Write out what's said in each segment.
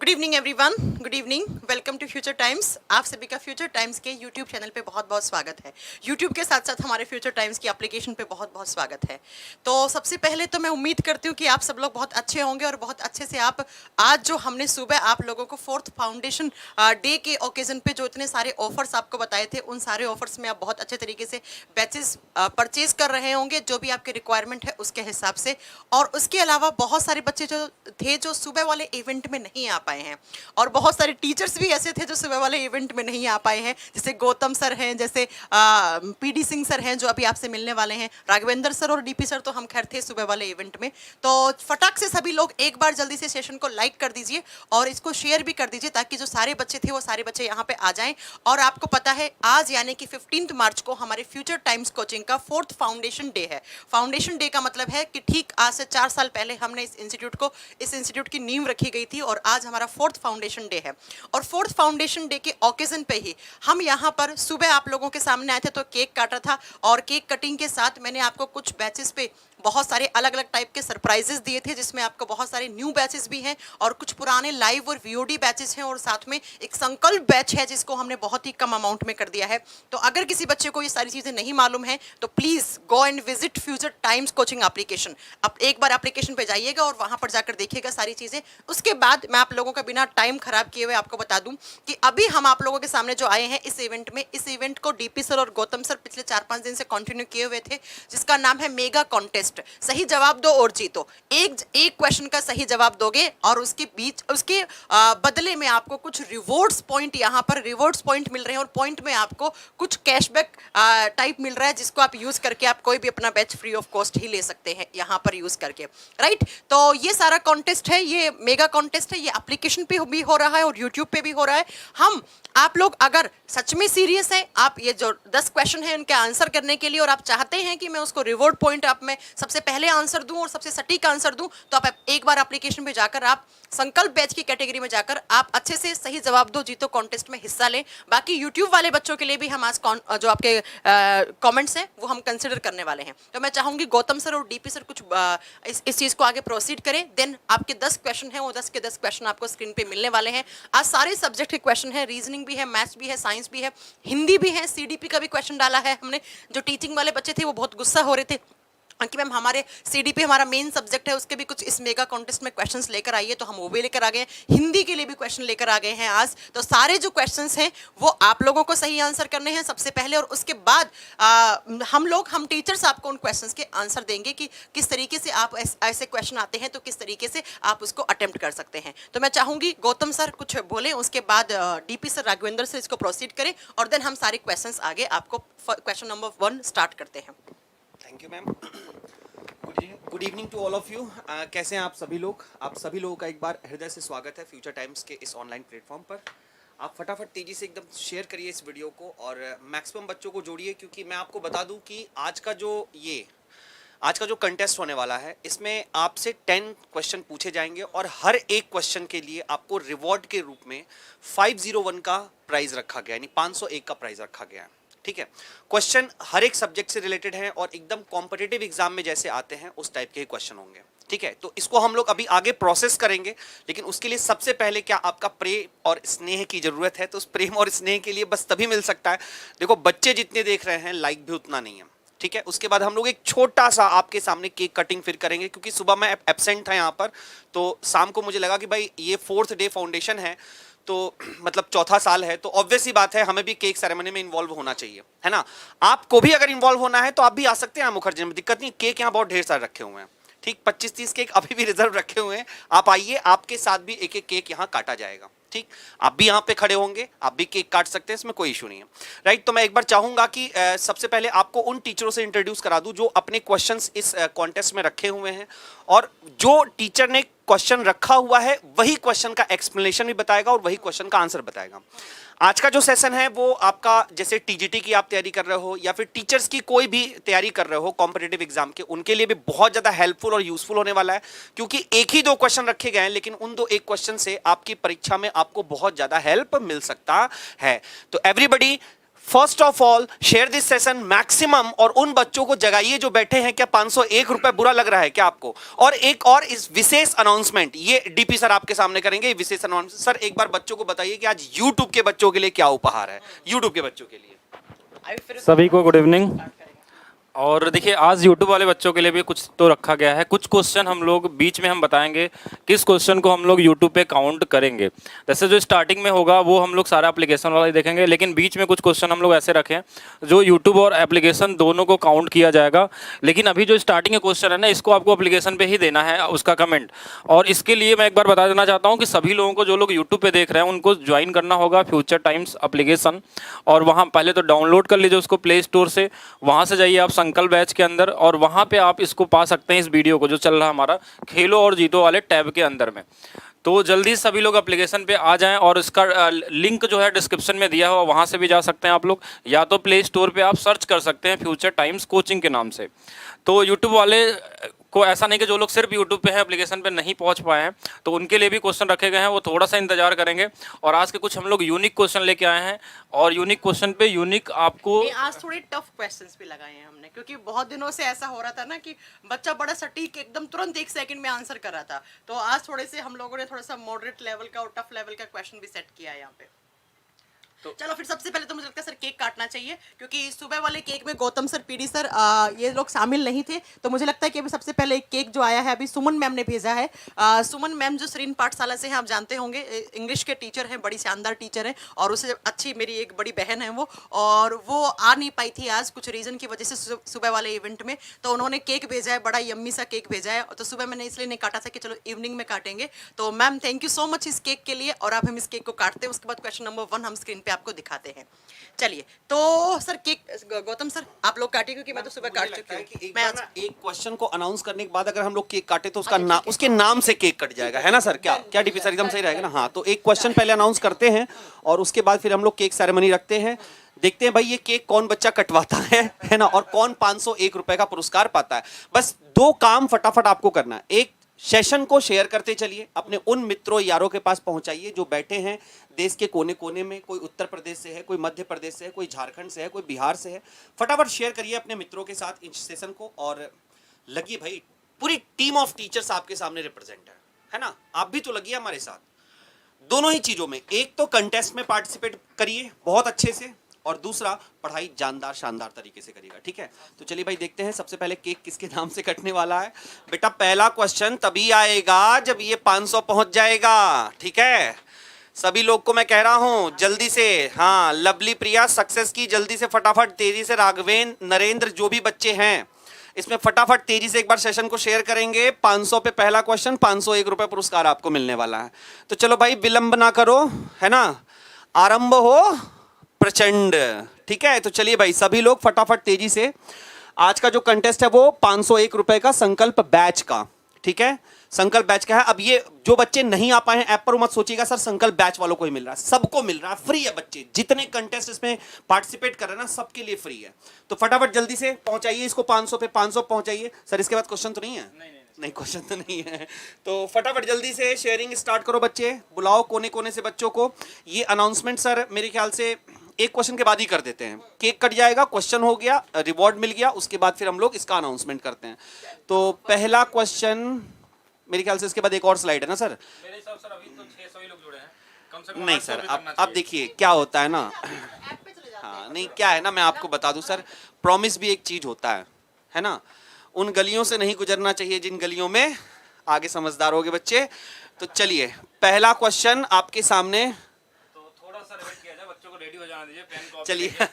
Good evening everyone, good evening, welcome to Future Times. आप सभी का फ्यूचर टाइम्स के यूट्यूब चैनल पे बहुत बहुत स्वागत है। यूट्यूब के साथ साथ हमारे फ्यूचर टाइम्स की एप्लीकेशन पे बहुत बहुत स्वागत है। तो सबसे पहले तो मैं उम्मीद करती हूँ कि आप सब लोग बहुत अच्छे होंगे और बहुत अच्छे से आप आज जो हमने सुबह आप लोगों को 4th फाउंडेशन डे के ओकेजन पे जो इतने सारे ऑफर्स आपको बताए थे, उन सारे ऑफर्स में आप बहुत अच्छे तरीके से बैचेस परचेज कर रहे होंगे जो भी आपके रिक्वायरमेंट है उसके हिसाब से। और उसके अलावा बहुत सारे बच्चे जो थे जो सुबह वाले इवेंट में नहीं आ पाए हैं, और बहुत सारे टीचर्स भी ऐसे थे जो सुबह वाले इवेंट में नहीं आ पाए हैं, जैसे गौतम सर हैं, जैसे पीडी सिंह सर हैं जो अभी आपसे मिलने वाले हैं, राघवेंद्र सर और डीपी सर तो हम खैर थे सुबह वाले इवेंट में। तो फटाक से सभी लोग एक बार जल्दी से सेशन को लाइक कर दीजिए और इसको शेयर भी कर दीजिए ताकि जो सारे बच्चे थे वो सारे बच्चे यहाँ पे आ जाएं। और आपको पता है आज यानी कि 15 मार्च को हमारे फ्यूचर टाइम्स कोचिंग का 4th फाउंडेशन डे है। फाउंडेशन डे का मतलब है कि ठीक आज से 4 साल पहले हमने इस इंस्टीट्यूट की नींव रखी गई थी और आज हमारा 4th फाउंडेशन डे है। और 4th फाउंडेशन डे के ओकेजन पे ही हम यहाँ पर सुबह आप लोगों के सामने आए थे तो केक काटा था, और केक कटिंग के साथ मैंने आपको कुछ बैचेस पे बहुत सारे अलग अलग टाइप के सरप्राइजेस दिए थे, जिसमें आपको बहुत सारे न्यू बैचेस भी हैं और कुछ पुराने लाइव और वीओडी बैचेस हैं, और साथ में एक संकल्प बैच है जिसको हमने बहुत ही कम अमाउंट में कर दिया है। तो अगर किसी बच्चे को ये सारी चीज़ें नहीं मालूम है तो please go and visit future times coaching application. आप एक बार एप्लीकेशन पे जाइएगा और वहाँ पर जाकर देखिएगा सारी चीज़ें। उसके बाद मैं आप लोगों का बिना टाइम खराब किए हुए आपको बता दूं कि अभी हम आप लोगों के सामने जो आए हैं इस इवेंट में, इस इवेंट को डीपी सर और गौतम सर पिछले 4-5 दिन से कंटिन्यू किए हुए थे, जिसका नाम है मेगा कॉन्टेस्ट। सही जवाब दो और जीतो। एक क्वेश्चन का सही जवाब दोगे और उसके बदले में आपको कुछ रिवॉर्ड्स पॉइंट, यहाँ पर रिवॉर्ड्स पॉइंट मिल रहे हैं और पॉइंट में आपको कुछ कैशबैक टाइप मिल रहा है जिसको आप यूज करके आप कोई भी अपना बैच फ्री ऑफ कॉस्ट ही ले सकते हैं यहाँ पर यूज करके, राइट। तो ये सारा कॉन्टेस्ट है, ये मेगा कॉन्टेस्ट है, ये एप्लीकेशन पे भी हो रहा है और यूट्यूब पे भी हो रहा है। हम आप लोग अगर सच में सीरियस हैं, आप ये जो 10 क्वेश्चन हैं उनके आंसर करने के लिए, और आप चाहते हैं कि मैं उसको रिवॉर्ड पॉइंट आप में सबसे पहले आंसर दूं और सबसे सटीक आंसर दूं, तो आप एक बार एप्लीकेशन पे जाकर आप संकल्प बैच की कैटेगरी में जाकर आप अच्छे से सही जवाब दो, जीतो, कॉन्टेस्ट में हिस्सा लें। बाकी यूट्यूब वाले बच्चों के लिए भी हम आज जो आपके कमेंट्स हैं वो हम कंसिडर करने वाले हैं। तो मैं चाहूंगी गौतम सर और डीपी सर कुछ इस चीज को आगे प्रोसीड करें। देन आपके 10 क्वेश्चन हैं, वो 10 के 10 क्वेश्चन आपको स्क्रीन पे मिलने वाले हैं। आज सारे सब्जेक्ट के क्वेश्चन है, रीजनिंग भी है, मैथ्स भी है, साइंस भी है, हिंदी भी है, सीडीपी का भी क्वेश्चन डाला है हमने। जो टीचिंग वाले बच्चे थे वो बहुत गुस्सा हो रहे थे कि मैम हमारे सीडीपी हमारा मेन सब्जेक्ट है, उसके भी कुछ इस मेगा कॉन्टेस्ट में क्वेश्चंस लेकर आइए, तो हम वो भी लेकर आ गए हैं। हिंदी के लिए भी क्वेश्चन लेकर आ गए हैं आज। तो सारे जो क्वेश्चंस हैं वो आप लोगों को सही आंसर करने हैं सबसे पहले, और उसके बाद हम टीचर्स आपको उन क्वेश्चंस के आंसर देंगे कि किस तरीके से आप ऐसे क्वेश्चन आते हैं तो किस तरीके से आप उसको अटेम्प्ट कर सकते हैं। तो मैं चाहूंगी गौतम सर कुछ बोले, उसके बाद डीपी सर, राघवेंद्र सर इसको प्रोसीड करें, और देन हम सारे क्वेश्चंस आगे आपको क्वेश्चन नंबर 1 स्टार्ट करते हैं। Thank you ma'am. Good evening to all of you. कैसे हैं आप सभी लोग? आप सभी लोगों का एक बार हृदय से स्वागत है फ्यूचर टाइम्स के इस ऑनलाइन प्लेटफॉर्म पर। आप फटाफट तेज़ी से एकदम शेयर करिए इस वीडियो को और मैक्सिमम बच्चों को जोड़िए, क्योंकि मैं आपको बता दूं कि आज का जो कंटेस्ट होने वाला है इसमें आपसे 10 क्वेश्चन पूछे जाएंगे और हर एक क्वेश्चन के लिए आपको रिवॉर्ड के रूप में 501 का प्राइज़ रखा गया, यानी 501 का प्राइज़ रखा गया है। ठीक है, क्वेश्चन हर एक सब्जेक्ट से रिलेटेड हैं और एकदम कॉम्पिटिटिव एग्जाम में जैसे आते हैं उस टाइप के क्वेश्चन होंगे। ठीक है, तो इसको हम लोग अभी आगे प्रोसेस करेंगे, लेकिन उसके लिए सबसे पहले क्या आपका प्रेम और स्नेह की जरूरत है। तो उस प्रेम और स्नेह के लिए बस तभी मिल सकता है, देखो बच्चे जितने देख रहे हैं लाइक भी उतना नहीं है। ठीक है, उसके बाद हम लोग एक छोटा सा आपके सामने केक कटिंग फिर करेंगे, क्योंकि सुबह मैं एब्सेंट था यहाँ पर, तो शाम को मुझे लगा कि भाई ये 4th डे फाउंडेशन है, तो मतलब 4था साल है, तो ऑब्वियस ही बात है हमें भी केक सेरेमनी में इन्वॉल्व होना चाहिए, है ना। आपको भी अगर इन्वॉल्व होना है तो आप भी आ सकते हैं मुखर्जी में, दिक्कत नहीं। केक यहाँ बहुत ढेर सारे रखे हुए हैं, ठीक, 25-30 केक अभी भी रिजर्व रखे हुए हैं। आप आइए, आपके साथ भी एक एक केक यहाँ काटा जाएगा। ठीक, आप भी यहाँ पे खड़े होंगे, आप भी केक काट सकते हैं, इसमें कोई इशू नहीं है, राइट। तो मैं एक बार चाहूंगा कि सबसे पहले आपको उन टीचरों से इंट्रोड्यूस करा दूं जो अपने क्वेश्चंस इस कॉन्टेस्ट में रखे हुए हैं, और जो टीचर ने क्वेश्चन रखा हुआ है वही क्वेश्चन का एक्सप्लेनेशन भी बताएगा और वही क्वेश्चन का आंसर बताएगा। आज का जो सेशन है वो आपका, जैसे टीजीटी की आप तैयारी कर रहे हो या फिर टीचर्स की कोई भी तैयारी कर रहे हो कॉम्पिटिटिव एग्जाम के, उनके लिए भी बहुत ज़्यादा हेल्पफुल और यूजफुल होने वाला है, क्योंकि एक ही 2 क्वेश्चन रखे गए हैं, लेकिन उन 2-1 क्वेश्चन से आपकी परीक्षा में आपको बहुत ज़्यादा हेल्प मिल सकता है। तो everybody first of all share this session maximum और उन बच्चों को जगाइए जो बैठे हैं। क्या 501 रुपए बुरा लग रहा है क्या आपको? और एक और इस विशेष अनाउंसमेंट, ये डीपी सर आपके सामने करेंगे विशेष अनाउंसमेंट। सर एक बार बच्चों को बताइए कि आज यूट्यूब के बच्चों के लिए क्या उपहार है, यूट्यूब के बच्चों के लिए। सभी को गुड इवनिंग। और देखिए आज यूट्यूब वाले बच्चों के लिए भी कुछ तो रखा गया है। कुछ क्वेश्चन हम लोग बीच में हम बताएंगे किस क्वेश्चन को हम लोग यूट्यूब पे काउंट करेंगे। जैसे जो स्टार्टिंग में होगा वो हम लोग सारा एप्लीकेशन वाला ही देखेंगे, लेकिन बीच में कुछ क्वेश्चन हम लोग ऐसे रखें जो यूट्यूब और एप्लीकेशन दोनों को काउंट किया जाएगा। लेकिन अभी जो स्टार्टिंग के क्वेश्चन है ना, इसको आपको एप्लीकेशन पर ही देना है उसका कमेंट। और इसके लिए मैं एक बार बता देना चाहता हूँ कि सभी लोगों को जो लोग यूट्यूब पर देख रहे हैं उनको ज्वाइन करना होगा फ्यूचर टाइम्स एप्लीकेशन। और वहाँ पहले तो डाउनलोड कर लीजिए उसको प्ले स्टोर से, वहाँ से जाइए आप संकल्प बैच के अंदर और वहाँ पे आप इसको पा सकते हैं, इस वीडियो को जो चल रहा है हमारा खेलो और जीतो वाले टैब के अंदर में। तो जल्दी सभी लोग एप्लीकेशन पे आ जाएं और इसका लिंक जो है डिस्क्रिप्शन में दिया हुआ, वहाँ से भी जा सकते हैं आप लोग, या तो प्ले स्टोर पे आप सर्च कर सकते हैं फ्यूचर टाइम्स कोचिंग के नाम से। तो यूट्यूब वाले को ऐसा नहीं कि जो लोग सिर्फ यूट्यूब पे हैं एप्लीकेशन पे नहीं पहुंच पाए हैं, तो उनके लिए भी क्वेश्चन रखे गए हैं, वो थोड़ा सा इंतजार करेंगे। और आज के कुछ हम लोग यूनिक क्वेश्चन लेके आए हैं और यूनिक क्वेश्चन पे यूनिक आपको आज थोड़े टफ क्वेश्चंस भी लगाए हैं हमने, क्योंकि बहुत दिनों से ऐसा हो रहा था ना कि बच्चा बड़ा सटीक एकदम तुरंत 1 सेकंड में आंसर कर रहा था। तो आज थोड़े से हम लोगों ने थोड़ा सा मॉडरेट लेवल का और टफ लेवल का क्वेश्चन भी सेट किया है यहाँ पे। चलो फिर सबसे पहले तो मुझे लगता है सर केक काटना चाहिए, क्योंकि सुबह वाले केक में गौतम सर, पीडी सर ये लोग शामिल नहीं थे। तो मुझे लगता है कि अभी सबसे पहले एक केक जो आया है अभी सुमन मैम ने भेजा है। सुमन मैम जो सरीन पाठशाला से हैं, आप जानते होंगे, इंग्लिश के टीचर हैं, बड़ी शानदार टीचर हैं और उससे अच्छी मेरी एक बड़ी बहन है वो, और वो आ नहीं पाई थी आज कुछ रीज़न की वजह से सुबह वाले इवेंट में। तो उन्होंने केक भेजा है, बड़ा यम्मी सा केक भेजा है। तो सुबह मैंने इसलिए नहीं काटा था कि चलो इवनिंग में काटेंगे। तो ma'am thank you so much इस केक के लिए, और अब हम इस केक को काटते हैं। उसके बाद क्वेश्चन नंबर 1 हम स्क्रीन पे आपको दिखाते हैं। चलिए तो सर केक गौतम सर आप लोग काटिए, क्योंकि मैं तो सुबह काट चुकी हूँ। मैं आज एक क्वेश्चन को अनाउंस करने के बाद अगर हम लोग केक काटे तो उसका नाम, उसके नाम से केक कट जाएगा, है ना सर? क्या डीपी सर एकदम सही रहेगा ना? हाँ, तो एक क्वेश्चन पहले अनाउंस करते हैं और उसके बाद फिर हम लोग केक सेरेमनी रखते हैं। देखते हैं भाई ये केक कौन बच्चा कटवाता है ना, और कौन 501 रुपए का पुरस्कार पाता है। बस 2 काम फटाफट आपको करना है। एक, सेशन को शेयर करते चलिए, अपने उन मित्रों यारों के पास पहुंचाइए जो बैठे हैं देश के कोने कोने में। कोई उत्तर प्रदेश से है, कोई मध्य प्रदेश से है, कोई झारखंड से है, कोई बिहार से है। फटाफट शेयर करिए अपने मित्रों के साथ इस सेशन को, और लगिए भाई, पूरी टीम ऑफ टीचर्स आपके सामने रिप्रेजेंट है ना? आप भी तो लगिए हमारे साथ दोनों ही चीजों में। एक तो कंटेस्ट में पार्टिसिपेट करिए बहुत अच्छे से, और दूसरा पढ़ाई जानदार शानदार तरीके से करिएगा, ठीक है? तो चलिए भाई देखते हैं सबसे पहले केक किसके नाम से कटने वाला है। बेटा पहला क्वेश्चन तभी आएगा जब ये 500 पहुंच जाएगा, ठीक है? सभी लोग को मैं कह रहा हूं जल्दी से, हाँ, लवली प्रिया सक्सेस की, जल्दी से फटाफट तेजी से। राघवेंद्र, नरेंद्र, जो भी बच्चे हैं इसमें फटाफट तेजी से एक बार सेशन को शेयर करेंगे। 500 पे पहला क्वेश्चन, 501 रुपए पुरस्कार आपको मिलने वाला है। तो चलो भाई विलंब ना करो, है ना, आरंभ हो प्रचंड, ठीक है? तो चलिए भाई सभी लोग फटाफट तेजी से। आज का जो कंटेस्ट है वो 501 रुपए का संकल्प बैच का, ठीक है? संकल्प बैच का है। अब ये जो बच्चे नहीं आ पाए हैं ऐप पर, मत सोचिएगा सर संकल्प बैच वालों को ही मिल रहा है, सबको मिल रहा है, फ्री है। बच्चे जितने कंटेस्ट इसमें पार्टिसिपेट कर रहे हैं ना, सबके लिए फ्री है। तो फटाफट जल्दी से पहुंचाइए इसको 500 पे, 500 पहुंचाइए। सर इसके बाद क्वेश्चन तो नहीं है? नहीं क्वेश्चन तो नहीं है। तो फटाफट जल्दी से शेयरिंग स्टार्ट करो बच्चे, बुलाओ कोने कोने से बच्चों को। ये अनाउंसमेंट सर मेरे ख्याल से एक क्वेश्चन के बाद ही कर देते हैं। केक कट जाएगा, क्वेश्चन हो गया, रिवॉर्ड मिल गया, उसके बाद फिर हम लोग इसका अनाउंसमेंट करते हैं। तो पहला क्वेश्चन मेरे ख्याल से इसके बाद एक और स्लाइड है ना सर? मेरे हिसाब से अभी तो 600 ही लोग जुड़े हैं, कम से कम नहीं सर, अब देखिए क्या होता है ना, हाँ नहीं क्या है ना, मैं आपको बता दूं सर, प्रॉमिस भी एक चीज होता है ना? उन गलियों से नहीं गुजरना चाहिए जिन गलियों में, आगे समझदार होगे बच्चे। तो चलिए पहला क्वेश्चन आपके सामने, थोड़ा सा वेट किया जाए, बच्चों को रेडी हो जाना दीजिए, पेन कॉपी चलिए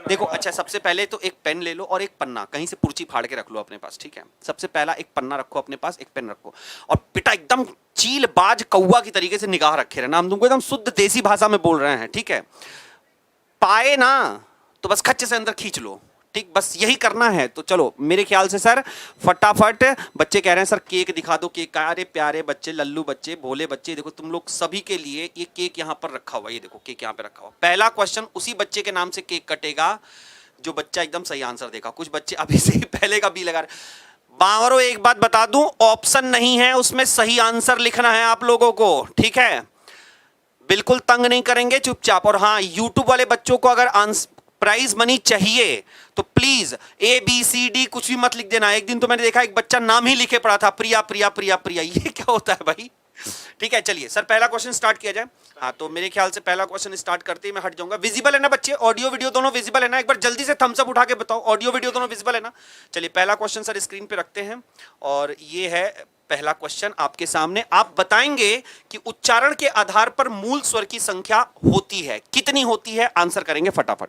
देखो। अच्छा सबसे पहले तो एक पेन ले लो और एक पन्ना, कहीं से पुर्ची फाड़ के रख लो अपने पास, ठीक है? सबसे पहला एक पन्ना रखो अपने पास, एक पेन रखो, और बेटा एकदम चीलबाज कौवा की तरीके से निगाह रखे रहना। हम तुमको एकदम शुद्ध देसी भाषा में बोल रहे हैं, ठीक है? पाए ना तो बस खच्चे से अंदर खींच लो, ठीक? बस यही करना है। तो चलो मेरे ख्याल से सर फटाफट, बच्चे कह रहे हैं सर केक दिखा दो, केक का। अरे प्यारे बच्चे, लल्लू बच्चे, भोले बच्चे, देखो तुम लोग सभी के लिए ये केक यहाँ पर रखा हुआ है, ये देखो केक यहाँ पे रखा हुआ। पहला क्वेश्चन उसी बच्चे के नाम से केक कटेगा जो बच्चा एकदम सही आंसर देगा। कुछ बच्चे अभी से ही पहले का भी लगा रहे। बावरों एक बात बता दूं, ऑप्शन नहीं है उसमें, सही आंसर लिखना है आप लोगों को, ठीक है? बिल्कुल तंग नहीं करेंगे, चुपचाप। और हाँ, यूट्यूब वाले बच्चों को अगर प्राइज मनी चाहिए तो प्लीज ABCD कुछ भी मत लिख देना। एक दिन तो मैंने देखा एक बच्चा नाम ही लिखे पड़ा था, प्रिया प्रिया प्रिया प्रिया, ये क्या होता है भाई? ठीक है, चलिए सर पहला क्वेश्चन स्टार्ट किया जाए। हाँ, तो मेरे ख्याल से पहला क्वेश्चन स्टार्ट करते ही मैं हट जाऊंगा। विजिबल है ना बच्चे? ऑडियो वीडियो दोनों विजिबल है ना? एक बार जल्दी से थम्स अप उठा के बताओ, ऑडियो वीडियो दोनों विजिबल है ना? चलिए पहला क्वेश्चन सर स्क्रीन पे रखते हैं और ये है पहला क्वेश्चन आपके सामने। आप बताएंगे कि उच्चारण के आधार पर मूल स्वर की संख्या होती है, कितनी होती है? आंसर करेंगे फटाफट।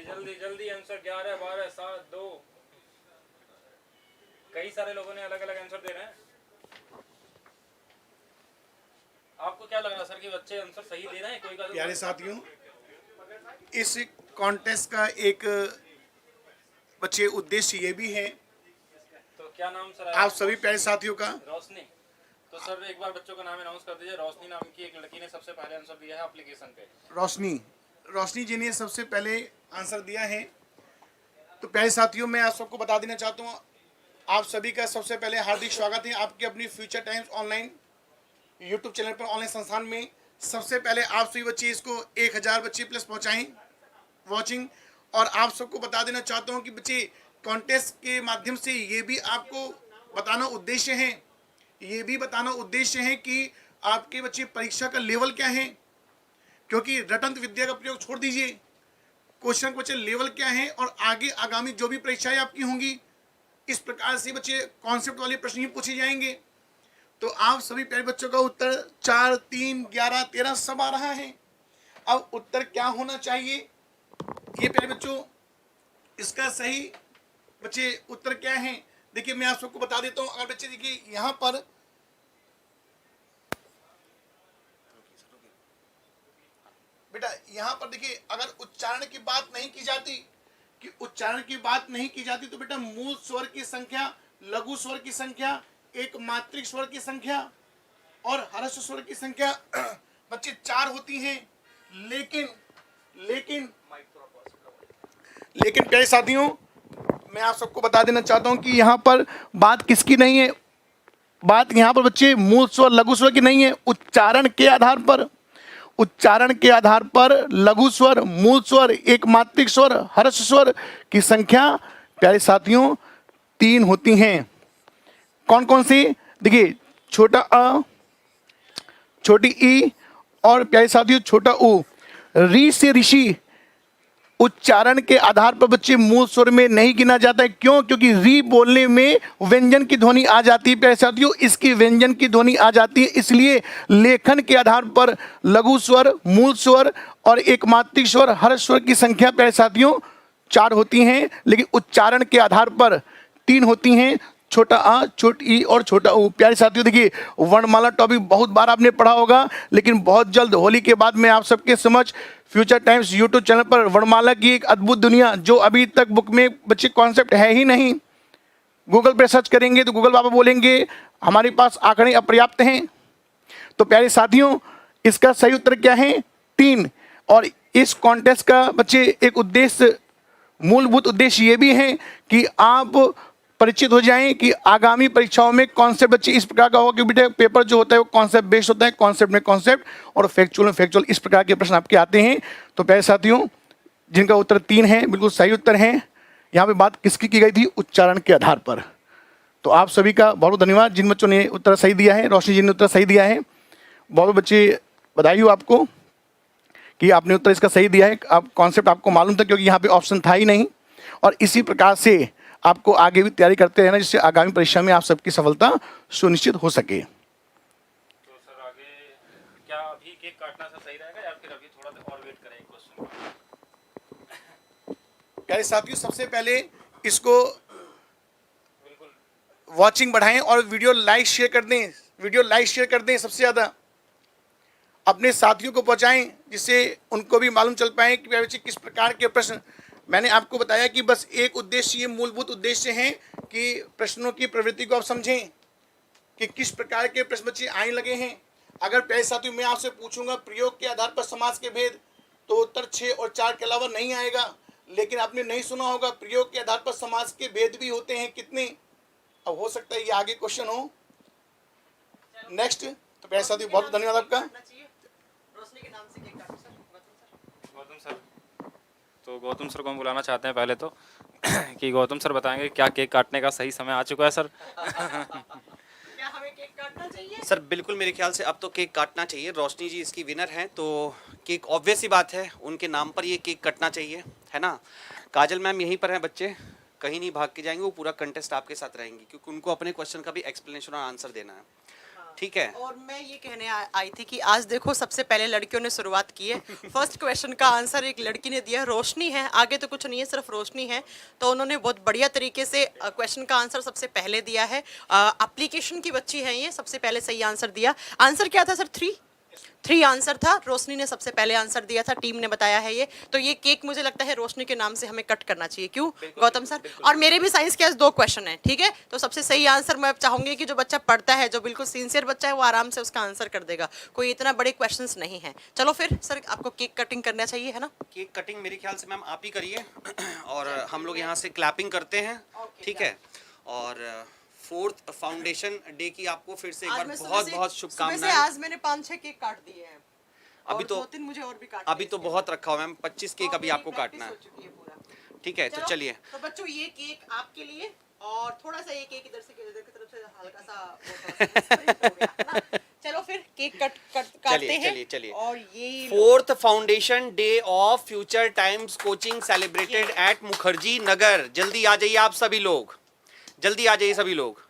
जल्दी जल्दी आंसर। 11 12 7 2। कई सारे लोगों ने अलग अलग आंसर दे रहे हैं। आपको क्या लग रहा है सर कि बच्चे आंसर सही दे रहे हैं? कोई का प्यारे साथियों, इस कॉन्टेस्ट का एक बच्चे उद्देश्य ये भी है, तो क्या नाम सर? आप सभी प्यारे साथियों का। रोशनी। तो सर एक बार बच्चों का नाम अनाउंस कर दीजिए। रोशनी नाम की एक लड़की ने सबसे पहले आंसर दिया है एप्लीकेशन पे। रोशनी जी ने सबसे पहले आंसर दिया है। तो प्यारे साथियों, मैं आप सबको बता देना चाहता हूँ, आप सभी का सबसे पहले हार्दिक स्वागत है आपके अपनी future times online YouTube channel पर, ऑनलाइन संस्थान में। सबसे पहले आप सभी बच्चे इसको 1000 बच्चे प्लस पहुँचाएँ वॉचिंग। और आप सबको बता देना चाहता हूँ कि बच्चे कॉन्टेस्ट के माध्यम से ये भी आपको बताना उद्देश्य है, ये भी बताना उद्देश्य है कि आपके बच्चे परीक्षा का लेवल क्या है, क्योंकि रटंत विद्या का प्रयोग छोड़ दीजिए, क्वेश्चन के बच्चे लेवल क्या है और आगे आगामी जो भी परीक्षाएं आपकी होंगी इस प्रकार से बच्चे कॉन्सेप्ट वाले प्रश्न ही पूछे जाएंगे। तो आप सभी प्यारे बच्चों का उत्तर 4 3 11 13 सब आ रहा है। अब उत्तर क्या होना चाहिए ये प्यारे बच्चों, इसका सही बच्चे उत्तर क्या है? देखिए मैं आप सबको बता देता हूँ। अगर बच्चे देखिए यहाँ पर बेटा, यहाँ पर देखिए अगर उच्चारण की बात नहीं की जाती, कि उच्चारण की बात नहीं की जाती तो बेटा मूल स्वर की संख्या, लघु स्वर की संख्या, एक मात्रिक स्वर की संख्या और ह्रस्व स्वर की संख्या बच्चे 4 होती हैं। लेकिन प्यारे साथियों, मैं आप सबको बता देना चाहता हूं कि यहाँ पर बात किसकी नहीं है, बात यहाँ पर बच्चे मूल स्वर लघु स्वर की नहीं है। उच्चारण के आधार पर लघु स्वर, मूल स्वर, एक मात्रिक स्वर, ह्रस्व स्वर की संख्या प्यारे साथियों 3 होती हैं। कौन कौन सी? देखिए छोटा अ, छोटी ई और प्यारे साथियों छोटा उ। री से ऋषि उच्चारण के आधार पर बच्चे मूल स्वर में नहीं गिना जाता है। क्यों? क्योंकि री बोलने में व्यंजन की ध्वनि आ जाती है प्यारे साथियों, इसकी व्यंजन की ध्वनि आ जाती है, इसलिए लेखन के आधार पर लघु स्वर, मूल स्वर और एक मात्रिक स्वर, ह्रस्व स्वर की संख्या प्यारे साथियों 4 होती हैं, लेकिन उच्चारण के आधार पर 3 होती हैं, छोटा आ, छोटी ई और छोटा ऊ। प्यारे साथियों देखिए वर्णमाला टॉपिक बहुत बार आपने पढ़ा होगा, लेकिन बहुत जल्द होली के बाद मैं आप सबके समझ फ्यूचर टाइम्स यूट्यूब चैनल पर वर्णमाला की एक अद्भुत दुनिया, जो अभी तक बुक में बच्चे कॉन्सेप्ट है ही नहीं, गूगल पे सर्च करेंगे तो गूगल बाबा बोलेंगे हमारे पास आंकड़े अपर्याप्त हैं। तो प्यारे साथियों इसका सही उत्तर क्या है? 3। और इस कॉन्टेस्ट का बच्चे एक उद्देश्य, मूलभूत उद्देश्य ये भी है कि आप परिचित हो जाएं कि आगामी परीक्षाओं में कॉन्सेप्ट बच्चे इस प्रकार का होगा कि बेटे पेपर जो होता है वो कॉन्सेप्ट बेस्ड होता है, कॉन्सेप्ट में कॉन्सेप्ट और फैक्चुअल में फैक्चुअल, इस प्रकार के प्रश्न आपके आते हैं। तो प्यारे साथियों जिनका उत्तर 3 है बिल्कुल सही उत्तर है। यहाँ पे बात किसकी की गई थी? उच्चारण के आधार पर। तो आप सभी का बहुत बहुत धन्यवाद जिन बच्चों ने उत्तर सही दिया है। रोशनी जी ने उत्तर सही दिया है, बहुत बच्चे बधाई हो आपको कि आपने उत्तर इसका सही दिया है। आप कॉन्सेप्ट आपको मालूम था क्योंकि यहाँ पे ऑप्शन था ही नहीं, और इसी प्रकार से आपको आगे भी तैयारी करते रहना जिससे आगामी परीक्षा में आप सबकी सफलता सुनिश्चित हो सके। तो सर आगे क्या अभी केक काटना सर सही रहेगा या फिर अभी थोड़ा और वेट करें क्वेश्चन? प्यारे साथियों सबसे पहले इसको वॉचिंग बढ़ाएं और वीडियो लाइक शेयर कर दें, सबसे ज़्यादा अपने साथियों को पहुंचाएं जिससे उनको भी मालूम चल पाए कि बच्चे किस प्रकार के प्रश्न। मैंने आपको बताया कि बस एक उद्देश्य, ये मूलभूत उद्देश्य है कि प्रश्नों की प्रवृत्ति को आप समझें कि किस प्रकार के प्रश्न बच्चे आने लगे हैं। अगर प्यारे साथियों मैं आपसे पूछूंगा प्रयोग के आधार पर समास के भेद, तो उत्तर 6 और 4 के अलावा नहीं आएगा। लेकिन आपने नहीं सुना होगा प्रयोग के आधार पर समास के भेद भी होते हैं कितने। अब हो सकता है ये आगे क्वेश्चन हो, नेक्स्ट तो प्यारे साथियों बहुत बहुत धन्यवाद आपका। रोशनी के नाम से केक काटो सर। गौतम सर, तो गौतम सर को हम बुलाना चाहते हैं पहले तो कि गौतम सर बताएंगे क्या केक काटने का सही समय आ चुका है सर। क्या हमें केक काटना चाहिए? सर बिल्कुल मेरे ख्याल से अब तो केक काटना चाहिए। रोशनी जी इसकी विनर हैं तो केक ऑब्वियस ही बात है उनके नाम पर ये केक कटना चाहिए, है ना। काजल मैम यहीं पर हैं, बच्चे कहीं नहीं भाग के जाएंगे, वो पूरा कंटेस्ट आपके साथ रहेंगी क्योंकि उनको अपने क्वेश्चन का भी एक्सप्लेनेशन और आंसर देना है, ठीक है। और मैं ये कहने आई थी कि आज देखो सबसे पहले लड़कियों ने शुरुआत की है। फर्स्ट क्वेश्चन का आंसर एक लड़की ने दिया, रोशनी है, आगे तो कुछ नहीं है, सिर्फ रोशनी है। तो उन्होंने बहुत बढ़िया तरीके से क्वेश्चन का आंसर सबसे पहले दिया है। एप्लीकेशन की बच्ची है ये, सबसे पहले सही आंसर दिया। आंसर क्या था सर? 3 आंसर था। रोशनी ने सबसे पहले आंसर दिया था, टीम ने बताया है ये। तो ये केक मुझे लगता है रोशनी के नाम से हमें कट करना चाहिए, क्यों गौतम सर? और मेरे भी साइंस के आज 2 क्वेश्चन है, ठीक है। तो सबसे सही आंसर मैं चाहूंगी कि जो बच्चा पढ़ता है, जो बिल्कुल सिंसियर बच्चा है, वो आराम से उसका आंसर कर देगा। कोई इतना बड़े क्वेश्चंस नहीं है। चलो फिर सर आपको केक कटिंग करना चाहिए, है ना? केक कटिंग मेरे ख्याल से मैम आप ही करिए और हम लोग यहाँ से क्लैपिंग करते हैं, ठीक है। और 4th फाउंडेशन डे की आपको फिर से एक बार बहुत बहुत शुभकामनाएं। आज मैंने 5-6 केक काट दिए हैं। अभी तो 2-3 मुझे और भी काटने अभी तो बहुत रखा हुआ मैम, 25 केक अभी आपको काटना है, ठीक है। तो चलो, चलिए तो बच्चों ये केक आपके लिए और थोड़ा सा ये केक इधर की तरफ से हल्का सा वो थोड़ा सा हो गया, है ना? चलो फिर केक काटते हैं। चलिए। और ये 4th foundation day of future times coaching celebrated at Mukherjee Nagar. जल्दी आ जाइए आप सभी लोग, जल्दी आ जाइए सभी लोग।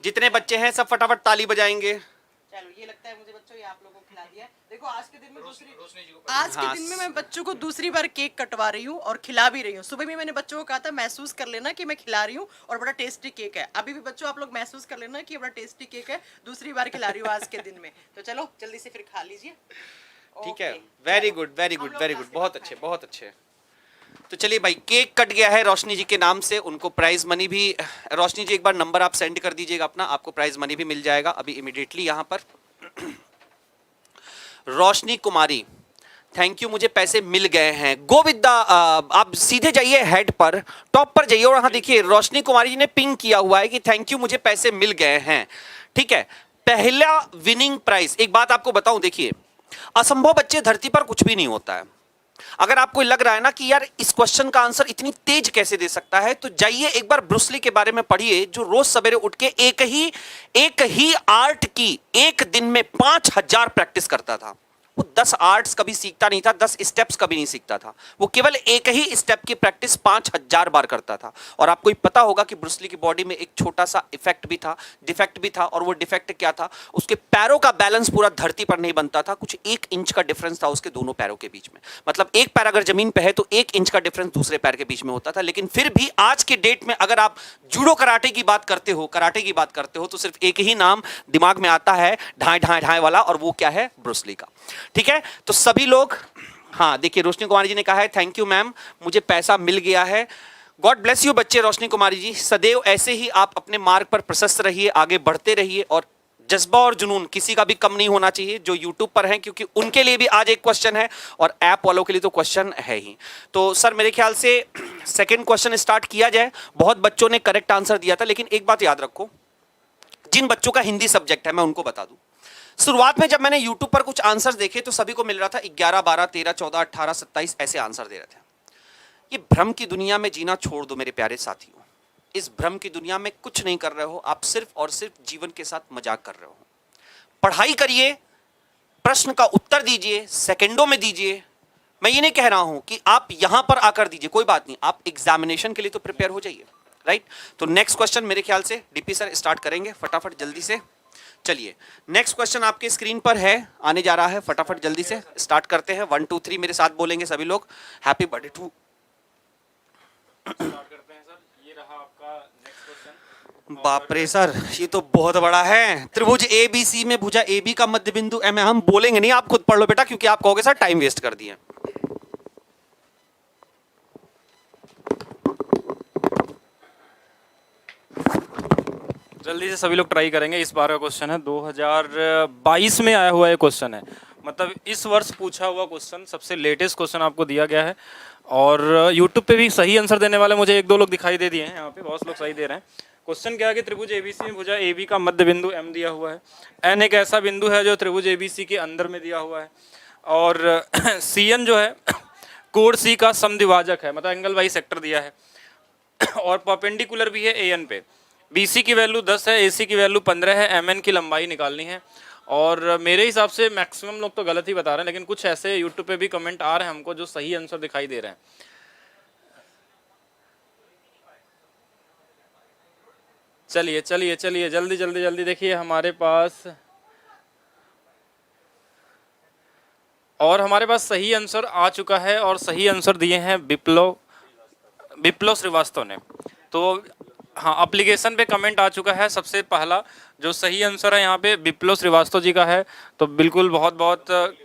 जितने बच्चे हैं सब फटाफट ताली बजाएंगे। चलो ये लगता है मुझे बच्चों ये आप लोगों को खिला दिया है। देखो आज के दिन में मैं बच्चों को दूसरी बार केक कटवा रही हूँ और खिला भी रही हूँ। सुबह भी मैंने बच्चों को कहा था महसूस कर लेना कि मैं खिला रही हूँ और बड़ा टेस्टी केक है। अभी भी बच्चों आप लोग महसूस कर लेना कि बड़ा टेस्टी केक है, दूसरी बार खिला रही हूँ आज के दिन में। तो चलो जल्दी से फिर खा लीजिए, ठीक है। Very good very good very good, बहुत अच्छे बहुत अच्छे। तो चलिए भाई केक कट गया है रोशनी जी के नाम से, उनको प्राइज मनी भी। रोशनी जी एक बार नंबर आप सेंड कर दीजिएगा अपना, आपको प्राइज मनी भी मिल जाएगा अभी इमीडिएटली यहाँ पर। रोशनी कुमारी, थैंक यू, मुझे पैसे मिल गए हैं। गो विद द, आप सीधे जाइए हेड पर, टॉप पर जाइए और यहाँ देखिए रोशनी कुमारी जी ने पिंग किया हुआ है कि थैंक यू मुझे पैसे मिल गए हैं, ठीक है। पहला विनिंग प्राइज, एक बात आपको बताऊं, देखिए असंभव बच्चे धरती पर कुछ भी नहीं होता है। अगर आपको लग रहा है ना कि यार इस क्वेश्चन का आंसर इतनी तेज कैसे दे सकता है, तो जाइए एक बार ब्रूस ली के बारे में पढ़िए, जो रोज सवेरे उठ के एक ही आर्ट की एक दिन में 5000 प्रैक्टिस करता था। वो 10 आर्ट्स कभी सीखता नहीं था, 10 स्टेप्स कभी नहीं सीखता था, वो केवल एक ही स्टेप की प्रैक्टिस 5000 बार करता था। और आपको ही पता होगा कि ब्रूस ली की बॉडी में एक छोटा सा इफेक्ट भी था, डिफेक्ट भी था, और वो डिफेक्ट क्या था, उसके पैरों का बैलेंस पूरा धरती पर नहीं बनता था, कुछ 1 इंच का डिफरेंस था उसके दोनों पैरों के बीच में। मतलब एक पैर अगर जमीन पे है तो 1 इंच का डिफरेंस दूसरे पैर के बीच में होता था। लेकिन फिर भी आज के डेट में अगर आप जूडो कराटे की बात करते हो तो सिर्फ एक ही नाम दिमाग में आता है, ढाई ढाई ढाई वाला, और वो क्या है, ब्रूस ली का, ठीक है। तो सभी लोग, हाँ देखिए रोशनी कुमारी जी ने कहा है थैंक यू मैम मुझे पैसा मिल गया है। गॉड ब्लेस यू बच्चे। रोशनी कुमारी जी सदैव ऐसे ही आप अपने मार्ग पर प्रशस्त रहिए, आगे बढ़ते रहिए, और जज्बा और जुनून किसी का भी कम नहीं होना चाहिए जो यूट्यूब पर हैं, क्योंकि उनके लिए भी आज एक क्वेश्चन है और ऐप वालों के लिए तो क्वेश्चन है ही। तो सर मेरे ख्याल से सेकंड क्वेश्चन स्टार्ट किया जाए। बहुत बच्चों ने करेक्ट आंसर दिया था, लेकिन एक बात याद रखो, जिन बच्चों का हिंदी सब्जेक्ट है मैं उनको बता दूं, शुरुआत में जब मैंने YouTube पर कुछ आंसर देखे तो सभी को मिल रहा था 11, 12, 13, 14, 18, 27 ऐसे आंसर दे रहे थे। ये भ्रम की दुनिया में जीना छोड़ दो मेरे प्यारे साथियों। इस भ्रम की दुनिया में कुछ नहीं कर रहे हो आप, सिर्फ और सिर्फ जीवन के साथ मजाक कर रहे हो। पढ़ाई करिए, प्रश्न का उत्तर दीजिए, सेकंडों में दीजिए। मैं ये नहीं कह रहा हूं कि आप यहां पर आकर दीजिए, कोई बात नहीं, आप एग्जामिनेशन के लिए तो प्रिपेयर हो जाइए, राइट। तो नेक्स्ट क्वेश्चन मेरे ख्याल से डीपी सर स्टार्ट करेंगे फटाफट जल्दी से। चलिए नेक्स्ट क्वेश्चन आपके स्क्रीन पर है, आने जा रहा है, फटाफट जल्दी से स्टार्ट करते हैं। 1 2 3 मेरे साथ बोलेंगे सभी लोग। Happy birthday to. स्टार्ट करते हैं सर। ये रहा आपका नेक्स्ट क्वेश्चन। बाप रे सर ये तो बहुत बड़ा है। त्रिभुज ABC में भुजा AB का मध्य बिंदु M है। हम बोलेंगे नहीं, आप खुद पढ़ लो बेटा, क्योंकि आप कहोगे सर टाइम वेस्ट कर दिए। जल्दी से सभी लोग ट्राई करेंगे। इस बार का क्वेश्चन है 2022 में आया हुआ ये क्वेश्चन है, मतलब इस वर्ष पूछा हुआ क्वेश्चन, सबसे लेटेस्ट क्वेश्चन आपको दिया गया है। और YouTube पे भी सही आंसर देने वाले मुझे 1-2 लोग दिखाई दे दिए हैं, यहाँ पे बहुत लोग सही दे रहे हैं। क्वेश्चन क्या है कि त्रिभुज एबीसी में भुजा AB का मध्य बिंदु M दिया हुआ है, N एक ऐसा बिंदु है जो त्रिभुज एबीसी के अंदर में दिया हुआ है, और CN जो है कोण C का समद्विभाजक है, मतलब एंगल बाई सेक्टर दिया है, और परपेंडिकुलर भी है AN पे। BC की वैल्यू 10 है, AC की वैल्यू 15 है, MN की लंबाई निकालनी है। और मेरे हिसाब से मैक्सिमम लोग तो गलत ही बता रहे हैं, लेकिन कुछ ऐसे यूट्यूब पे भी कमेंट आ रहे हैं हमको जो सही आंसर दिखाई दे रहे हैं। चलिए चलिए चलिए जल्दी जल्दी जल्दी देखिए हमारे पास, और हमारे पास सही आंसर आ चुका है, और सही आंसर दिए हैं विप्लव श्रीवास्तव ने। तो हाँ, एप्लीकेशन पे कमेंट आ चुका है, सबसे पहला जो सही आंसर है यहाँ पे विप्लव श्रीवास्तव जी का है। तो बिल्कुल बहुत बहुत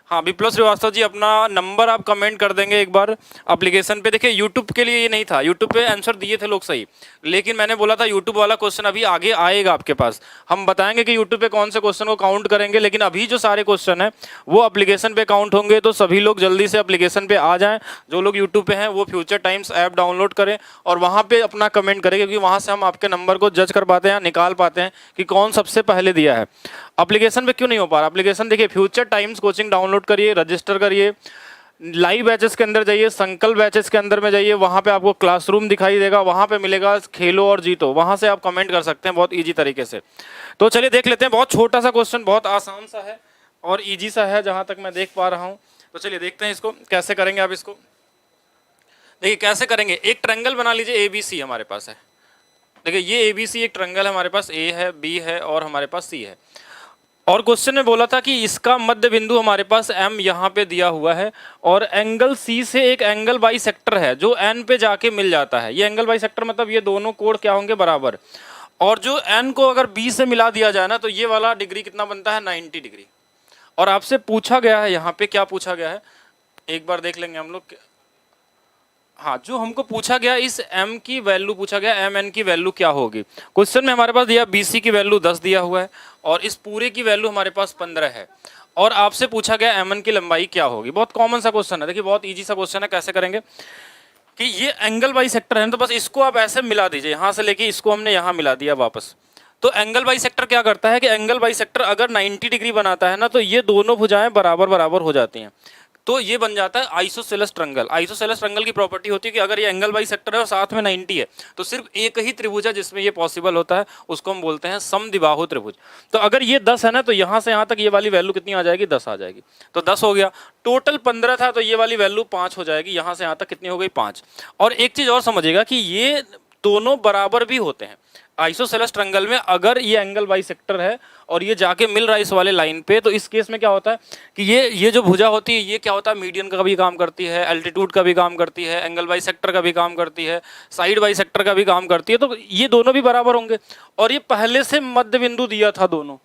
हाँ, विप्लव श्रीवास्तव जी अपना नंबर आप कमेंट कर देंगे एक बार एप्लीकेशन पे। देखिए यूट्यूब के लिए ये नहीं था, यूट्यूब पे आंसर दिए थे लोग सही, लेकिन मैंने बोला था यूट्यूब वाला क्वेश्चन अभी आगे आएगा आपके पास, हम बताएंगे कि यूट्यूब पे कौन से क्वेश्चन को काउंट करेंगे, लेकिन अभी जो सारे क्वेश्चन हैं वो एप्लीकेशन पे काउंट होंगे। तो सभी लोग जल्दी से एप्लीकेशन पे आ जाएं, जो लोग यूट्यूब पे हैं वो फ्यूचर टाइम्स ऐप डाउनलोड करें और वहाँ पे अपना कमेंट करें, क्योंकि वहाँ से हम आपके नंबर को जज कर पाते हैं, निकाल पाते हैं कि कौन सबसे पहले दिया है। एप्लीकेशन पे क्यों नहीं हो पा रहा? एप्लीकेशन देखिए, फ्यूचर टाइम्स कोचिंग डाउनलोड करिए, रजिस्टर करिए, लाइव बैचेस के अंदर जाइए, संकल्प बैचेस के अंदर में जाइए, वहाँ पे आपको क्लासरूम दिखाई देगा, वहाँ पे मिलेगा खेलो और जीतो, वहाँ से आप कमेंट कर सकते हैं बहुत इजी तरीके से। तो चलिए देख लेते हैं, बहुत छोटा सा क्वेश्चन, बहुत आसान सा है और इजी सा है जहाँ तक मैं देख पा रहा हूँ। तो चलिए देखते हैं इसको कैसे करेंगे। आप इसको देखिए कैसे करेंगे, एक ट्रायंगल बना लीजिए, ABC हमारे पास है। देखिए ये ABC एक ट्रायंगल है, हमारे पास A है, B है और हमारे पास C है, और क्वेश्चन में बोला था कि इसका मध्य बिंदु हमारे पास M यहाँ पे दिया हुआ है, और एंगल C से एक एंगल बाई सेक्टर है जो N पे जाके मिल जाता है। ये एंगल बाई सेक्टर मतलब ये दोनों कोण क्या होंगे, बराबर, और जो N को अगर B से मिला दिया जाए ना तो ये वाला डिग्री कितना बनता है, 90 डिग्री। और आपसे पूछा गया है यहाँ पे, क्या पूछा गया है एक बार देख लेंगे हम लोग। हाँ, जो हमको पूछा गया इस M की वैल्यू पूछा गया, MN की वैल्यू क्या होगी। क्वेश्चन में हमारे पास दिया BC की वैल्यू 10 दिया हुआ है और इस पूरे की वैल्यू हमारे पास 15 है, और आपसे पूछा गया MN की लंबाई क्या होगी। बहुत कॉमन सा क्वेश्चन है, देखिए बहुत इजी सा क्वेश्चन है। कैसे करेंगे कि ये एंगल बाई सेक्टर है, तो बस इसको आप ऐसे मिला दीजिए, यहाँ से लेके इसको हमने यहाँ मिला दिया वापस। तो एंगल बाई सेक्टर क्या करता है कि एंगल बाई सेक्टर अगर 90 डिग्री बनाता है ना तो ये दोनों भुजाएं बराबर बराबर हो जाती हैं, तो ये बन जाता है आइसोसेलेस ट्रायंगल। आइसोसेलेस ट्रायंगल की प्रॉपर्टी होती है कि अगर ये एंगल बाई सेक्टर है और साथ में 90 है तो सिर्फ एक ही त्रिभुज है जिसमें ये पॉसिबल होता है, उसको हम बोलते हैं समद्विबाहु त्रिभुज। तो अगर ये 10 है ना तो यहाँ से यहाँ तक ये वाली वैल्यू कितनी आ जाएगी, 10 आ जाएगी। तो 10 हो गया, टोटल 15 था तो ये वाली वैल्यू 5 हो जाएगी, यहाँ से यहाँ तक कितनी हो गई, 5। और एक चीज़ और समझिएगा कि ये दोनों बराबर भी होते हैं। आइसोसेलेस ट्रायंगल में अगर ये एंगल बाई सेक्टर है और ये जाके मिल रहा है इस वाले लाइन पे, तो इस केस में क्या होता है कि ये जो भुजा होती है ये क्या होता है, मीडियन का भी काम करती है, एल्टीट्यूड का भी काम करती है, एंगल बाई सेक्टर का भी काम करती है, साइड बाई सेक्टर का भी काम करती है। तो ये दोनों भी बराबर होंगे, और ये पहले से मध्य बिंदु दिया था दोनों,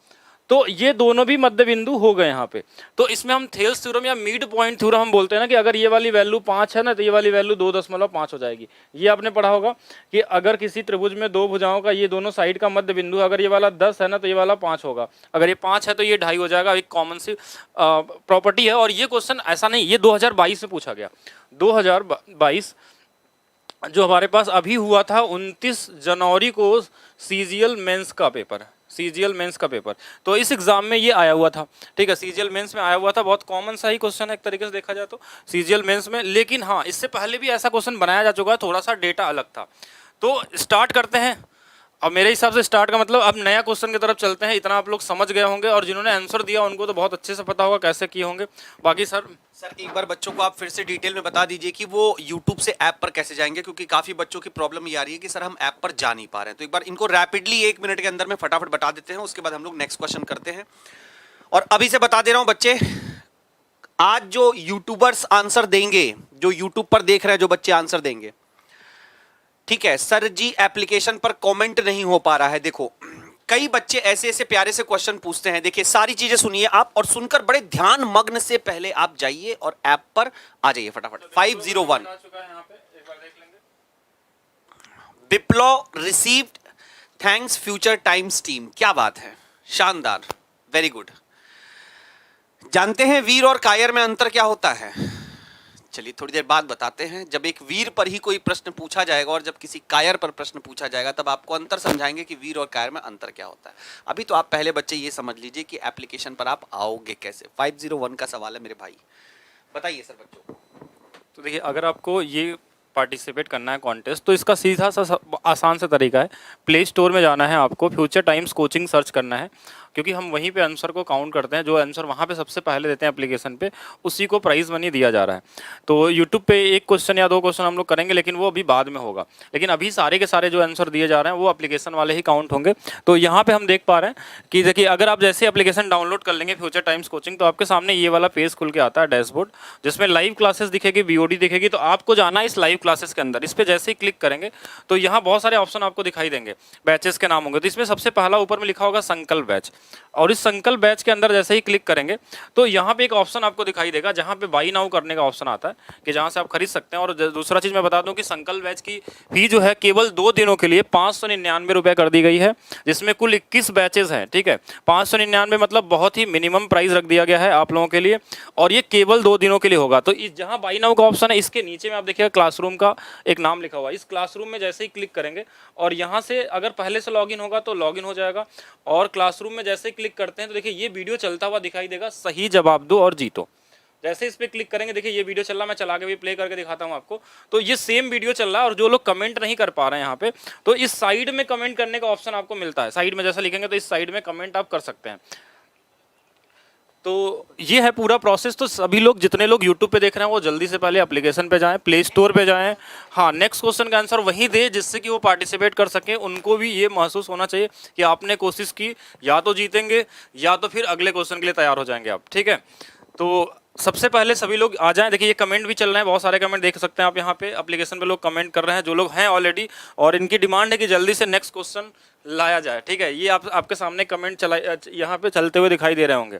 तो ये दोनों भी मध्य बिंदु हो गए यहाँ पे। तो इसमें हम थेल्स थ्योरम या मिड पॉइंट थ्योरम हम बोलते हैं ना कि अगर ये वाली वैल्यू 5 है ना तो ये वाली वैल्यू 2.5 हो जाएगी। ये आपने पढ़ा होगा कि अगर किसी त्रिभुज में दो भुजाओं का ये दोनों साइड का मध्य बिंदु, अगर ये वाला 10 है ना तो ये वाला 5 होगा, अगर ये 5 है तो ये 2.5 हो जाएगा। एक कॉमन सी प्रॉपर्टी है। और ये क्वेश्चन ऐसा नहीं, ये 2022 में पूछा गया, 2022 जो हमारे पास अभी हुआ था 29 जनवरी को CGL मेंस का पेपर, CGL मेंस का पेपर, तो इस एग्जाम में ये आया हुआ था। ठीक है, CGL मेंस में आया हुआ था, बहुत कॉमन सा ही क्वेश्चन है एक तरीके से देखा जाए तो CGL मेंस में। लेकिन हाँ, इससे पहले भी ऐसा क्वेश्चन बनाया जा चुका है, थोड़ा सा डेटा अलग था। तो स्टार्ट करते हैं। अब मेरे हिसाब से स्टार्ट का मतलब अब नया क्वेश्चन की तरफ चलते हैं। इतना आप लोग समझ गए होंगे, और जिन्होंने आंसर दिया उनको तो बहुत अच्छे से पता होगा कैसे किए होंगे। बाकी सर एक बार बच्चों को आप फिर से डिटेल में बता दीजिए कि वो YouTube से ऐप पर कैसे जाएंगे, क्योंकि काफी बच्चों की प्रॉब्लम ये आ रही है कि सर हम ऐप पर जा नहीं पा रहे हैं। तो एक बार इनको रैपिडली 1 मिनट के अंदर में फटाफट बता देते हैं, उसके बाद हम लोग नेक्स्ट क्वेश्चन करते हैं। और अभी से बता दे रहा हूं बच्चे, आज जो यूट्यूबर्स आंसर देंगे, जो यूट्यूब पर देख रहे हैं जो बच्चे आंसर देंगे, ठीक है सर जी एप्लीकेशन पर कमेंट नहीं हो पा रहा है। देखो कई बच्चे ऐसे ऐसे प्यारे से क्वेश्चन पूछते हैं। देखिए सारी चीजें सुनिए आप, और सुनकर बड़े ध्यान मग्न से पहले आप जाइए और ऐप पर आ जाइए फटाफट। 501 Viplav received thanks future times team, क्या बात है, शानदार, वेरी गुड। जानते हैं वीर और कायर में अंतर क्या होता है? चलिए थोड़ी देर बाद बताते हैं। जब एक वीर पर ही कोई प्रश्न पूछा जाएगा और जब किसी कायर पर प्रश्न पूछा जाएगा तब आपको अंतर समझाएंगे कि वीर और कायर में अंतर क्या होता है। अभी तो आप पहले बच्चे ये समझ लीजिए कि एप्लीकेशन पर आप आओगे कैसे। 501 का सवाल है मेरे भाई, बताइए सर बच्चों को। तो देखिए, अगर आपको ये पार्टिसिपेट करना है कॉन्टेस्ट, तो इसका सीधा सा आसान सा तरीका है। प्ले स्टोर में जाना है आपको, फ्यूचर टाइम्स कोचिंग सर्च करना है, क्योंकि हम वहीं पे आंसर को काउंट करते हैं। जो आंसर वहाँ पे सबसे पहले देते हैं एप्लीकेशन पे, उसी को प्राइज़ मनी दिया जा रहा है। तो यूट्यूब पे एक क्वेश्चन या 2 क्वेश्चन हम लोग करेंगे, लेकिन वो अभी बाद में होगा। लेकिन अभी सारे के सारे जो आंसर दिए जा रहे हैं वो एप्लीकेशन वाले ही काउंट होंगे। तो यहाँ पे हम देख पा रहे हैं कि देखिए, अगर आप जैसे एप्लीकेशन डाउनलोड कर लेंगे फ्यूचर टाइम्स कोचिंग, तो आपके सामने ये वाला पेज खुल के आता है, डैशबोर्ड, जिसमें लाइव क्लासेस दिखेगी, वीओडी दिखेगी। तो आपको जाना है इस लाइव क्लासेस के अंदर। इस पर जैसे ही क्लिक करेंगे तो यहाँ बहुत सारे ऑप्शन आपको दिखाई देंगे, बैचेस के नाम होंगे। तो इसमें सबसे पहला ऊपर में लिखा होगा संकल्प बैच, और इस संकल्प बैच के अंदर जैसे ही क्लिक करेंगे तो यहाँ पे एक ऑप्शन आपको दिखाई देगा जहाँ पे बाई नाउ करने का ऑप्शन आता है, कि जहाँ से आप खरीद सकते हैं। और दूसरा चीज़ मैं बता दूं कि संकल्प बैच की फी जो है केवल 2 दिनों के लिए 599 रुपये कर दी गई है, जिसमें कुल 21 बैचेज हैं। ठीक है, 599 मतलब बहुत ही मिनिमम प्राइस रख दिया गया है आप लोगों के लिए, और ये केवल 2 दिनों के लिए होगा। तो इस जहाँ बाई नाउ का ऑप्शन है, इसके नीचे में आप देखिएगा क्लासरूम का एक नाम लिखा हुआ है। इस क्लासरूम में जैसे ही क्लिक करेंगे और यहाँ से अगर पहले से लॉगिन होगा तो लॉगिन हो जाएगा, और क्लासरूम में जैसे ही क्लिक करते हैं तो देखिए ये वीडियो चलता हुआ दिखाई देगा, सही जवाब दो और जीतो। जैसे इस पर क्लिक करेंगे, देखिए ये वीडियो चल रहा है, मैं चला के भी प्ले करके दिखाता हूँ आपको। तो ये सेम वीडियो चल रहा है, और जो लोग कमेंट नहीं कर पा रहे हैं यहाँ पे, तो इस साइड में कमेंट करने का ऑप्शन आपको मिलता है। साइड में जैसा लिखेंगे तो इस साइड में कमेंट आप कर सकते हैं। तो ये है पूरा प्रोसेस। तो सभी लोग, जितने लोग यूट्यूब पे देख रहे हैं, वो जल्दी से पहले एप्लीकेशन पे जाएं, प्ले स्टोर पे जाएं। हाँ, नेक्स्ट क्वेश्चन का आंसर वहीं दे जिससे कि वो पार्टिसिपेट कर सकें। उनको भी ये महसूस होना चाहिए कि आपने कोशिश की, या तो जीतेंगे या तो फिर अगले क्वेश्चन के लिए तैयार हो जाएंगे आप। ठीक है, तो सबसे पहले सभी लोग आ जाएं। देखिए ये कमेंट भी चल रहे हैं, बहुत सारे कमेंट देख सकते हैं आप यहाँ पे। एप्लीकेशन पे लोग कमेंट कर रहे हैं, जो लोग हैं ऑलरेडी, और इनकी डिमांड है कि जल्दी से नेक्स्ट क्वेश्चन लाया जाए। ठीक है, ये आपके सामने कमेंट चला यहाँ पे चलते हुए दिखाई दे रहे होंगे।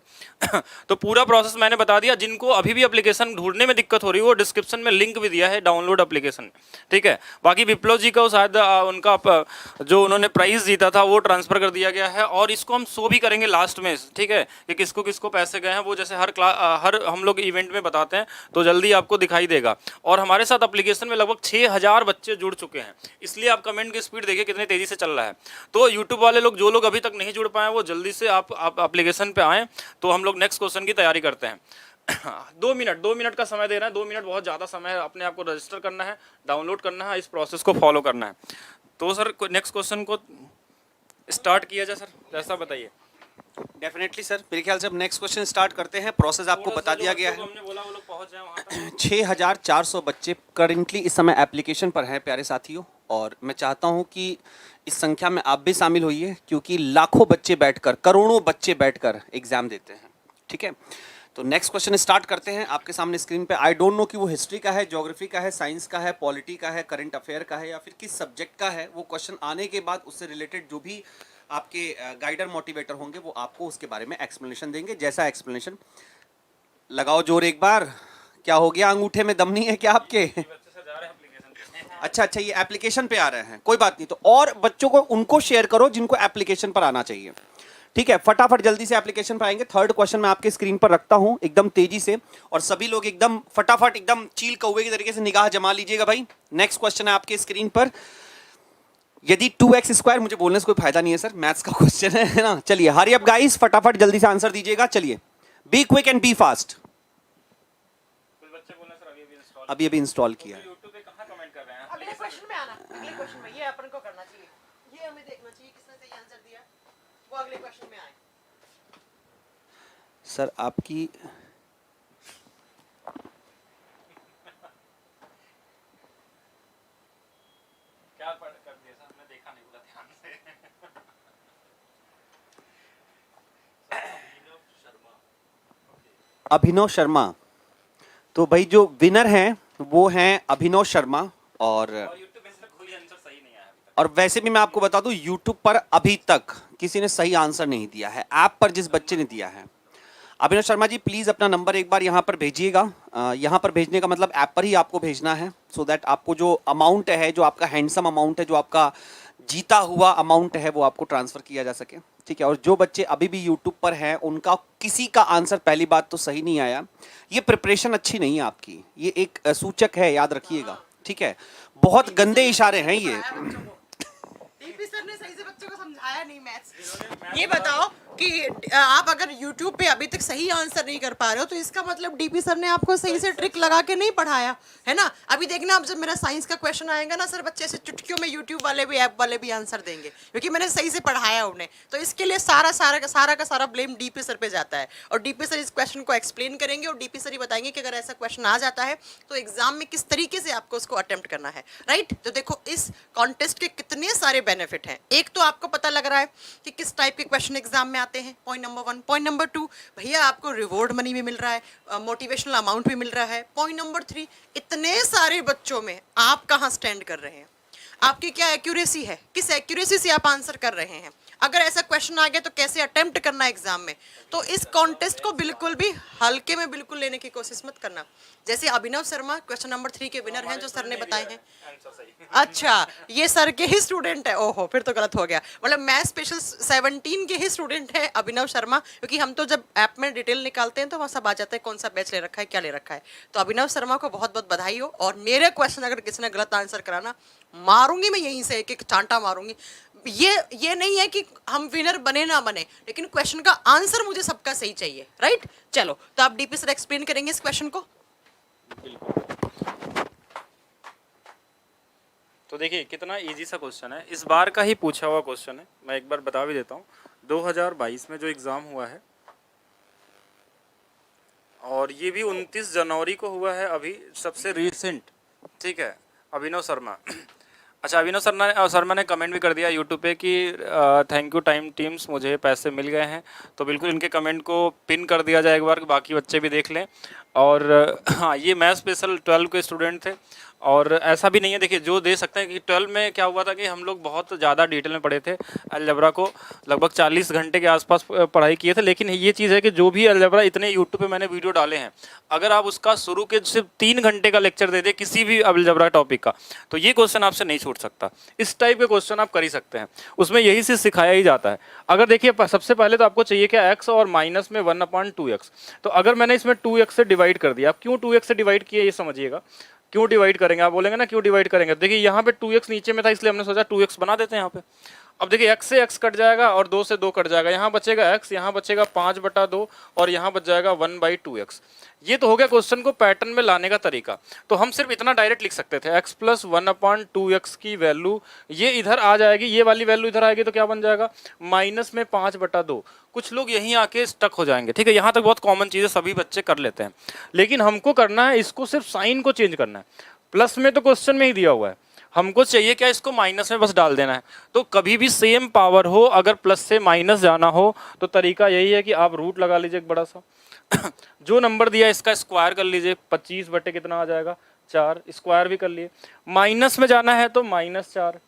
तो पूरा प्रोसेस मैंने बता दिया। जिनको अभी भी एप्लीकेशन ढूंढने में दिक्कत हो रही है, वो डिस्क्रिप्शन में लिंक भी दिया है, डाउनलोड एप्लीकेशन। ठीक है, बाकी विप्लव जी का शायद उनका जो उन्होंने प्राइज जीता था वो ट्रांसफर कर दिया गया है, और इसको हम शो भी करेंगे लास्ट में। ठीक है, कि किसको किसको पैसे गए हैं, वो जैसे हर हम लोग इवेंट में बताते हैं, तो जल्दी आपको दिखाई देगा। और हमारे साथ एप्लीकेशन में लगभग 6000 बच्चे जुड़ चुके हैं, इसलिए आप कमेंट की स्पीड देखिए कितनी तेजी से चल रहा है। तो यूट्यूब वाले लोग, जो लोग अभी तक नहीं जुड़ पाए, वो जल्दी से आप एप्लीकेशन पे आएँ, तो हम लोग नेक्स्ट क्वेश्चन की तैयारी करते हैं। 2 मिनट का समय दे रहे हैं। 2 मिनट बहुत ज़्यादा समय है। अपने आप को रजिस्टर करना है, डाउनलोड करना है, इस प्रोसेस को फॉलो करना है। तो सर नेक्स्ट क्वेश्चन को स्टार्ट किया जाए सर, जैसा बताइए। डेफिनेटली सर, मेरे ख्याल से अब नेक्स्ट क्वेश्चन स्टार्ट करते हैं। प्रोसेस आपको बता दिया गया है। हमने बोला वो लोग पहुंच जाएं वहां तक। 6400 बच्चे करेंटली इस समय एप्लीकेशन पर हैं प्यारे साथियों, और मैं चाहता हूं कि इस संख्या में आप भी शामिल होइए, क्योंकि लाखों बच्चे बैठकर, करोड़ों बच्चे बैठकर एग्जाम देते हैं। ठीक है, तो नेक्स्ट क्वेश्चन स्टार्ट करते हैं। आपके सामने स्क्रीन पे, आई डोंट नो कि वो हिस्ट्री का है, ज्योग्राफी का है, साइंस का है, पॉलिटी का है, करंट अफेयर का है, या फिर किस सब्जेक्ट का है। वो क्वेश्चन आने के बाद उससे रिलेटेड जो भी आपके गाइडर मोटिवेटर होंगे, वो आपको उसके बारे में एक्सप्लेनेशन देंगे। जैसा एक्सप्लेनेशन, लगाओ जोर एक बार। क्या हो गया, अंगूठे में दम नहीं है क्या आपके? अच्छा, ये एप्लीकेशन पे आ रहे हैं, कोई बात नहीं। तो और बच्चों को उनको शेयर करो जिनको एप्लीकेशन पर आना चाहिए। ठीक है, फटाफट जल्दी से एप्लीकेशन पर आएंगे। थर्ड क्वेश्चन मैं आपके स्क्रीन पर रखता हूं एकदम तेजी से, और सभी लोग एकदम फटाफट, एकदम चील कौवे की तरीके से निगाह जमा लीजिएगा भाई। नेक्स्ट क्वेश्चन है आपके स्क्रीन पर। यदि 2x², मुझे बोलने से कोई फायदा नहीं है सर, मैथ्स का क्वेश्चन है ना। चलिए, हरी अप गाइस, फटाफट जल्दी से आंसर दीजिएगा। चलिए, be quick and be fast. अभी इंस्टॉल किया है। अगले क्वेश्चन में आना, अगले क्वेश्चन में, ये अपन को करना चाहिए, ये हमें देखना चाहिए किसने सही आंसर दिया, वो अगले क्वेश्चन में आए। सर आपकी क्या कर दिया सर, हमने देखा नहीं पूरा ध्यान से। अभिनव शर्मा। तो भाई जो विनर हैं वो हैं अभिनव शर्मा, और वैसे भी मैं आपको बता दूं, YouTube पर अभी तक किसी ने सही आंसर नहीं दिया है, ऐप पर जिस बच्चे ने दिया है। अभिनव शर्मा जी, प्लीज अपना नंबर एक बार यहाँ पर भेजिएगा। यहाँ पर भेजने का मतलब ऐप पर ही आपको भेजना है, सो दैट आपको जो अमाउंट है, जो आपका हैंडसम अमाउंट है, जो आपका जीता हुआ अमाउंट है, वो आपको ट्रांसफर किया जा सके। ठीक है, और जो बच्चे अभी भी यूट्यूब पर हैं उनका किसी का आंसर पहली बात तो सही नहीं आया। ये प्रिपरेशन अच्छी नहीं है आपकी, ये एक सूचक है, याद रखिएगा, ठीक है। बहुत गंदे इशारे हैं ये। डीपी सर ने सही से बच्चों को समझाया नहीं मैथ्स। ये बताओ कि आप अगर YouTube पे अभी तक सही आंसर नहीं कर पा रहे हो तो इसका मतलब डीपी सर ने आपको सही से ट्रिक लगा के नहीं पढ़ाया है ना। अभी देखना, अब जब मेरा साइंस का क्वेश्चन आएगा ना सर, बच्चे से चुटकियों में YouTube वाले भी, ऐप वाले भी आंसर देंगे क्योंकि मैंने सही से पढ़ाया उन्हें। तो इसके लिए सारा का सारा ब्लेम डीपी सर पे जाता है और डीपी सर इस क्वेश्चन को एक्सप्लेन करेंगे और डीपी सर ही बताएंगे कि अगर ऐसा क्वेश्चन आ जाता है तो एग्जाम में किस तरीके से आपको उसको अटेम्प्ट करना है, राइट। तो देखो इस कॉन्टेस्ट के कितने सारे बेनिफिट हैं। एक तो आपको पता लग रहा है कि किस टाइप के क्वेश्चन एग्जाम में आते हैं, पॉइंट नंबर 1। पॉइंट नंबर 2, भैया आपको रिवॉर्ड मनी भी मिल रहा है, मोटिवेशनल अमाउंट भी मिल रहा है। पॉइंट नंबर 3, इतने सारे बच्चों में आप कहाँ स्टैंड कर रहे हैं, आपकी क्या एक्यूरेसी है, किस एक्यूरेसी से आप आंसर कर रहे हैं, अगर ऐसा क्वेश्चन आ गया तो कैसे अटेम्प्ट करना है एग्जाम में। तो इस कॉन्टेस्ट को बिल्कुल भी हल्के में बिल्कुल लेने की कोशिश मत करना। जैसे अभिनव शर्मा क्वेश्चन नंबर 3 के विनर हैं जो सर ने बताए हैं। अच्छा, ये सर के ही स्टूडेंट है, ओहो फिर तो गलत हो गया। मतलब मैथ स्पेशल 17 के ही स्टूडेंट है अभिनव शर्मा, क्योंकि हम तो जब ऐप में डिटेल निकालते हैं तो वहाँ सब आ जाता है कौन सा बैच ले रखा है, क्या ले रखा है। तो अभिनव शर्मा को बहुत बहुत बधाई हो। और मेरे क्वेश्चन अगर किसी ने गलत आंसर कराना, मारूंगी मैं यहीं से एक एक चांटा मारूंगी। ये नहीं है कि हम विनर बने ना बने, लेकिन क्वेश्चन का आंसर मुझे सबका सही चाहिए, राइट। चलो, तो आप डीपी सर एक्सप्लेन करेंगे इस क्वेश्चन को। तो देखिए कितना इजी सा क्वेश्चन है, इस बार का ही पूछा हुआ क्वेश्चन है। मैं एक बार बता भी देता हूँ, 2022 में जो एग्ज़ाम हुआ है और ये भी 29 जनवरी को हुआ है, अभी सबसे रिसेंट, ठीक है। अभिनव शर्मा अच्छा, अभिनव शर्मा ने कमेंट भी कर दिया यूट्यूब पे कि थैंक यू टाइम टीम्स, मुझे पैसे मिल गए हैं। तो बिल्कुल इनके कमेंट को पिन कर दिया जाए एक बार, बाकी बच्चे भी देख लें। और हाँ, ये मैथ स्पेशल 12 के स्टूडेंट थे। और ऐसा भी नहीं है, देखिए जो दे सकते हैं कि 12 में क्या हुआ था कि हम लोग बहुत ज़्यादा डिटेल में पढ़े थे अलजबरा को, लगभग 40 घंटे के आसपास पढ़ाई किए थे। लेकिन ये चीज़ है कि जो भी अलजबरा इतने यूट्यूब पे मैंने वीडियो डाले हैं, अगर आप उसका शुरू के सिर्फ 3 घंटे का लेक्चर दे दे किसी भी अलजबरा टॉपिक का, तो ये क्वेश्चन आपसे नहीं छूट सकता। इस टाइप के क्वेश्चन आप कर ही सकते हैं, उसमें यही चीज़ सिखाया ही जाता है। अगर देखिए सबसे पहले तो आपको चाहिए क्या, एक्स और माइनस में 1/2x। तो अगर मैंने इसमें 2x से डिवाइड कर दिया, आप क्यों 2x से डिवाइड किए ये समझिएगा। क्यों डिवाइड करेंगे, आप बोलेंगे ना क्यों डिवाइड करेंगे। देखिए यहाँ पे 2x नीचे में था, इसलिए हमने सोचा 2x बना देते हैं यहाँ पे। अब देखिए x से x कट जाएगा और 2 से 2 कट जाएगा, यहाँ बचेगा x, यहाँ बचेगा 5/2 और यहाँ बच जाएगा 1/2x। ये तो हो गया क्वेश्चन को पैटर्न में लाने का तरीका। तो हम सिर्फ इतना डायरेक्ट लिख सकते थे, x + 1/2x की वैल्यू ये इधर आ जाएगी, ये वाली वैल्यू इधर आएगी तो क्या बन जाएगा, माइनस में 5/2। कुछ लोग यहीं आके स्टक हो जाएंगे, ठीक है। यहाँ तक बहुत कॉमन चीज़ें सभी बच्चे कर लेते हैं, लेकिन हमको करना है इसको सिर्फ साइन को चेंज करना है। प्लस में तो क्वेश्चन में ही दिया हुआ है, हमको चाहिए क्या, इसको माइनस में बस डाल देना है। तो कभी भी सेम पावर हो, अगर प्लस से माइनस जाना हो तो तरीका यही है कि आप रूट लगा लीजिए एक बड़ा सा जो नंबर दिया इसका स्क्वायर कर लीजिए, 25 बटे कितना आ जाएगा 4, स्क्वायर भी कर लिए। माइनस में जाना है तो -4,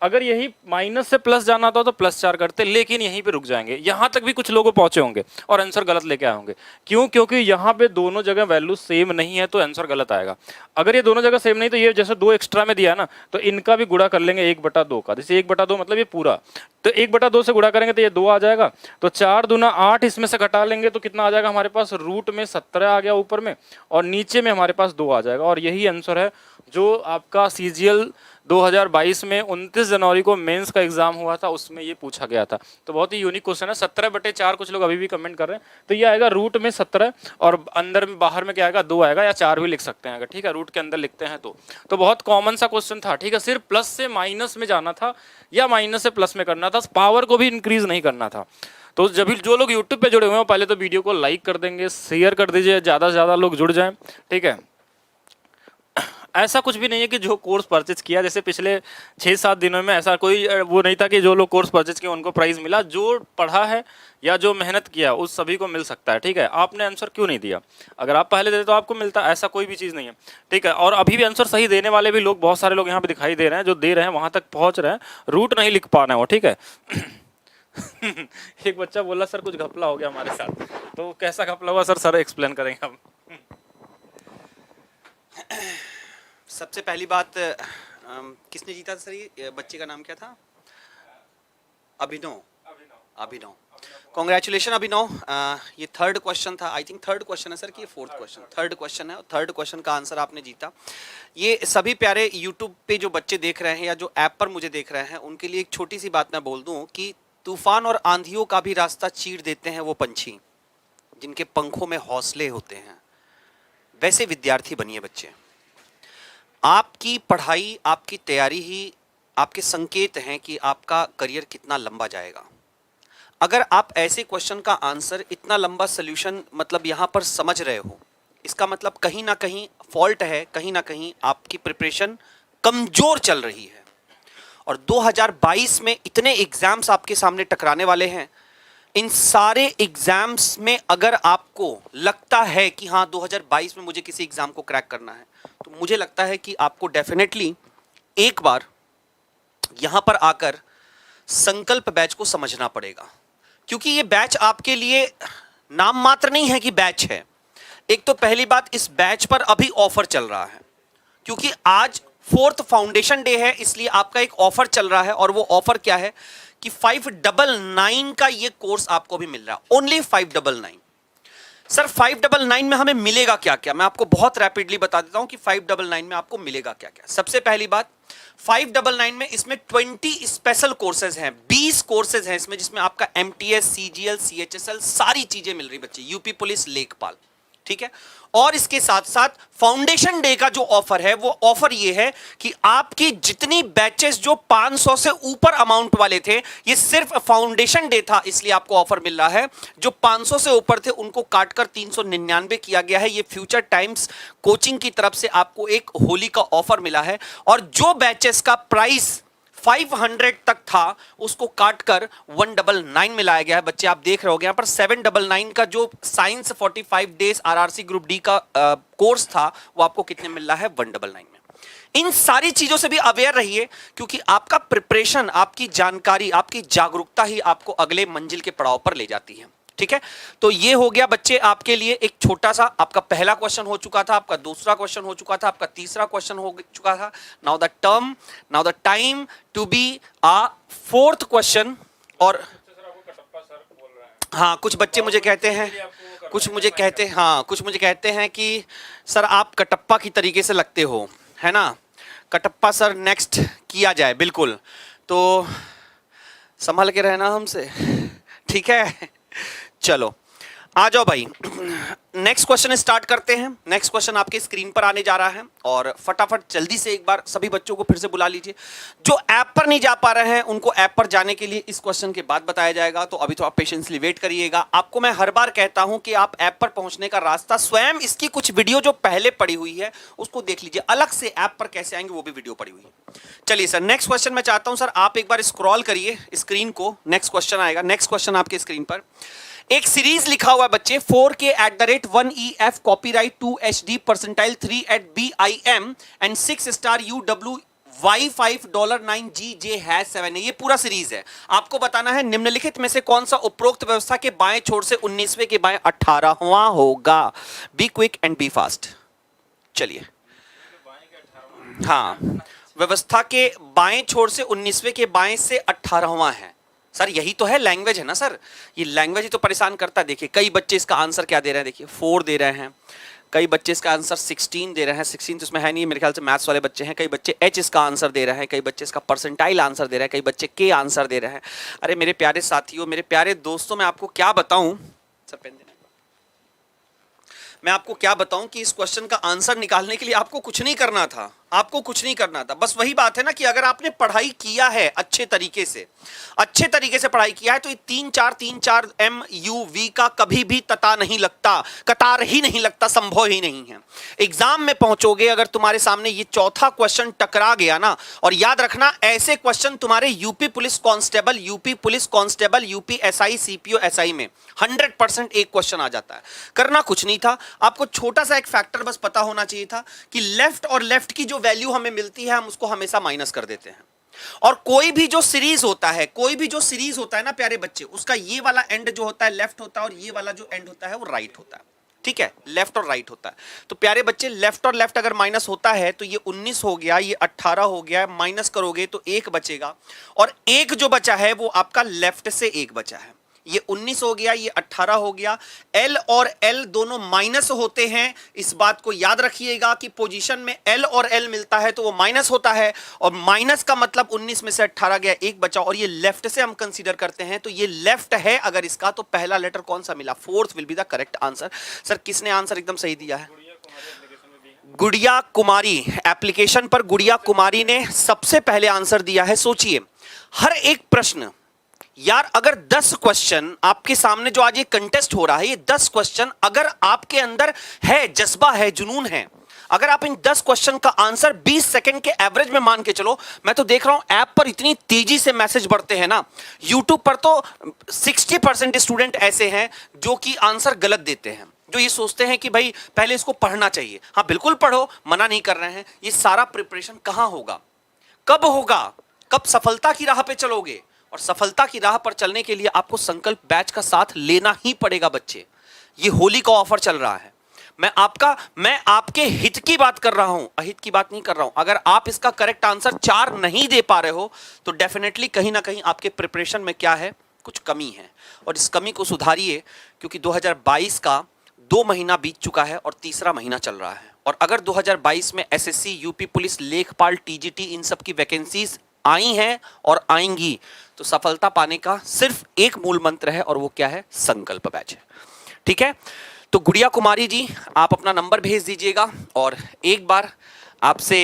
अगर यही माइनस से प्लस जाना था तो +4 करते, लेकिन यहीं पे रुक जाएंगे। यहाँ तक भी कुछ लोग पहुंचे होंगे और आंसर गलत लेके आए होंगे। क्यों, क्योंकि यहाँ पे दोनों जगह वैल्यू सेम नहीं है तो आंसर गलत आएगा। अगर ये दोनों जगह सेम नहीं तो ये जैसे 2 एक्स्ट्रा में दिया है ना, तो इनका भी गुणा कर लेंगे 1/2 का। जैसे 1/2 मतलब ये पूरा, तो 1/2 से गुणा करेंगे तो ये 2 आ जाएगा। तो 4 दूना 8, इसमें से घटा लेंगे तो कितना आ जाएगा हमारे पास, रूट में 17 आ गया ऊपर में और नीचे में हमारे पास 2 आ जाएगा। और यही आंसर है जो आपका CGL 2022 में 29 जनवरी को मेंस का एग्जाम हुआ था, उसमें ये पूछा गया था। तो बहुत ही यूनिक क्वेश्चन है। 17/4 कुछ लोग अभी भी कमेंट कर रहे हैं, तो ये आएगा रूट में 17 और अंदर में बाहर में क्या आएगा 2 आएगा, या 4 भी लिख सकते हैं अगर, ठीक है, रूट के अंदर लिखते हैं तो बहुत कॉमन सा क्वेश्चन था, ठीक है। सिर्फ प्लस से माइनस में जाना था या माइनस से प्लस में करना था, पावर को भी इंक्रीज नहीं करना था। तो जब भी जो लोग यूट्यूब पे जुड़े हुए हैं पहले तो वीडियो को लाइक कर देंगे, शेयर कर दीजिए, ज़्यादा से ज़्यादा लोग जुड़ जाएं, ठीक है। ऐसा कुछ भी नहीं है कि जो कोर्स परचेज किया, जैसे पिछले 6-7 दिनों में ऐसा कोई वो नहीं था कि जो लोग कोर्स परचेज किए उनको प्राइज़ मिला। जो पढ़ा है या जो मेहनत किया उस सभी को मिल सकता है, ठीक है। आपने आंसर क्यों नहीं दिया, अगर आप पहले देते तो आपको मिलता, ऐसा कोई भी चीज़ नहीं है, ठीक है। और अभी भी आंसर सही देने वाले भी लोग, बहुत सारे लोग यहाँ पे दिखाई दे रहे हैं जो दे रहे हैं, वहाँ तक पहुँच रहे हैं, रूट नहीं लिख पा रहे हो, ठीक है। एक बच्चा बोला सर कुछ घपला हो गया हमारे साथ, तो कैसा घपला हुआ सर एक्सप्लेन करेंगे हम। सबसे पहली बात, किसने जीता था सर, ये बच्चे का नाम क्या था, अभिनव। अभिनव, कॉन्ग्रेचुलेशन अभिनव। ये थर्ड क्वेश्चन था, आई थिंक थर्ड क्वेश्चन है सर कि ये फोर्थ क्वेश्चन, थर्ड क्वेश्चन है और थर्ड क्वेश्चन का आंसर आपने जीता। ये सभी प्यारे यूट्यूब पे जो बच्चे देख रहे हैं या जो ऐप पर मुझे देख रहे हैं उनके लिए एक छोटी सी बात मैं बोल दूं कि तूफान और आंधियों का भी रास्ता चीर देते हैं वो पंछी जिनके पंखों में हौसले होते हैं। वैसे विद्यार्थी बनिए बच्चे। आपकी पढ़ाई, आपकी तैयारी ही आपके संकेत हैं कि आपका करियर कितना लंबा जाएगा। अगर आप ऐसे क्वेश्चन का आंसर, इतना लंबा सोल्यूशन मतलब यहाँ पर समझ रहे हो, इसका मतलब कहीं ना कहीं फॉल्ट है, कहीं ना कहीं आपकी प्रिपरेशन कमजोर चल रही है। और 2022 में इतने एग्जाम्स आपके सामने टकराने वाले हैं। इन सारे एग्जाम्स में अगर आपको लगता है कि हाँ 2022 में मुझे किसी एग्जाम को क्रैक करना है, तो मुझे लगता है कि आपको डेफिनेटली एक बार यहां पर आकर संकल्प बैच को समझना पड़ेगा। क्योंकि ये बैच आपके लिए नाम मात्र नहीं है कि बैच है। एक तो पहली बात, इस बैच पर अभी ऑफर चल रहा है क्योंकि आज 4th फाउंडेशन डे है, इसलिए आपका एक ऑफर चल रहा है। और वो ऑफर क्या है कि 599 का ये कोर्स आपको भी मिल रहा है, ओनली 599। सर 599 में हमें मिलेगा क्या क्या, मैं आपको बहुत रैपिडली बता देता हूं कि 599 में आपको मिलेगा क्या क्या। सबसे पहली बात, 599 में इसमें 20 स्पेशल कोर्सेज हैं, 20 कोर्सेज हैं इसमें, जिसमें आपका MTS, CGL, CHSL सारी चीजें मिल रही बच्चे, यूपी पुलिस, लेखपाल, ठीक है। और इसके साथ साथ फाउंडेशन डे का जो ऑफर है वो ऑफर ये है कि आपकी जितनी बैचेस जो 500 से ऊपर अमाउंट वाले थे, ये सिर्फ फाउंडेशन डे था इसलिए आपको ऑफर मिल रहा है। जो 500 से ऊपर थे उनको काटकर 399 किया गया है। ये फ्यूचर टाइम्स कोचिंग की तरफ से आपको एक होली का ऑफर मिला है। और जो बैचेस का प्राइस 500 तक था उसको काटकर 199 में लाया गया है। बच्चे आप देख रहे होगे यहाँ पर 799 का जो science 45 days RRC group D का कोर्स था वो आपको कितने मिल रहा है, 199 में। इन सारी चीजों से भी अवेयर रहिए क्योंकि आपका प्रिपरेशन, आपकी जानकारी, आपकी जागरूकता ही आपको अगले मंजिल के पड़ाव पर ले जाती है, ठीक है। तो ये हो गया बच्चे आपके लिए एक छोटा सा, आपका पहला क्वेश्चन हो चुका था, आपका दूसरा क्वेश्चन हो चुका था, आपका तीसरा क्वेश्चन हो चुका था। Now the time to be a fourth question. और हाँ, कुछ बच्चे मुझे कहते हैं, कुछ मुझे कहते हैं कि सर आप कटप्पा की तरीके से लगते हो, है ना। कटप्पा सर नेक्स्ट किया जाए, बिल्कुल, तो संभल के रहना हमसे, ठीक है। चलो आ जाओ भाई, नेक्स्ट क्वेश्चन स्टार्ट करते हैं। नेक्स्ट क्वेश्चन आपके स्क्रीन पर आने जा रहा है और फटाफट जल्दी से एक बार सभी बच्चों को फिर से बुला लीजिए। जो ऐप पर नहीं जा पा रहे हैं उनको ऐप पर जाने के लिए इस क्वेश्चन के बाद बताया जाएगा, तो अभी तो आप पेशेंसली वेट करिएगा। आपको मैं हर बार कहता हूं कि आप ऐप पर पहुंचने का रास्ता स्वयं, इसकी कुछ वीडियो जो पहले पड़ी हुई है उसको देख लीजिए, अलग से ऐप पर कैसे आएंगे वो भी वीडियो पड़ी हुई है। चलिए सर, नेक्स्ट क्वेश्चन मैं चाहता हूं सर आप एक बार स्क्रॉल करिए स्क्रीन को, नेक्स्ट क्वेश्चन आएगा। नेक्स्ट क्वेश्चन आपके स्क्रीन पर एक सीरीज लिखा हुआ है बच्चे, 4K@1EF copyright 2 HD percentile 3 @BIM and 6 star UW Y5 $9 GJ #7 है। ये पूरा सीरीज है। आपको बताना है निम्नलिखित में से कौन सा उपरोक्त व्यवस्था के बाएं छोर से 19वें के बाएं 18वां होगा। Be quick and be fast. चलिए, हाँ, व्यवस्था के बाएं छोर से 19वें के बाएं से 18वां है। सर यही तो है, लैंग्वेज है ना सर, ये लैंग्वेज ही तो परेशान करता है। देखिए कई बच्चे इसका आंसर क्या दे रहे हैं, देखिए 4 दे रहे हैं, कई बच्चे इसका आंसर 16 दे रहे हैं। 16 तो इसमें है नहीं, मेरे ख्याल से मैथ्स वाले बच्चे हैं। कई बच्चे H इसका आंसर दे रहे हैं, कई बच्चे इसका परसेंटाइल आंसर दे रहे हैं, कई बच्चे K आंसर दे रहे हैं। अरे मेरे प्यारे साथियों, मेरे प्यारे दोस्तों, मैं आपको क्या बताऊं, सर पेन देना, मैं आपको क्या बताऊं कि इस क्वेश्चन का आंसर निकालने के लिए आपको कुछ नहीं करना था, आपको कुछ नहीं करना था। बस वही बात है ना कि अगर आपने पढ़ाई किया है अच्छे तरीके से पढ़ाई किया है, तो ये 3-4 MUV का कभी भी तता नहीं लगता, कतार ही नहीं लगता, संभव ही नहीं है। एग्जाम में पहुंचोगे अगर तुम्हारे सामने ये चौथा क्वेश्चन टकरा गया ना, और याद रखना ऐसे क्वेश्चन तुम्हारे UP police constable, UP SI CPO SI में 100% एक क्वेश्चन आ जाता है। करना कुछ नहीं था, आपको छोटा सा एक फैक्टर बस पता होना चाहिए था कि लेफ्ट और लेफ्ट की जो वैल्यू हमें मिलती है हम उसको हमेशा माइनस कर देते हैं। और कोई भी जो सीरीज होता है ना प्यारे बच्चे, उसका ये वाला एंड जो होता है लेफ्ट होता है और ये वाला जो एंड होता है वो राइट होता है। ठीक है, लेफ्ट और राइट होता है। तो प्यारे बच्चे, लेफ्ट और लेफ्ट अगर माइनस होता है तो ये 19 हो गया, ये 18 हो गया, माइनस करोगे तो 1 बचेगा, और एक जो बचा है वो आपका लेफ्ट से 1 बचा है। ये 19 हो गया, ये 18 हो गया। L और L दोनों माइनस होते हैं, इस बात को याद रखिएगा कि पोजीशन में L और L मिलता है तो वो माइनस होता है, और माइनस का मतलब 19 में से 18 गया, 1 बचा, और ये लेफ्ट से हम कंसीडर करते हैं तो ये लेफ्ट है अगर इसका, तो पहला लेटर कौन सा मिला, fourth will be the correct answer. Sir किसने आंसर एकदम सही दिया है? गुड़िया कुमारी, एप्लीकेशन पर गुड़िया कुमारी ने सबसे पहले आंसर दिया है। सोचिए, हर एक प्रश्न यार, अगर 10 क्वेश्चन आपके सामने जो आज ये कंटेस्ट हो रहा है, ये 10 क्वेश्चन अगर आपके अंदर है, जज्बा है, जुनून है, अगर आप इन 10 क्वेश्चन का आंसर 20 सेकंड के एवरेज में मान के चलो, मैं तो देख रहा हूं ऐप पर इतनी तेजी से मैसेज बढ़ते हैं ना, यूट्यूब पर तो 60% स्टूडेंट ऐसे हैं जो कि आंसर गलत देते हैं, जो ये सोचते हैं कि भाई पहले इसको पढ़ना चाहिए। हाँ बिल्कुल पढ़ो, मना नहीं कर रहे हैं, ये सारा प्रिपरेशन कहां होगा, कब होगा, कब सफलता की राह पे चलोगे, और सफलता की राह पर चलने के लिए आपको संकल्प बैच का साथ लेना ही पड़ेगा बच्चे। ये होली का ऑफर चल रहा है, मैं आपके हित की बात कर रहा हूं, अहित की बात नहीं कर रहा हूं। अगर आप इसका करेक्ट आंसर 4 नहीं दे पा रहे हो तो डेफिनेटली कहीं ना कहीं आपके प्रिपरेशन में क्या है, कुछ कमी है, और इस कमी को सुधारिए, क्योंकि 2022 का 2 महीना बीत चुका है और तीसरा महीना चल रहा है। और अगर 2022 में एसएससी, यूपी पुलिस, लेखपाल, टीजीटी, इन सब की वैकेंसीज आई हैं और आएंगी, तो सफलता पाने का सिर्फ एक मूल मंत्र है, और वो क्या है, संकल्प बैच है। ठीक है, तो गुड़िया कुमारी जी, आप अपना नंबर भेज दीजिएगा, और एक बार आपसे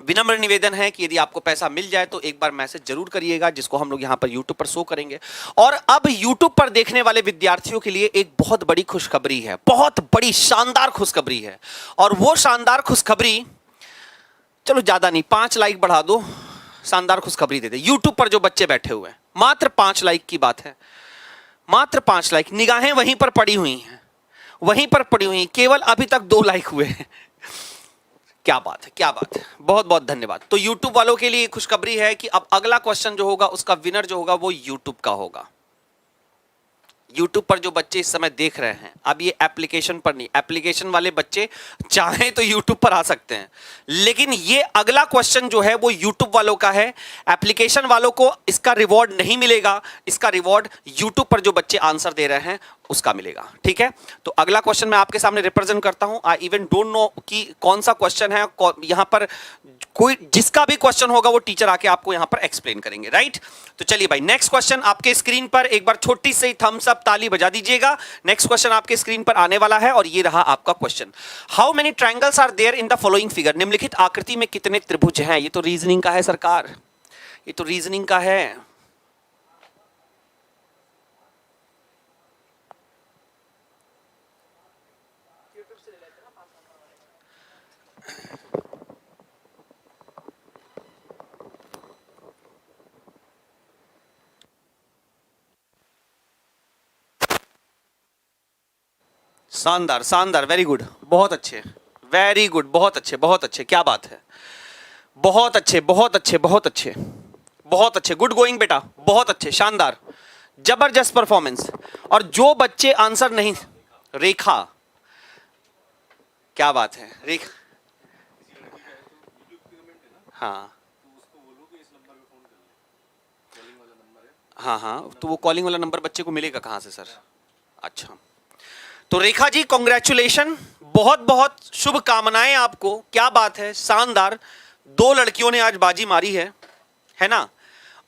विनम्र निवेदन है कि यदि आपको पैसा मिल जाए तो एक बार मैसेज जरूर करिएगा, जिसको हम लोग यहाँ पर यूट्यूब पर शो करेंगे। और अब यूट्यूब पर देखने वाले विद्यार्थियों के लिए एक बहुत बड़ी खुशखबरी है, बहुत बड़ी शानदार खुशखबरी है, और वो शानदार खुशखबरी, चलो ज्यादा नहीं, 5 लाइक बढ़ा दो, शानदार खुशखबरी दे दे। यूट्यूब पर जो बच्चे बैठे हुए हैं, मात्र 5 लाइक की बात है, मात्र 5 लाइक, निगाहें वहीं पर पड़ी हुई हैं, वहीं पर पड़ी हुई हैं, केवल अभी तक 2 लाइक हुए हैं। क्या बात है, क्या बात है, बहुत बहुत धन्यवाद। तो यूट्यूब वालों के लिए खुशखबरी है कि अब अगला क्वेश्चन जो होगा, उसका विनर जो होगा वो यूट्यूब का होगा। यूट्यूब पर जो बच्चे इस समय देख रहे हैं, अब ये एप्लीकेशन पर नहीं, एप्लीकेशन वाले बच्चे चाहें तो यूट्यूब पर आ सकते हैं, लेकिन ये अगला क्वेश्चन जो है वो यूट्यूब वालों का है। एप्लीकेशन वालों को इसका रिवॉर्ड नहीं मिलेगा, इसका रिवॉर्ड यूट्यूब पर जो बच्चे आंसर दे रहे हैं उसका मिलेगा। ठीक है, तो अगला क्वेश्चन मैं आपके सामने रिप्रेजेंट करता हूं। आई इवन डोंट नो कि कौन सा क्वेश्चन है, यहां पर कोई जिसका भी क्वेश्चन होगा वो टीचर आके आपको यहां पर एक्सप्लेन करेंगे, राइट। तो चलिए भाई, नेक्स्ट क्वेश्चन आपके स्क्रीन पर, एक बार छोटी सी थम्स अप ताली बजा दीजिएगा। नेक्स्ट क्वेश्चन आपके स्क्रीन पर आने वाला है, और ये रहा आपका question. How many triangles are there in the following figure, निम्नलिखित आकृति में कितने त्रिभुज हैं। ये तो रीजनिंग का है सरकार, ये तो रीजनिंग का है। शानदार शानदार, वेरी गुड, बहुत अच्छे, वेरी गुड, बहुत अच्छे, बहुत अच्छे, क्या बात है, बहुत अच्छे, बहुत अच्छे, बहुत अच्छे, बहुत अच्छे, गुड गोइंग बेटा, बहुत अच्छे, शानदार, जबरदस्त परफॉर्मेंस। और जो बच्चे आंसर नहीं, रेखा, क्या बात है रेखा, हाँ हाँ हाँ, तो वो कॉलिंग वाला नंबर बच्चे को मिलेगा कहाँ से सर? अच्छा, तो रेखा जी कॉन्ग्रेचुलेशन, बहुत बहुत शुभकामनाएं आपको, क्या बात है, शानदार। 2 लड़कियों ने आज बाजी मारी है ना।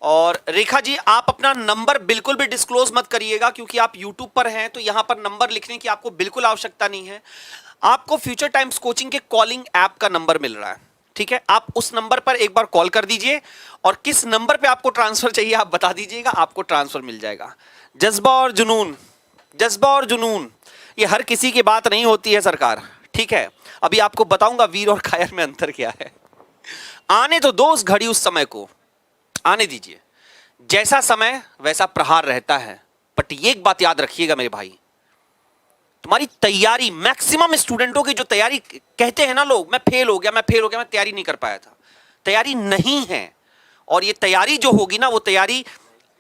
और रेखा जी, आप अपना नंबर बिल्कुल भी डिस्क्लोज मत करिएगा, क्योंकि आप यूट्यूब पर हैं, तो यहां पर नंबर लिखने की आपको बिल्कुल आवश्यकता नहीं है। आपको फ्यूचर टाइम्स कोचिंग के कॉलिंग ऐप का नंबर मिल रहा है, ठीक है, आप उस नंबर पर एक बार कॉल कर दीजिए, और किस नंबर पे आपको ट्रांसफर चाहिए आप बता दीजिएगा, आपको ट्रांसफर मिल जाएगा। जज्बा और जुनून, जज्बा और जुनून, ये हर किसी की बात नहीं होती है सरकार, ठीक है। अभी आपको बताऊंगा वीर और कायर में अंतर क्या है। आने तो दो उस घड़ी, उस समय को आने दीजिए, जैसा समय वैसा प्रहार रहता है। बट ये एक बात याद रखिएगा मेरे भाई, तुम्हारी तैयारी, मैक्सिमम स्टूडेंटों की जो तैयारी कहते हैं ना लोग, मैं फेल हो गया, मैं फेल हो गया, मैं तैयारी नहीं कर पाया था, तैयारी नहीं है। और ये तैयारी जो होगी ना, वो तैयारी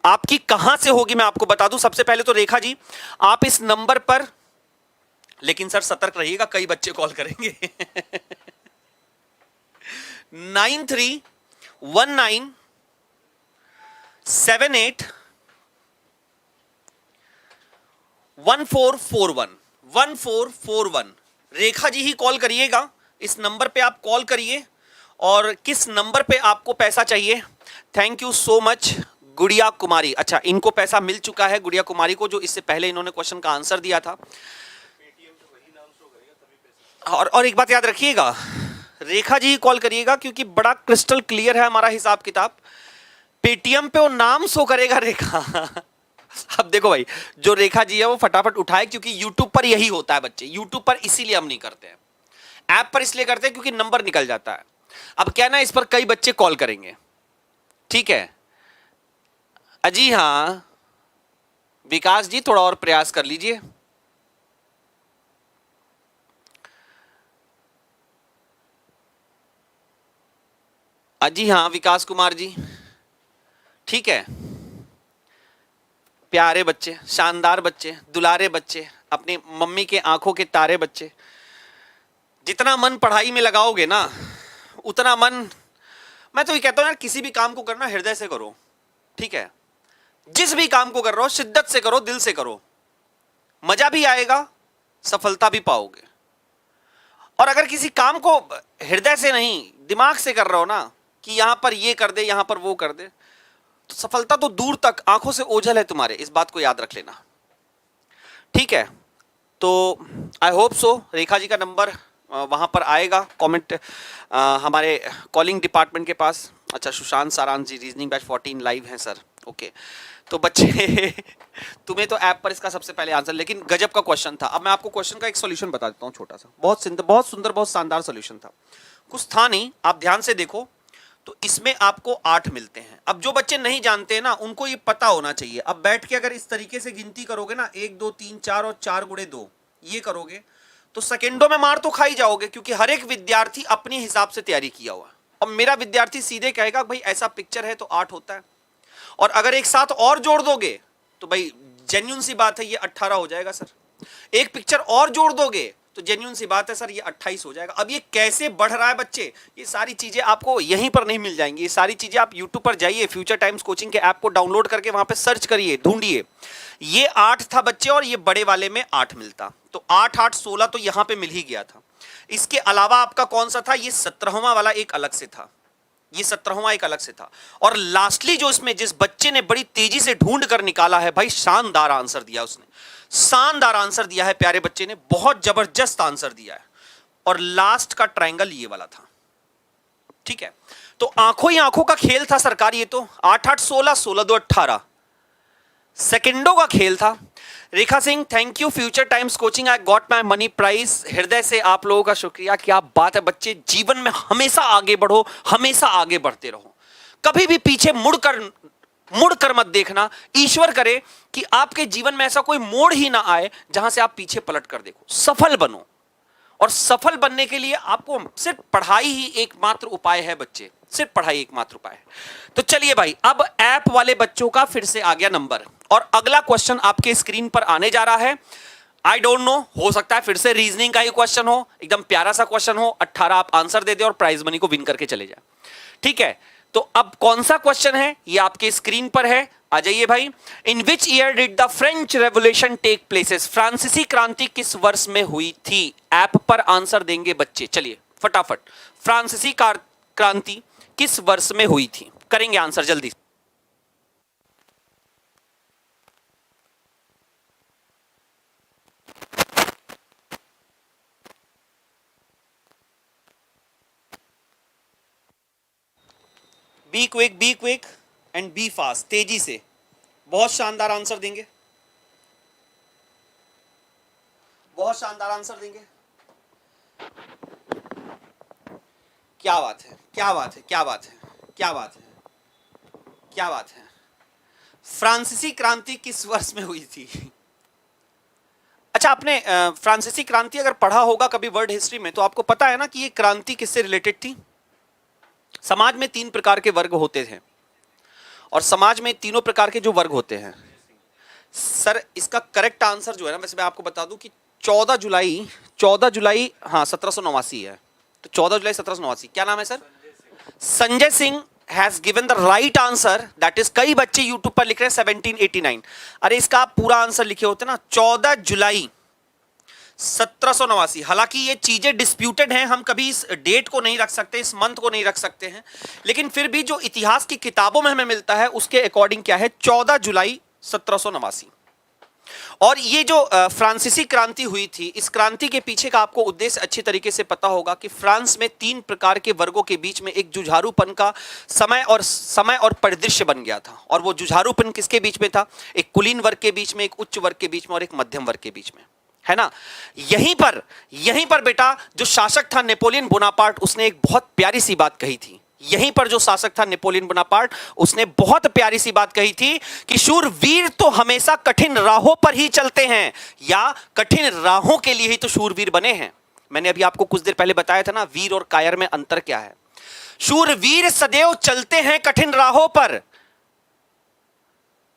आपकी कहां से होगी मैं आपको बता दूं। सबसे पहले तो रेखा जी, आप इस नंबर पर लेकिन सर सतर्क रहिएगा, कई बच्चे कॉल करेंगे। 9319781441 रेखा जी ही कॉल करिएगा। इस नंबर पे आप कॉल करिए और किस नंबर पे आपको पैसा चाहिए। थैंक यू सो मच गुड़िया कुमारी। अच्छा, इनको पैसा मिल चुका है गुड़िया कुमारी को, जो इससे पहले इन्होंने क्वेश्चन का आंसर दिया था। और एक बात याद रखिएगा, रेखा जी कॉल करिएगा क्योंकि बड़ा क्रिस्टल क्लियर है हमारा हिसाब किताब। पेटीएम पे वो नाम शो करेगा रेखा। अब देखो भाई, जो रेखा जी है वो फटाफट उठाए, क्योंकि यूट्यूब पर यही होता है बच्चे। यूट्यूब पर इसीलिए हम नहीं करते हैं, ऐप पर इसलिए करते हैं क्योंकि नंबर निकल जाता है। अब क्या ना, इस पर कई बच्चे कॉल करेंगे, ठीक है। अजी हाँ विकास जी, थोड़ा और प्रयास कर लीजिए। अजी हाँ विकास कुमार जी, ठीक है। प्यारे बच्चे, शानदार बच्चे, दुलारे बच्चे, अपनी मम्मी के आंखों के तारे बच्चे। जितना मन पढ़ाई में लगाओगे ना, उतना मन, मैं तो ये कहता हूं यार, किसी भी काम को करना हृदय से करो, ठीक है। जिस भी काम को कर रहे हो शिद्दत से करो, दिल से करो, मजा भी आएगा, सफलता भी पाओगे। और अगर किसी काम को हृदय से नहीं दिमाग से कर रहे हो ना, कि यहां पर ये कर दे, यहां पर वो कर दे, तो सफलता तो दूर तक, आंखों से ओझल है तुम्हारे। इस बात को याद रख लेना, ठीक है। तो I hope so Rekha ji का नंबर वहां पर आएगा, कमेंट हमारे कॉलिंग डिपार्टमेंट के पास। अच्छा, सुशांत सारांश जी, रीजनिंग बैच 14 लाइव हैं सर, ओके। तो बच्चे तुम्हें तो ऐप पर इसका सबसे पहले आंसर, लेकिन गजब का क्वेश्चन था। अब मैं आपको क्वेश्चन का एक सॉल्यूशन बता देता हूं, छोटा सा, बहुत सुंदर, बहुत शानदार सॉल्यूशन था। कुछ था नहीं, आप ध्यान से देखो तो इसमें आपको 8 मिलते हैं। अब जो बच्चे नहीं जानते हैं ना, उनको ये पता होना चाहिए। अब बैठ के अगर इस तरीके से गिनती करोगे ना, 1 2 3 4 और 4 गुणे 2, ये करोगे तो सेकंडों में मार तो खा ही जाओगे, क्योंकि हर एक विद्यार्थी अपने हिसाब से तैयारी किया हुआ है। और मेरा विद्यार्थी सीधे कहेगा भाई ऐसा पिक्चर है तो 8 होता है, और अगर एक साथ और जोड़ दोगे तो भाई जेन्युइन सी बात है ये 18 हो जाएगा सर। एक पिक्चर और जोड़ दोगे तो जेन्युइन सी बात है सर ये 28 हो जाएगा। अब ये कैसे बढ़ रहा है बच्चे, ये सारी चीजें आपको यहीं पर नहीं मिल जाएंगी। ये सारी चीजें आप यूट्यूब पर जाइए, फ्यूचर टाइम्स कोचिंग के ऐप को डाउनलोड करके वहां पे सर्च करिए, ढूंढिए। ये 8 था बच्चे, और ये बड़े वाले में 8 मिलता, तो 8 8 16 तो यहां पे मिल ही गया था। इसके अलावा आपका कौन सा था, ये 17वां वाला एक अलग से था, ये 17वां एक अलग से था। और लास्टली जो इसमें जिस बच्चे ने बड़ी तेजी से ढूंढ कर निकाला है, भाई शानदार आंसर दिया उसने, शानदार आंसर दिया है प्यारे बच्चे ने, बहुत जबरदस्त आंसर दिया है। और लास्ट का ट्रायंगल ये वाला था, ठीक है। तो आंखों ही आंखों का खेल था सरकार, ये तो 8 8 16 16 2 18 सेकंडों का खेल था। Rekha Singh, thank you future times coaching, I got my money prize. हृदय से आप लोगों का शुक्रिया, क्या बात है बच्चे। जीवन में हमेशा आगे बढ़ो, हमेशा आगे बढ़ते रहो, कभी भी पीछे मुड़कर मत देखना। ईश्वर करे कि आपके जीवन में ऐसा कोई मोड़ ही ना आए जहां से आप पीछे पलट कर देखो। सफल बनो, और सफल बनने के लिए आपको सिर्फ पढ़ाई ही एकमात्र उपाय है बच्चे, सिर्फ पढ़ाई एकमात्र उपाय है। तो चलिए भाई, अब ऐप वाले बच्चों का फिर से आ गया नंबर, और अगला क्वेश्चन आपके स्क्रीन पर आने जा रहा है। आई डोंट नो, हो सकता है फिर से रीजनिंग का ही क्वेश्चन हो, एकदम प्यारा सा क्वेश्चन हो, 18 आप आंसर दे दे और प्राइज मनी को विन करके चले जाए, ठीक है। तो अब कौन सा क्वेश्चन है ये आपके स्क्रीन पर है, आ जाइए भाई। In which year did the French revolution take places, फ्रांसीसी क्रांति किस वर्ष में हुई थी। ऐप पर आंसर देंगे बच्चे, चलिए फटाफट। फ्रांसीसी क्रांति किस वर्ष में हुई थी, करेंगे आंसर जल्दी। Be quick and be fast, तेजी से, बहुत शानदार आंसर देंगे, बहुत शानदार आंसर देंगे। क्या बात है, क्या बात है, क्या बात है, क्या बात है, क्या बात है। फ्रांसीसी क्रांति किस वर्ष में हुई थी। अच्छा, आपने फ्रांसीसी क्रांति अगर पढ़ा होगा कभी वर्ल्ड हिस्ट्री में, तो आपको पता है ना कि ये क्रांति किससे रिलेटेड थी। समाज में 3 प्रकार के वर्ग होते हैं, और समाज में तीनों प्रकार के जो वर्ग होते हैं, सर इसका करेक्ट आंसर जो है ना, वैसे मैं आपको बता दूं कि 14 जुलाई हाँ 1789 है, तो 14 जुलाई 1789। क्या नाम है sir? Sanjay Singh has given the right answer, that is. कई बच्चे यूट्यूब पर लिख रहे हैं 1789। अरे इसका आप पूरा आंसर लिखे होते ना, 14 जुलाई 1789। हालांकि ये चीजें डिस्प्यूटेड हैं, हम कभी इस डेट को नहीं रख सकते, इस मंथ को नहीं रख सकते हैं, लेकिन फिर भी जो इतिहास की किताबों में हमें मिलता है उसके अकॉर्डिंग क्या है, 14 जुलाई 1789। और ये जो फ्रांसीसी क्रांति हुई थी, इस क्रांति के पीछे का आपको उद्देश्य अच्छी तरीके से पता होगा कि फ्रांस में 3 प्रकार के वर्गों के बीच में एक जुझारूपन का समय और परिदृश्य बन गया था। और वो जुझारूपन किसके बीच में था? एक कुलीन वर्ग के बीच में, एक उच्च वर्ग के बीच में और एक मध्यम वर्ग के बीच में, है ना। यहीं पर बेटा जो शासक था नेपोलियन बोनापार्ट, उसने एक बहुत प्यारी सी बात कही थी। यहीं पर जो शासक था नेपोलियन बोनापार्ट, उसने बहुत प्यारी सी बात कही थी कि शूरवीर तो हमेशा कठिन राहों पर ही चलते हैं, या कठिन राहों के लिए ही तो शूरवीर बने हैं। मैंने अभी आपको कुछ देर पहले बताया था ना, वीर और कायर में अंतर क्या है। शूरवीर सदैव चलते हैं कठिन राहों पर,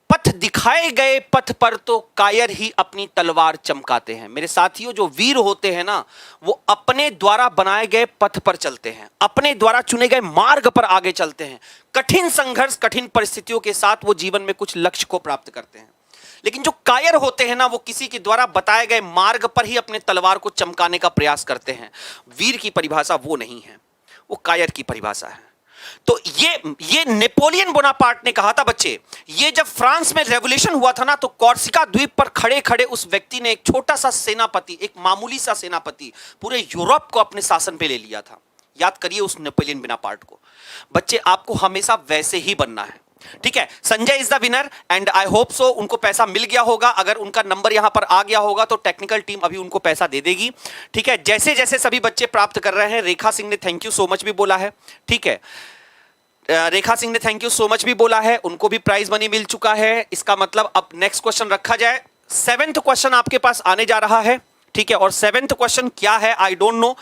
पथ दिखाए गए पथ पर तो कायर ही अपनी तलवार चमकाते हैं। मेरे साथियों, जो वीर होते हैं ना, वो अपने द्वारा बनाए गए पथ पर चलते हैं, अपने द्वारा चुने गए मार्ग पर आगे चलते हैं। कठिन संघर्ष, कठिन परिस्थितियों के साथ वो जीवन में कुछ लक्ष्य को प्राप्त करते हैं। लेकिन जो कायर होते हैं ना, वो किसी के द्वारा बताए गए मार्ग पर ही अपने तलवार को चमकाने का प्रयास करते हैं। वीर की परिभाषा वो नहीं है, वो कायर की परिभाषा है। तो ये नेपोलियन बोनापार्ट ने कहा था बच्चे। ये जब फ्रांस में रेवोल्यूशन हुआ था ना, तो कॉर्सिका द्वीप पर खड़े खड़े उस व्यक्ति ने एक छोटा सा सेनापति, एक मामूली सा सेनापति, पूरे यूरोप को अपने शासन पे ले लिया था। याद करिए उस नेपोलियन बोनापार्ट को। बच्चे, आपको हमेशा वैसे ही बनना है, ठीक है। Sanjay is the winner and I hope so उनको पैसा मिल गया होगा। अगर उनका नंबर यहां पर आ गया होगा तो टेक्निकल टीम अभी उनको पैसा दे देगी, ठीक है। जैसे जैसे सभी बच्चे प्राप्त कर रहे हैं, रेखा सिंह ने थैंक यू सो मच भी बोला है, ठीक है। रेखा सिंह ने थैंक यू सो मच भी बोला है, उनको भी प्राइज मनी मिल चुका है। इसका मतलब अब नेक्स्ट क्वेश्चन रखा जाए। 7th क्वेश्चन आपके पास आने जा रहा है, ठीक है। और 7th क्वेश्चन क्या है आई डोंट नो।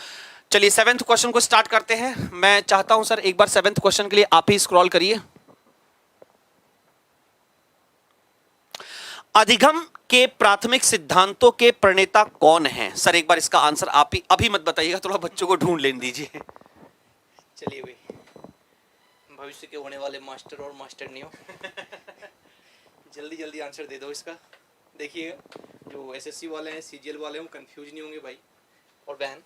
चलिए 7th क्वेश्चन को स्टार्ट करते हैं। मैं चाहता हूं सर एक बार 7th क्वेश्चन के लिए आप ही स्क्रॉल करिए। अधिगम के प्राथमिक सिद्धांतों के प्रणेता कौन हैं? सर एक बार इसका आंसर आप ही, अभी मत बताइएगा, थोड़ा बच्चों को ढूंढ लेने दीजिए। चलिए भाई, भविष्य के होने वाले मास्टर और मास्टरनियों जल्दी जल्दी आंसर दे दो इसका। देखिए, जो एसएससी वाले हैं, सीजीएल वाले हैं, वो कंफ्यूज नहीं होंगे भाई और बहन,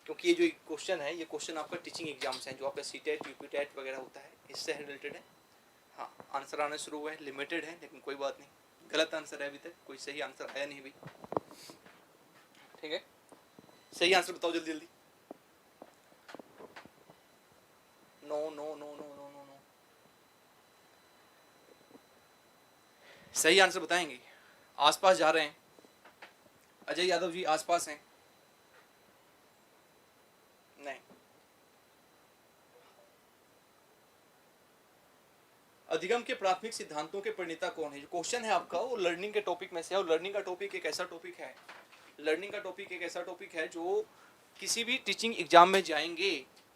क्योंकि ये जो क्वेश्चन है, ये क्वेश्चन आपका टीचिंग एग्जाम्स हैं, जो आपका सीटेट, यूपीटेट वगैरह होता है, इससे रिलेटेड है। हाँ, आंसर आने शुरू हुए हैं, लिमिटेड है, लेकिन कोई बात नहीं। गलत आंसर है अभी तक, कोई सही आंसर आया नहीं भाई, ठीक है। सही आंसर बताओ जल्दी जल्दी। No no no no no no no, सही आंसर बताएंगे। आसपास जा रहे हैं, अजय यादव जी आसपास हैं। नहीं, अधिगम के प्राथमिक सिद्धांतों के प्रणेता कौन है? जो क्वेश्चन है आपका, वो लर्निंग के टॉपिक में से है। और लर्निंग का टॉपिक एक ऐसा टॉपिक है, लर्निंग का टॉपिक एक ऐसा टॉपिक है जो किसी भी टीचिंग एग्जाम में जाएंगे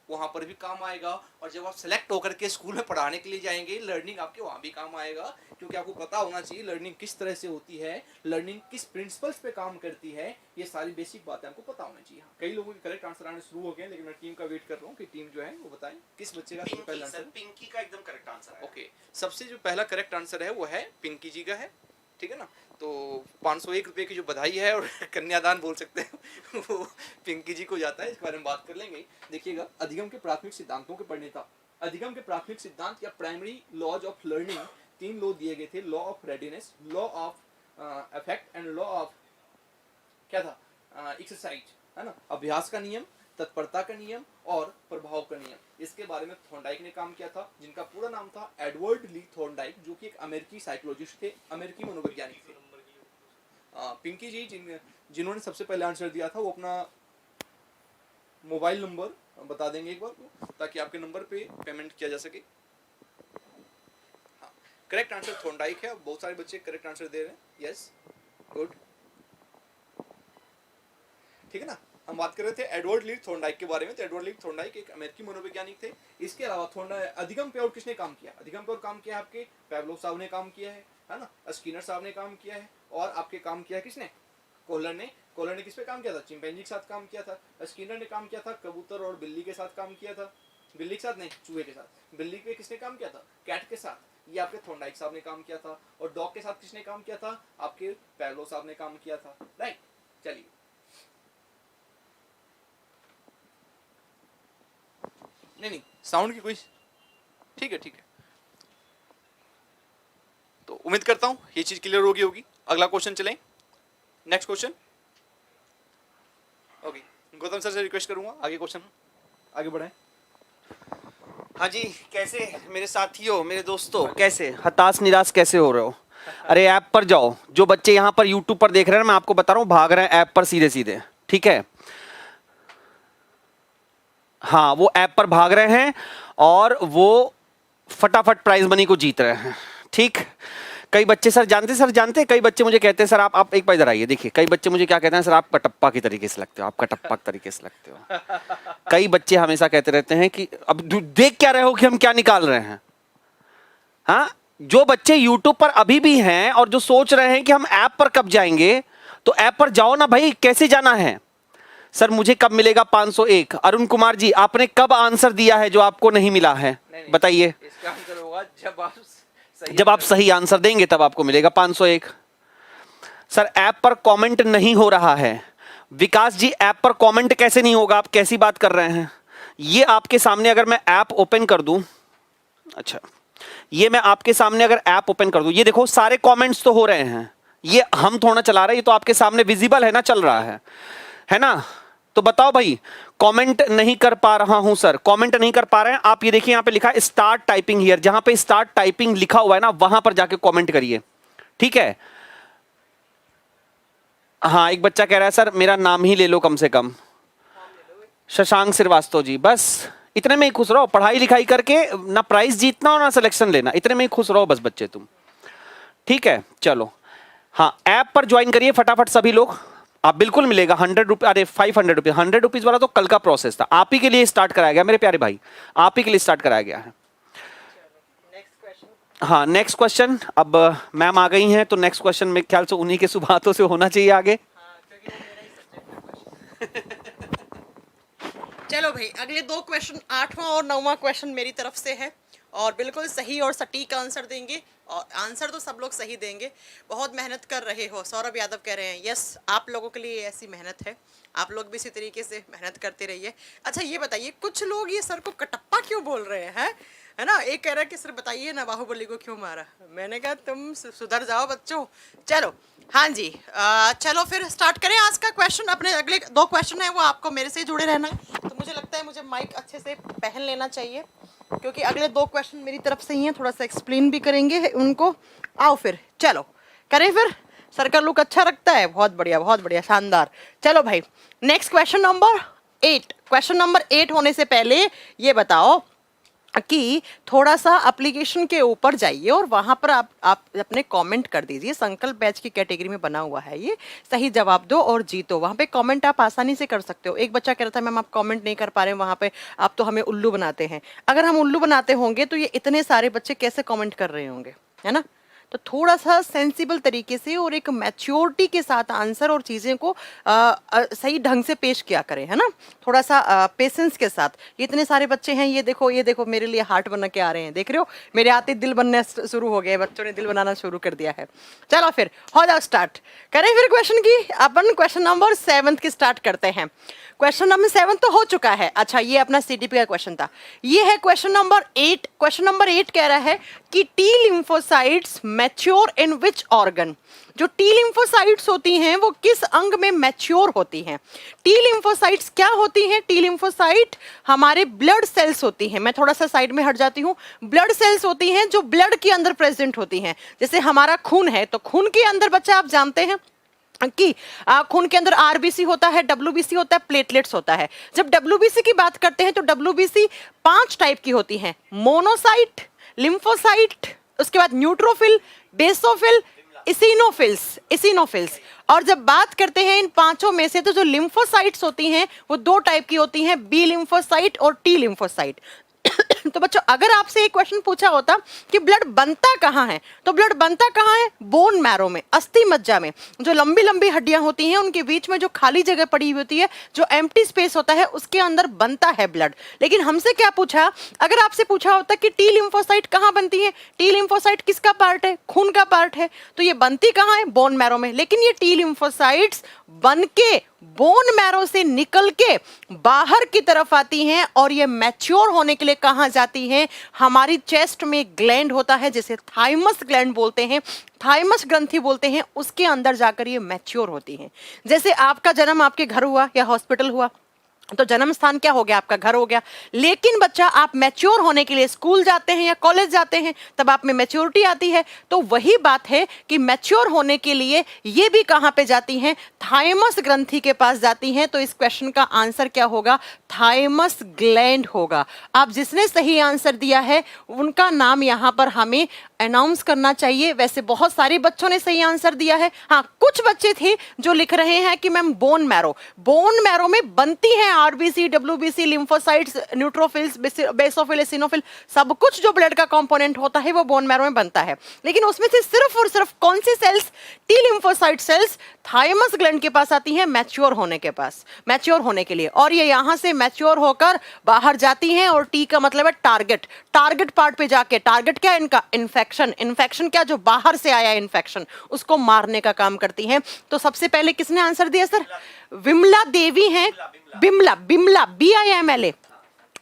वहाँ पर भी काम आएगा, और जब आप सेलेक्ट होकर के स्कूल में पढ़ाने के लिए जाएंगे, लर्निंग आपके वहाँ भी काम आएगा। क्योंकि आपको पता होना चाहिए लर्निंग किस तरह से होती है, लर्निंग किस प्रिंसिपल्स पे काम करती है, ये सारी बेसिक बातें आपको पता होना चाहिए। कई लोगों के करेक्ट आंसर आने शुरू हो गए, लेकिन मैं टीम का वेट कर रहा हूँ कि टीम जो है वो बताएं किस बच्चे का पहला आंसर। पिंकी का एकदम करेक्ट आंसर है। ओके, सबसे जो पहला करेक्ट आंसर है वो है पिंकी जी का है, ठीक है ना। तो 501 रुपये की जो बधाई है और कन्यादान बोल सकते हैं वो पिंकी जी को जाता है। इसके बारे में बात कर लेंगे। देखिएगा, अधिगम के प्राथमिक सिद्धांतों के प्रणेता, अधिगम के प्राथमिक सिद्धांत या primary laws of learning, 3 law दिए गए थे। Law of readiness, law of effect and law of क्या था, एक्सरसाइज, है ना, अभ्यास का नियम, तत्परता का नियम और प्रभाव का नियम। इसके बारे में थॉर्नडाइक ने काम किया था, जिनका पूरा नाम था एडवर्ड ली थॉर्नडाइक, जो कि एक अमेरिकी साइकोलॉजिस्ट थे, अमेरिकी मनोवैज्ञानिक थे। पिंकी जी जिन्होंने सबसे पहले आंसर दिया था, वो अपना मोबाइल नंबर बता देंगे एक बार को, ताकि आपके नंबर पे पेमेंट किया जा सके। हाँ, करेक्ट आंसर थॉर्नडाइक है। बहुत सारे बच्चे करेक्ट आंसर दे रहे हैं। यस, गुड, ठीक है ना। हम बात कर रहे थे एडवर्ड ली थॉर्नडाइक के बारे में। तो एडवर्ड ली थॉर्नडाइक एक अमेरिकी मनोवैज्ञानिक थे। इसके अलावा अधिगम पे और किसने काम किया? अधिगम पे और काम किया आपके पैवलोव साहब ने काम किया है ना, स्किनर साहब ने काम किया है, और आपके काम किया है किसने? कोहलर ने किस पे काम किया था? चिंपैंजी के साथ काम किया था। स्किनर ने काम किया था कबूतर और बिल्ली के साथ काम किया था। बिल्ली के साथ नहीं, चूहे के साथ। बिल्ली पे किसने काम किया था? कैट के साथ। ये आपके थॉर्नडाइक साहब ने काम किया था। और डॉग के साथ किसने काम किया था? आपके पैवलो साहब ने काम किया था। राइट, चलिए नहीं साउंड की कोई, ठीक है तो उम्मीद करता हूं ये चीज क्लियर होगी। अगला क्वेश्चन चलें, next question. Okay, Gautam sir से रिक्वेस्ट करूंगा आगे क्वेश्चन आगे बढ़ाएं। हाँ जी, कैसे मेरे साथियों, मेरे दोस्तों, कैसे हताश निराश कैसे हो रहे हो? अरे ऐप पर जाओ। जो बच्चे यहाँ पर यूट्यूब पर देख रहे हैं, मैं आपको बता रहा हूँ, भाग रहे हैं ऐप पर सीधे सीधे, ठीक है? हाँ, वो ऐप पर भाग रहे हैं और वो फटाफट प्राइज मनी को जीत रहे हैं, ठीक? कई बच्चे सर जानते, कई बच्चे मुझे कहते हैं सर आप एक बार इधर आइए, देखिए कई बच्चे मुझे क्या कहते हैं, सर आप कटप्पा की तरीके से लगते हो, आप कटप्पा की तरीके से लगते हो। कई बच्चे हमेशा कहते रहते हैं कि अब देख क्या रहे हो कि हम क्या निकाल रहे हैं। हाँ, जो बच्चे यूट्यूब पर अभी भी हैं और जो सोच रहे हैं कि हम ऐप पर कब जाएंगे, तो ऐप पर जाओ ना भाई। कैसे जाना है? सर मुझे कब मिलेगा 501? अरुण कुमार जी, आपने कब आंसर दिया है जो आपको नहीं मिला है? बताइए। इसका आंसर होगा जब आप सही आंसर देंगे तब आपको मिलेगा 501। सर ऐप पर कमेंट नहीं हो रहा है। विकास जी, ऐप पर कमेंट कैसे नहीं होगा? आप कैसी बात कर रहे हैं? ये आपके सामने अगर मैं ऐप ओपन कर दूं, अच्छा, ये मैं आपके सामने अगर ऐप ओपन कर दूं, ये देखो सारे कमेंट्स तो हो रहे हैं। ये हम थोड़ा चला रहे हैं, ये तो आपके सामने विजिबल है ना, चल रहा है ना? तो बताओ भाई, कमेंट नहीं कर पा रहा हूं सर, कमेंट नहीं कर पा रहे हैं आप। ये देखिए यहाँ पे लिखा है स्टार्ट टाइपिंग हियर, जहां पे स्टार्ट टाइपिंग लिखा हुआ है ना, वहां पर जाके कमेंट करिए, ठीक है? हाँ, एक बच्चा कह रहा है सर मेरा नाम ही ले लो कम से कम, शशांक श्रीवास्तव जी। बस इतने में ही खुश रहो, पढ़ाई लिखाई करके ना प्राइज जीतना और ना सिलेक्शन लेना, इतने में ही खुश रहो बस बच्चे तुम, ठीक है? चलो हाँ, ऐप पर ज्वाइन करिए फटाफट सभी लोग, आप बिल्कुल मिलेगा 100 रुपये, अरे 500 रुपये, 100 रुपीज वाला तो कल का प्रोसेस था, आप ही के लिए स्टार्ट कराया गया मेरे प्यारे भाई, आप ही के लिए स्टार्ट कराया गया है। हाँ, नेक्स्ट क्वेश्चन। अब मैम आ गई हैं तो नेक्स्ट क्वेश्चन मेरे ख्याल से उन्हीं के सुबातों से होना चाहिए आगे। चलो भाई, अगले दो क्वेश्चन, 8वां और 9वां क्वेश्चन मेरी तरफ से है और बिल्कुल सही और सटीक आंसर देंगे, और आंसर तो सब लोग सही देंगे। बहुत मेहनत कर रहे हो, सौरभ यादव कह रहे हैं यस, आप लोगों के लिए ऐसी मेहनत है, आप लोग भी इसी तरीके से मेहनत करते रहिए। अच्छा ये बताइए, कुछ लोग ये सर को कटप्पा क्यों बोल रहे हैं, है ना? एक कह रहा है कि सर बताइए ना बाहुबली को क्यों मारा। मैंने कहा तुम सुधर जाओ बच्चों। चलो हाँ जी, चलो फिर स्टार्ट करें आज का क्वेश्चन। अपने अगले दो क्वेश्चन है वो आपको मेरे से जुड़े रहना है, तो मुझे लगता है मुझे माइक अच्छे से पहन लेना चाहिए, क्योंकि अगले दो क्वेश्चन मेरी तरफ से ही हैं, थोड़ा सा एक्सप्लेन भी करेंगे उनको। आओ फिर चलो करें फिर, सर का लुक अच्छा रखता है, बहुत बढ़िया शानदार। चलो भाई, next question number 8। Question number 8 होने से पहले ये बताओ कि थोड़ा सा एप्लीकेशन के ऊपर जाइए और वहाँ पर आप अपने कमेंट कर दीजिए। संकल्प बैच की कैटेगरी में बना हुआ है ये, सही जवाब दो और जीतो। वहाँ पे कमेंट आप आसानी से कर सकते हो। एक बच्चा कह रहा था मैम आप कमेंट नहीं कर पा रहे हैं वहाँ पे, आप तो हमें उल्लू बनाते हैं। अगर हम उल्लू बनाते होंगे तो ये इतने सारे बच्चे कैसे कमेंट कर रहे होंगे, है ना? तो थोड़ा सा सेंसिबल तरीके से और एक मैच्योरिटी के साथ आंसर और चीज़ें को सही ढंग से पेश किया करें, है ना? थोड़ा सा पेशेंस के साथ। ये इतने सारे बच्चे हैं, ये देखो मेरे लिए हार्ट बना के आ रहे हैं, देख रहे हो? मेरे आते दिल बनने शुरू हो गए, बच्चों ने दिल बनाना शुरू कर दिया है। चलो फिर हो जाओ स्टार्ट करें फिर क्वेश्चन की। अपन क्वेश्चन नंबर 7 की स्टार्ट करते हैं। क्वेश्चन नंबर 7 तो हो चुका है। अच्छा, ये अपना सीटीपी का क्वेश्चन था। ये है क्वेश्चन नंबर 8। क्वेश्चन नंबर 8 कह रहा है कि T lymphocytes mature in which organ. जो टी लिम्फोसाइट्स होती हैं वो किस अंग में मैच्योर होती हैं? टी लिम्फोसाइट्स क्या होती हैं? टी लिम्फोसाइट हमारे ब्लड सेल्स होती हैं। मैं थोड़ा सा साइड में हट जाती हूँ। ब्लड सेल्स होती हैं जो ब्लड के अंदर प्रेजेंट होती हैं। जैसे हमारा खून है तो खून के अंदर बच्चा आप जानते हैं कि खून के अंदर आरबीसी होता है, डब्ल्यूबीसी होता है, प्लेटलेट्स होता है। जब डब्ल्यूबीसी की बात करते हैं तो डब्ल्यूबीसी 5 टाइप की होती हैं, मोनोसाइट, लिम्फोसाइट, उसके बाद न्यूट्रोफिल, बेसोफिल, इसिनोफिल्स। और जब बात करते हैं इन पांचों में से तो जो लिम्फोसाइट्स होती हैं वो 2 टाइप की होती हैं, बी लिम्फोसाइट और टी लिम्फोसाइट। तो बच्चों अगर आपसे एक क्वेश्चन पूछा होता कि ब्लड बनता कहाँ है, तो ब्लड बनता कहाँ है? बोन मैरो में, अस्थि मज्जा में। जो लंबी लंबी हड्डियां होती हैं उनके बीच में जो खाली जगह पड़ी हुई होती है, जो एम्प्टी स्पेस होता है, उसके अंदर बनता है ब्लड। लेकिन हमसे क्या पूछा, अगर आपसे पूछा होता कि टी लिम्फोसाइट कहाँ बनती है, टी लिम्फोसाइट किसका पार्ट है? खून का पार्ट है। तो ये बनती कहाँ है? बोन मैरो में। लेकिन ये टी लिम्फोसाइट्स बन के बोन मैरो से निकल के बाहर की तरफ आती हैं और ये मैच्योर होने के लिए कहां जाती हैं? हमारी चेस्ट में ग्लैंड होता है जिसे थाइमस ग्लैंड बोलते हैं, थाइमस ग्रंथि बोलते हैं, उसके अंदर जाकर ये मैच्योर होती हैं। जैसे आपका जन्म आपके घर हुआ या हॉस्पिटल हुआ, तो जन्म स्थान क्या हो गया? आपका घर हो गया। लेकिन बच्चा आप मैच्योर होने के लिए स्कूल जाते हैं या कॉलेज जाते हैं, तब आप में मैच्योरिटी आती है। तो वही बात है कि मैच्योर होने के लिए ये भी कहां पे जाती हैं? थाइमस ग्रंथि के पास जाती हैं। तो इस क्वेश्चन का आंसर क्या होगा? थाइमस ग्लैंड होगा। आप जिसने सही आंसर दिया है उनका नाम यहां पर हमें अनाउंस करना चाहिए। वैसे बहुत सारे बच्चों ने सही आंसर दिया है। हाँ, कुछ बच्चे थे जो लिख रहे हैं कि मैम बोन मैरो में बनती है RBC, WBC, lymphocytes, neutrophils, basophil, eosinophil, सब कुछ जो ब्लड का कंपोनेंट होता है वो बोन मैरो में बनता है। लेकिन उसमें से सिर्फ और सिर्फ कौन सी cells? T lymphocyte cells thymus gland के पास आती हैं मैच्योर होने के लिए, और ये यहां से मैच्योर होकर बाहर जाती हैं। और टी का मतलब है टारगेट पार्ट पे जाके, टारगेट क्या है इनका? इन्फेक्शन क्या? जो बाहर से आया इन्फेक्शन, उसको मारने का काम करती हैं। तो सबसे पहले किसने आंसर दिया सर? विमला देवी हैं। बिमला BIMLA,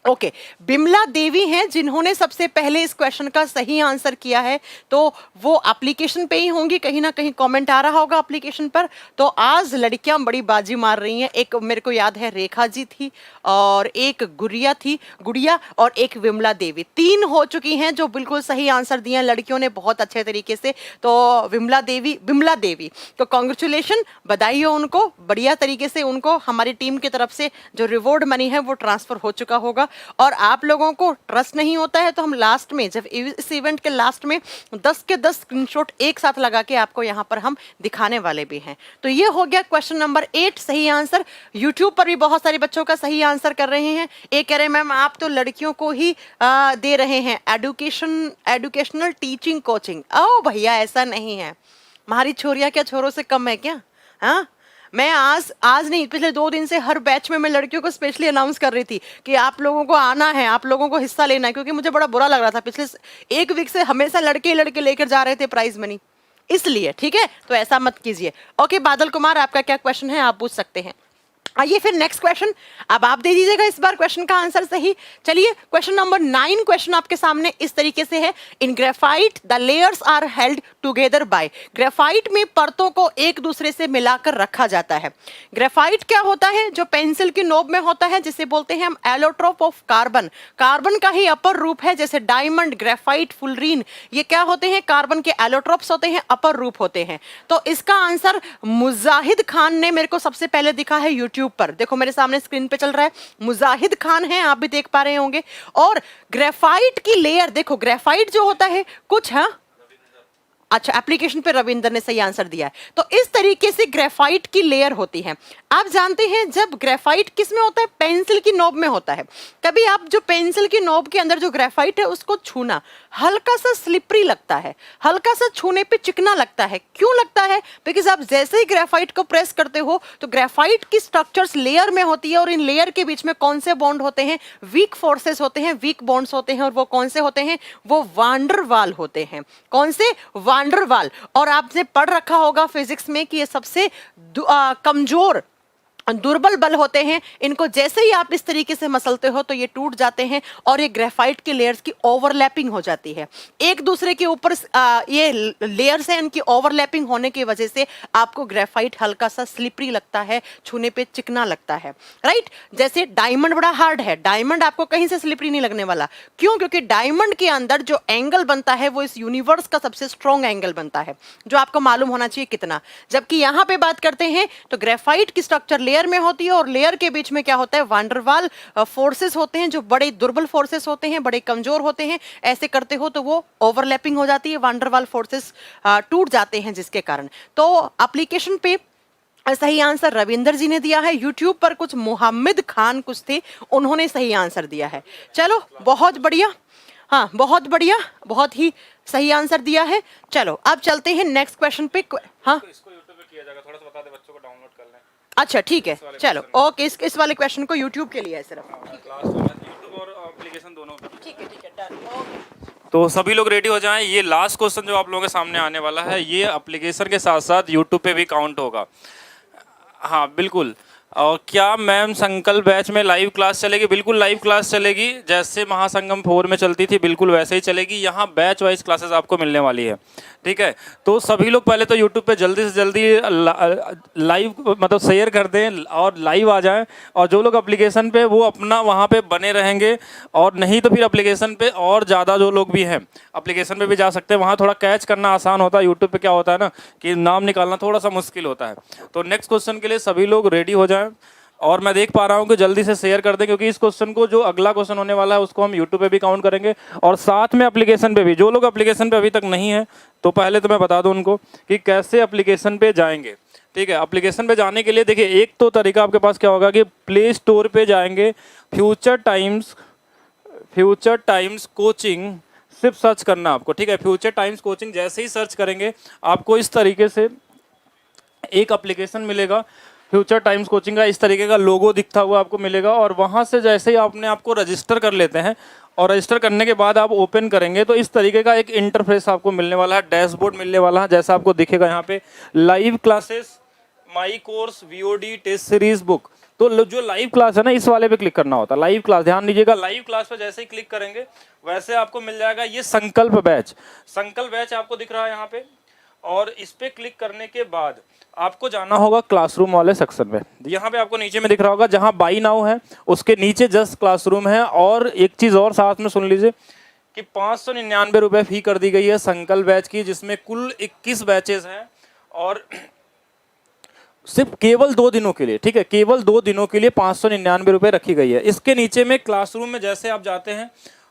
ओके, बिमला देवी हैं जिन्होंने सबसे पहले इस क्वेश्चन का सही आंसर किया है। तो वो एप्लीकेशन पे ही होंगी, कहीं ना कहीं कमेंट आ रहा होगा एप्लीकेशन पर। तो आज लड़कियां बड़ी बाजी मार रही हैं। एक मेरे को याद है रेखा जी थी, और एक गुड़िया और एक विमला देवी, 3 हो चुकी हैं जो बिल्कुल सही आंसर दिए हैं लड़कियों ने बहुत अच्छे तरीके से। तो बिमला देवी तो कॉन्ग्रेचुलेशन, बधाई हो उनको, बढ़िया तरीके से उनको हमारी टीम की तरफ से जो रिवॉर्ड मनी है वो ट्रांसफर हो चुका होगा। और आप लोगों को ट्रस्ट नहीं होता है तो हम लास्ट में, जब इस इवेंट के लास्ट में 10 के 10 स्क्रीनशॉट एक साथ लगा के आपको यहाँ पर हम दिखाने वाले भी हैं। तो ये हो गया क्वेश्चन नंबर 8 सही आंसर। यूट्यूब पर भी बहुत सारे बच्चों का सही आंसर कर रहे हैं। एक कह रहे हैं मैम आप तो लड़कियों को ही दे रहे हैं एडुकेशनल टीचिंग कोचिंग। ओ भैया ऐसा नहीं है, हमारी छोरियां क्या छोरों से कम है क्या? हाँ, मैं आज नहीं, पिछले 2 दिन से हर बैच में मैं लड़कियों को स्पेशली अनाउंस कर रही थी कि आप लोगों को आना है, आप लोगों को हिस्सा लेना है, क्योंकि मुझे बड़ा बुरा लग रहा था पिछले 1 वीक से हमेशा लड़के लेकर जा रहे थे प्राइज मनी, इसलिए। ठीक है, तो ऐसा मत कीजिए। ओके बादल कुमार, आपका क्या क्वेश्चन है, आप पूछ सकते हैं। आइए फिर नेक्स्ट क्वेश्चन, अब आप दे दीजिएगा इस बार क्वेश्चन का आंसर सही। चलिए क्वेश्चन नंबर 9, क्वेश्चन आपके सामने इस तरीके से है। In graphite the layers are held together by, graphite में परतों को एक दूसरे से मिलाकर रखा जाता है। ग्रेफाइट क्या होता है? जो पेंसिल की नोब में होता है, जिसे बोलते हैं हम एलोट्रोप ऑफ कार्बन। कार्बन का ही अपर रूप है, जैसे डायमंड, ग्रेफाइट, फुलरीन, ये क्या होते हैं? कार्बन के एलोट्रोप्स होते हैं, अपर रूप होते हैं। तो इसका आंसर मुजाहिद खान ने मेरे को सबसे पहले दिखा है यूट्यूब पर, देखो मेरे सामने स्क्रीन पे चल रहा है, मुजाहिद खान है, आप भी देख पा रहे होंगे। और ग्रेफाइट की लेयर देखो, ग्रेफाइट जो होता है कुछ, हाँ अच्छा, एप्लीकेशन पे रविंदर ने सही आंसर दिया है। तो इस तरीके से ग्रेफाइट की लेयर होती है। आप जानते हैं जब ग्रेफाइट किस में होता है? पेंसिल की नोब में होता है। कभी आप जो पेंसिल की नोब के अंदर जो ग्रेफाइट है उसको छूना, हल्का सा स्लिपरी लगता है, हल्का सा छूने पे चिकना लगता है। क्यों लगता है? बिकॉज आप जैसे ही ग्रेफाइट को प्रेस करते हो तो ग्रेफाइट की स्ट्रक्चर्स लेयर में होती है, और इन लेयर के बीच में कौन से बॉन्ड होते हैं? वीक फोर्सेस होते हैं, वीक बॉन्ड्स होते हैं। और वो कौन से होते हैं? वो वांडरवाल होते हैं। कौन से? वांडरवाल। और आपने पढ़ रखा होगा फिजिक्स में कि ये सबसे कमजोर दुर्बल बल होते हैं। इनको जैसे ही आप इस तरीके से मसलते हो तो ये टूट जाते हैं, और ये ग्रेफाइट की लेयर्स की ओवरलैपिंग हो जाती है एक दूसरे के ऊपर। ये लेयर्स हैं, इनकी ओवरलैपिंग होने की वजह से आपको ग्रेफाइट हल्का सा स्लिपरी लगता है, छूने पे चिकना लगता है, राइट। जैसे डायमंड बड़ा हार्ड है, डायमंड आपको कहीं से स्लिपरी नहीं लगने वाला। क्यों? क्योंकि डायमंड के अंदर जो एंगल बनता है वो इस यूनिवर्स का सबसे स्ट्रॉन्ग एंगल बनता है, जो आपको मालूम होना चाहिए कितना। जबकि यहां पे बात करते हैं तो ग्रेफाइट की स्ट्रक्चर लेयर में होती है, और लेयर के बीच में क्या होता है? वांडरवाल फोर्सेस होते हैं, जो बड़े दुर्बल फोर्सेस होते हैं, बड़े कमजोर होते हैं। ऐसे करते हो तो वो ओवरलैपिंग हो जाती है, वांडरवाल फोर्सेस टूट जाते हैं, जिसके कारण। तो एप्लीकेशन पे सही आंसर रविंदर जी ने दिया है। यूट्यूब पर कुछ मोहम्मद खान कुछ थे, उन्होंने सही आंसर दिया है। चलो बहुत बढ़िया, हाँ बहुत बढ़िया, बहुत ही सही आंसर दिया है। चलो अब चलते हैं नेक्स्ट क्वेश्चन पे। हाँ इसको YouTube पे किया जाएगा, थोड़ा सा बता दे बच्चों को डाउनलोड कर लें। अच्छा ठीक है, चलो ओके, इस वाले क्वेश्चन को यूट्यूब के लिए है सिर्फ। क्लास में YouTube और एप्लीकेशन दोनों पे। ठीक है डन, ओके। तो सभी लोग रेडी हो जाएं। ये लास्ट क्वेश्चन जो आप लोगों के सामने आने वाला है, ये एप्लीकेशन के साथ साथ यूट्यूब पे भी काउंट होगा। हाँ बिल्कुल। और क्या मैम संकल्प बैच में लाइव क्लास चलेगी? बिल्कुल लाइव क्लास चलेगी, जैसे महासंगम 4 में चलती थी बिल्कुल वैसे ही चलेगी। यहाँ बैच वाइज क्लासेस आपको मिलने वाली है, ठीक है। तो सभी लोग पहले तो यूट्यूब पे जल्दी से जल्दी लाइव मतलब शेयर कर दें और लाइव आ जाएं, और जो लोग एप्लीकेशन पे वो अपना वहाँ पे बने रहेंगे, और नहीं तो फिर एप्लीकेशन पे और ज़्यादा जो लोग भी हैं एप्लीकेशन पे भी जा सकते हैं। वहाँ थोड़ा कैच करना आसान होता है, यूट्यूब पे क्या होता है ना कि नाम निकालना थोड़ा सा मुश्किल होता है। तो नेक्स्ट क्वेश्चन के लिए सभी लोग रेडी हो जाएं, और मैं देख पा रहा हूँ कि जल्दी से शेयर कर दें, क्योंकि इस क्वेश्चन को जो अगला क्वेश्चन होने वाला है उसको हम यूट्यूब पे भी काउंट करेंगे, और साथ में एप्लीकेशन पे भी। जो लोग एप्लीकेशन पे अभी तक नहीं है तो पहले तो मैं बता दूं उनको कि कैसे एप्लीकेशन पे जाएंगे, ठीक है। एप्लीकेशन पे जाने के लिए देखिए, एक तो तरीका आपके पास क्या होगा कि प्ले स्टोर पे जाएंगे, फ्यूचर टाइम्स कोचिंग सिर्फ सर्च करना आपको, ठीक है। फ्यूचर टाइम्स कोचिंग जैसे ही सर्च करेंगे आपको इस तरीके से एक एप्लीकेशन मिलेगा, फ्यूचर टाइम्स कोचिंग का इस तरीके का लोगो दिखता हुआ आपको मिलेगा। और वहाँ से जैसे ही आपने आपको रजिस्टर कर लेते हैं, और रजिस्टर करने के बाद आप ओपन करेंगे तो इस तरीके का एक इंटरफेस आपको मिलने वाला है, डैशबोर्ड मिलने वाला है। जैसा आपको दिखेगा यहाँ पे live classes, my course, VOD, test series, book. तो जो लाइव क्लास है ना, इस वाले पे क्लिक करना होता है। लाइव क्लास, ध्यान दीजिएगा, लाइव क्लास पे जैसे ही क्लिक करेंगे वैसे आपको मिल जाएगा ये संकल्प बैच। संकल्प बैच आपको दिख रहा है यहाँ पे, और इस पे क्लिक करने के बाद आपको जाना होगा क्लासरूम वाले सेक्शन में। यहाँ पे आपको नीचे में दिख रहा होगा जहाँ बाई नाउ है, उसके नीचे जस्ट क्लासरूम है। और एक चीज़ और साथ में सुन लीजिए कि 599 रुपये फी कर दी गई है संकल्प बैच की, जिसमें कुल 21 बैचेज हैं, और सिर्फ केवल 2 दिनों के लिए, ठीक है, केवल 2 दिनों के लिए 599 रुपये रखी गई है। इसके नीचे में क्लासरूम में जैसे आप जाते हैं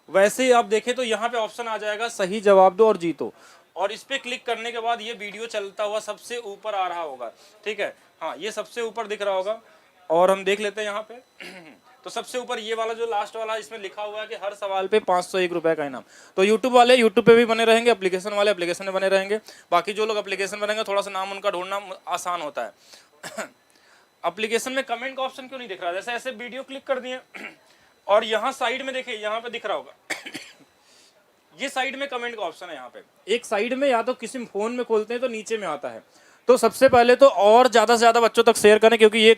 वैसे ही आप देखें तो यहाँ पे ऑप्शन आ जाएगा सही जवाब दो और जीतो, और इस पे क्लिक करने के बाद ये वीडियो चलता हुआ सबसे ऊपर आ रहा होगा, ठीक है। हाँ, ये सबसे ऊपर दिख रहा होगा, और हम देख लेते हैं यहाँ पे तो सबसे ऊपर ये वाला जो लास्ट वाला, इसमें लिखा हुआ है कि हर सवाल पे 501 रुपये का इनाम। तो यूट्यूब वाले यूट्यूब पे भी बने रहेंगे, एप्लीकेशन वाले एप्लीकेशन में बने रहेंगे। बाकी जो लोग एप्लीकेशन में रहेंगे थोड़ा सा नाम उनका ढूंढना आसान होता है। एप्लीकेशन में कमेंट का ऑप्शन क्यों नहीं दिख रहा? जैसे ऐसे वीडियो क्लिक कर दिए और यहाँ साइड में देखिए, यहाँ पे दिख रहा होगा ये साइड में कमेंट का ऑप्शन है। यहाँ पे एक साइड में, या तो किसी फोन में खोलते हैं तो नीचे में आता है। तो सबसे पहले तो और ज़्यादा से ज़्यादा बच्चों तक शेयर करें, क्योंकि ये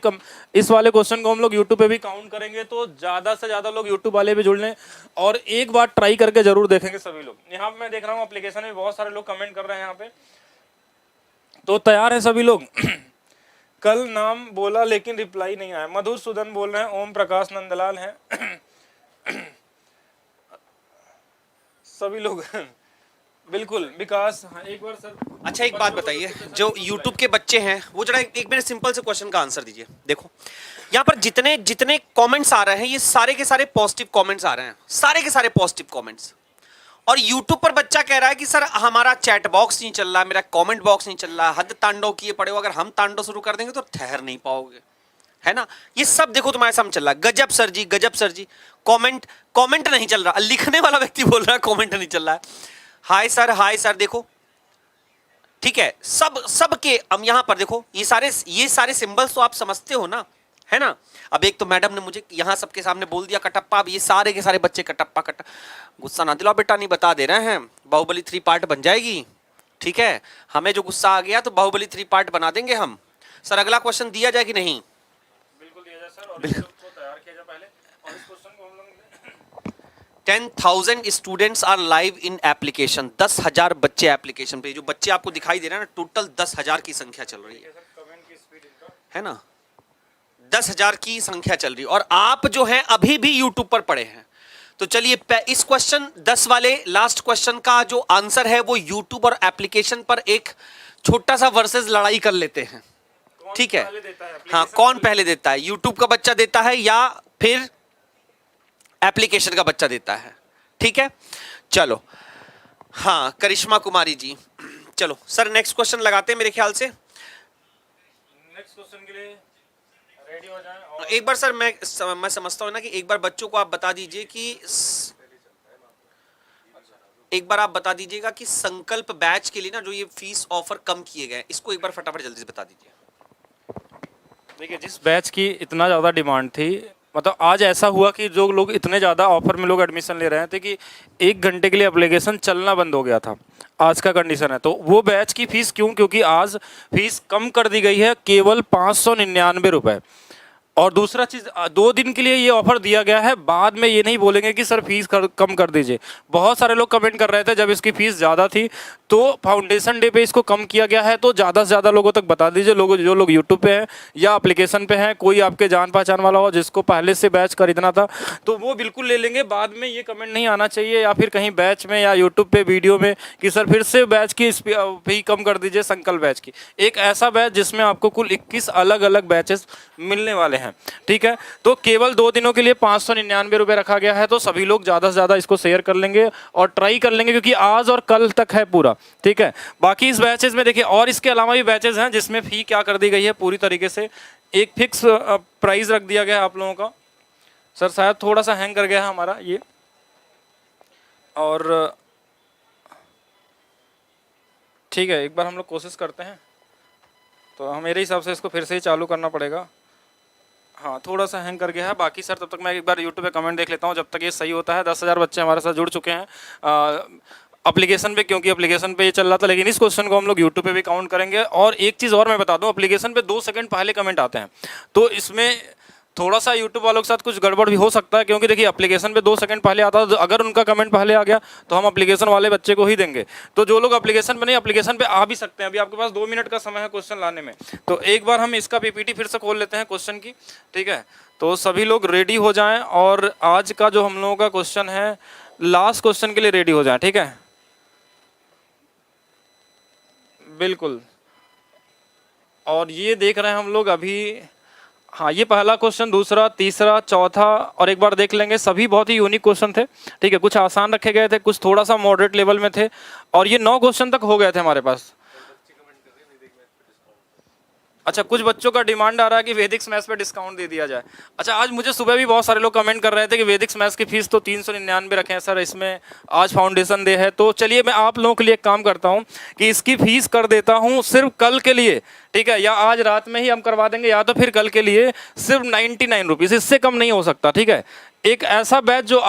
इस वाले क्वेश्चन को हम लोग यूट्यूब पे भी काउंट करेंगे, तो ज़्यादा से ज़्यादा लोग यूट्यूब वाले भी जुड़ लें और एक बार ट्राई करके जरूर देखेंगे सभी लोग। यहाँ पे मैं देख रहा हूँ एप्लीकेशन में बहुत सारे लोग कमेंट कर रहे हैं यहाँ पे, तो तैयार है सभी लोग? कल नाम बोला लेकिन रिप्लाई नहीं आया। मधुर सुदन बोल रहे हैं, ओम प्रकाश नंदलाल हैं सभी लोग बिल्कुल विकास। हाँ, एक बार सर। अच्छा, एक बात बताइए, जो YouTube के बच्चे हैं वो जरा एक मेरे सिंपल से क्वेश्चन का आंसर दीजिए। देखो यहाँ पर जितने जितने कमेंट्स आ रहे हैं, ये सारे के सारे पॉजिटिव कमेंट्स आ रहे हैं, सारे के सारे पॉजिटिव कमेंट्स। और YouTube पर बच्चा कह रहा है कि सर हमारा चैट बॉक्स नहीं चल रहा, मेरा कमेंट बॉक्स नहीं चल रहा, हद तांडव किए पड़े हो, अगर हम तांडव शुरू कर देंगे तो ठहर नहीं पाओगे, है ना। ये सब देखो तुम्हारे सामने चल रहा है। गजब सर जी, गजब सर जी। कमेंट नहीं चल रहा, लिखने वाला व्यक्ति बोल रहा है कमेंट नहीं चल रहा है। हाय सर, देखो ठीक है। सब के हम यहाँ पर देखो, ये सारे सिंबल्स तो आप समझते हो ना, है ना। अब एक तो मैडम ने मुझे यहाँ सबके सामने बोल दिया कटप्पा। अब ये सारे के सारे बच्चे कटप्पा गुस्सा ना दिलाओ बेटा, नहीं बता दे रहे हैं, बाहुबली 3 पार्ट बन जाएगी, ठीक है। हमें जो गुस्सा आ गया तो बाहुबली 3 पार्ट बना देंगे हम। सर अगला क्वेश्चन दिया जाए कि नहीं? बिल्कुल दिया जाए सर, और इसको तैयार किया जाए पहले, और इस क्वेश्चन को हम लोग 10,000 students are live in application. 10,000 बच्चे एप्लीकेशन पे, जो बच्चे आपको दिखाई दे रहे हैं ना, टोटल 10,000 की संख्या चल रही है ना, 10,000 की संख्या चल रही है। और आप जो है अभी भी यूट्यूब पर पड़े हैं। तो चलिए इस क्वेश्चन 10 वाले लास्ट क्वेश्चन का जो आंसर है वो यूट्यूब और एप्लीकेशन पर एक छोटा सा वर्सेस लड़ाई कर लेते हैं, ठीक है। हाँ, कौन पहले देता है, यूट्यूब का बच्चा देता है या फिर एप्लीकेशन का बच्चा देता है, ठीक है। चलो, हाँ करिश्मा कुमारी जी, चलो सर नेक्स्ट क्वेश्चन लगाते हैं मेरे ख्याल से। नेक्स्ट क्वेश्चन के लिए रेडी हो जाएं और एक बार सर मैं समझता हूँ ना कि एक बार बच्चों को आप बता दीजिए कि एक बार आप बता दीजिएगा कि संकल्प बैच के लिए ना जो ये फीस ऑफर कम किए गए हैं, इसको एक बार फटाफट जल्दी से बता दीजिए। देखिए, जिस बैच की इतना ज़्यादा डिमांड थी, मतलब आज ऐसा हुआ कि जो लोग इतने ज़्यादा ऑफर में लोग एडमिशन ले रहे थे कि 1 घंटे के लिए एप्लीकेशन चलना बंद हो गया था। आज का कंडीशन है, तो वो बैच की फ़ीस क्यों, क्योंकि आज फीस कम कर दी गई है, केवल 599 रुपये। और दूसरा चीज़, 2 दिन के लिए ये ऑफर दिया गया है, बाद में ये नहीं बोलेंगे कि सर फीस कम कर दीजिए। बहुत सारे लोग कमेंट कर रहे थे जब इसकी फ़ीस ज़्यादा थी, तो फाउंडेशन डे पे इसको कम किया गया है, तो ज़्यादा से ज़्यादा लोगों तक बता दीजिए। जो लोग यूट्यूब पे हैं या एप्लीकेशन पे हैं, कोई आपके जान पहचान वाला हो जिसको पहले से बैच खरीदना था, तो वो बिल्कुल ले लेंगे। बाद में ये कमेंट नहीं आना चाहिए या फिर कहीं बैच में या यूट्यूब पे वीडियो में कि सर फिर से बैच की फी कम कर दीजिए, संकल्प बैच की। एक ऐसा बैच जिसमें आपको कुल 21 अलग अलग बैचेस मिलने वाले हैं, ठीक है। तो केवल 2 दिनों के लिए 599 रुपये रखा गया है, तो सभी लोग ज़्यादा से ज़्यादा इसको शेयर कर लेंगे और ट्राई कर लेंगे, क्योंकि आज और कल तक है पूरा, ठीक है। बाकी इस बैचेस में देखिए और इसके अलावा भी बैचेस हैं जिसमें फ़ी क्या कर दी गई है पूरी तरीके से, एक फिक्स प्राइस रख दिया गया है आप लोगों का। सर शायद थोड़ा सा हैंग कर गया है हमारा ये, और ठीक है, एक बार हम लोग कोशिश करते हैं। तो मेरे हिसाब से इसको फिर से ही चालू करना पड़ेगा। हाँ, थोड़ा सा हैंग कर गया है। बाकी सर तब तक मैं एक बार यूट्यूब पे कमेंट देख लेता हूँ जब तक ये सही होता है। 10,000 बच्चे हमारे साथ जुड़ चुके हैं एप्लीकेशन पे, क्योंकि एप्लीकेशन पे ये चल रहा था, लेकिन इस क्वेश्चन को हम लोग यूट्यूब पे भी काउंट करेंगे। और एक चीज़ और मैं बता दूँ, एप्लीकेशन पे 2 सेकंड पहले कमेंट आते हैं, तो इसमें थोड़ा सा यूट्यूब वालों के साथ कुछ गड़बड़ भी हो सकता है, क्योंकि देखिए एप्लीकेशन पे 2 सेकंड पहले आता है, तो अगर उनका कमेंट पहले आ गया तो हम एप्लीकेशन वाले बच्चे को ही देंगे। तो जो लोग एप्लीकेशन पे नहीं, एप्लीकेशन पे आ भी सकते हैं। अभी आपके पास 2 मिनट का समय है क्वेश्चन लाने में। तो एक बार हम इसका पीपीटी फिर से खोल लेते हैं क्वेश्चन की, ठीक है। तो सभी लोग रेडी हो जाएं और आज का जो हम लोगों का क्वेश्चन है, लास्ट क्वेश्चन के लिए रेडी हो जाएं, ठीक है। बिल्कुल, और ये देख रहे हैं हम लोग अभी, हाँ, ये पहला क्वेश्चन, दूसरा, तीसरा, चौथा, और एक बार देख लेंगे। सभी बहुत ही यूनिक क्वेश्चन थे, ठीक है। कुछ आसान रखे गए थे, कुछ थोड़ा सा मॉडरेट लेवल में थे, और ये 9 क्वेश्चन तक हो गए थे हमारे पास। अच्छा, कुछ बच्चों का डिमांड आ रहा है कि वैदिक मैथ्स पे डिस्काउंट दे दिया जाए। अच्छा, आज मुझे सुबह भी बहुत सारे लोग कमेंट कर रहे थे कि वैदिक मैथ्स की फीस तो 399 रखें सर, इसमें आज फाउंडेशन डे है। तो चलिए मैं आप लोगों के लिए एक काम करता हूं कि इसकी फीस कर देता हूं सिर्फ कल के लिए, ठीक है। या आज रात में ही हम करवा देंगे, या तो फिर कल के लिए सिर्फ 99 रुपीज़, इससे कम नहीं हो सकता, ठीक है। एक ऐसा बैच जो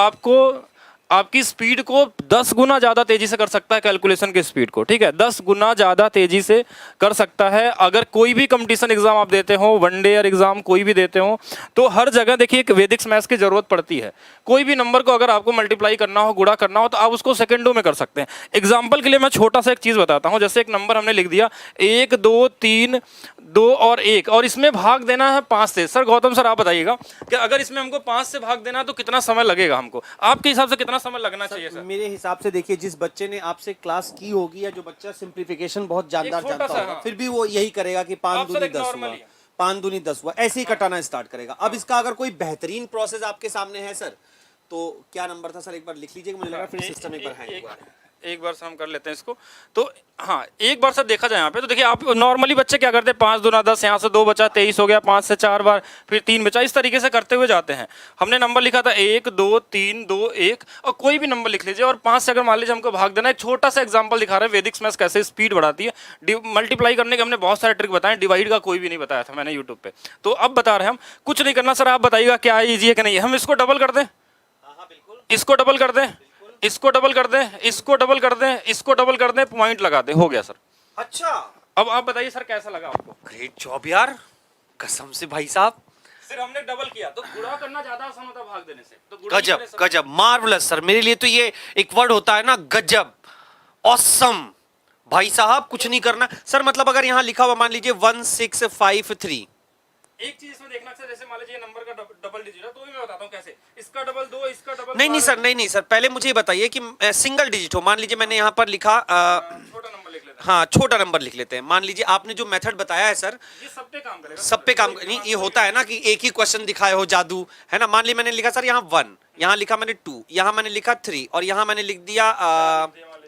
आपकी स्पीड को 10 गुना ज़्यादा तेज़ी से कर सकता है, कैलकुलेशन की स्पीड को, ठीक है, 10 गुना ज़्यादा तेज़ी से कर सकता है। अगर कोई भी कंपटीशन एग्जाम आप देते हो, वनडे ईयर एग्जाम कोई भी देते हो, तो हर जगह देखिए एक वैदिक मैथ्स की ज़रूरत पड़ती है। कोई भी नंबर को अगर आपको मल्टीप्लाई करना हो, गुणा करना हो, तो आप उसको सेकेंडों में कर सकते हैं। एग्जाम्पल के लिए मैं छोटा सा एक चीज़ बताता हूँ। जैसे एक नंबर हमने लिख दिया 1, 2, 3, 2 और 1, और इसमें भाग देना है 5 से। सर गौतम सर आप बताइएगा कि अगर इसमें हमको 5 से भाग देना है तो कितना समय लगेगा हमको, आपके हिसाब से कितना समय लगना चाहिए सर? मेरे हिसाब से देखिए, जिस बच्चे ने आपसे क्लास की होगी या जो बच्चा सिंप्लीफिकेशन बहुत जानदार एक छोटा जानता सा, होगा, हाँ। फिर भी वो यही करेगा कि 5 आप सर दूनी एक 10 हुआ, normally है। 5 दूनी 10 हुआ, ऐसे ही कटाना स्टार्ट करेगा। अब इसका अगर कोई बेहतरीन प्रोसेस आपके सामने है सर, तो क्या नंबर था सर, एक बार लिख लीजिएगा, मुझे लगा फिर सिस्टम एक बार हैंग हुआ है। एक बार से हम कर लेते हैं इसको। तो हाँ, एक बार से देखा जाए यहाँ पे, तो देखिए आप नॉर्मली बच्चे क्या करते हैं, 5 दूना 10, यहाँ से 2 बचा 23 हो गया, 5 से 4 बार, फिर 3 बचा, इस तरीके से करते हुए जाते हैं। हमने नंबर लिखा था 1, 2, 3, 2, 1, और कोई भी नंबर लिख लीजिए, और 5 से अगर मान लीजिए हमको भाग देना है। एक छोटा सा एग्जाम्पल दिखा रहे हैं वैदिक मैथ्स कैसे स्पीड बढ़ाती है। मल्टीप्लाई करने के हमने बहुत सारे ट्रिक बताए, डिवाइड का कोई भी नहीं बताया था मैंने यूट्यूब पे। तो अब बता रहे हैं हम, कुछ नहीं करना सर, आप बताइएगा क्या ईजी है कि नहीं। हम इसको डबल कर दें, इसको डबल कर दें, इसको डबल कर दें, इसको डबल कर दें, इसको डबल कर दें, पॉइंट लगा दें, हो गया सर। अच्छा, अब आप बताइए सर कैसा लगा आपको? ग्रेट जॉब यार, कसम से भाई साहब, सिर्फ हमने डबल किया, तो गुणा करना ज्यादा आसान होता है भाग देने से। तो गुणा गजब करने से- गजब, मार्वलस सर। मेरे लिए तो ये एक वर्ड होता है ना, गजब, ऑसम। भाई साहब कुछ नहीं करना सर, मतलब अगर यहाँ लिखा हुआ मान लीजिए 1653, एक चीज इसमें देखना सर, जैसे मान लीजिए नंबर का डबल डिजिट है, तो भी मैं बताता हूँ कैसे। इसका डबल 2, इसका डबल नहीं नहीं सर, नहीं सर, पहले मुझे ये बताइए कि सिंगल डिजिट हो। मान लीजिए मैंने यहाँ पर लिखा छोटा नंबर लिख लेते हैं। हाँ, छोटा नंबर लिख लेते हैं। मान लीजिए आपने जो मेथड बताया है सर, ये सब पे काम करेगा, सब पे काम नहीं, ये होता है ना कि एक ही क्वेश्चन दिखाए हो जादू, है ना। मान लीजिए मैंने लिखा सर यहाँ 1, यहाँ लिखा मैंने 2, यहाँ मैंने लिखा 3, और यहाँ मैंने लिख दिया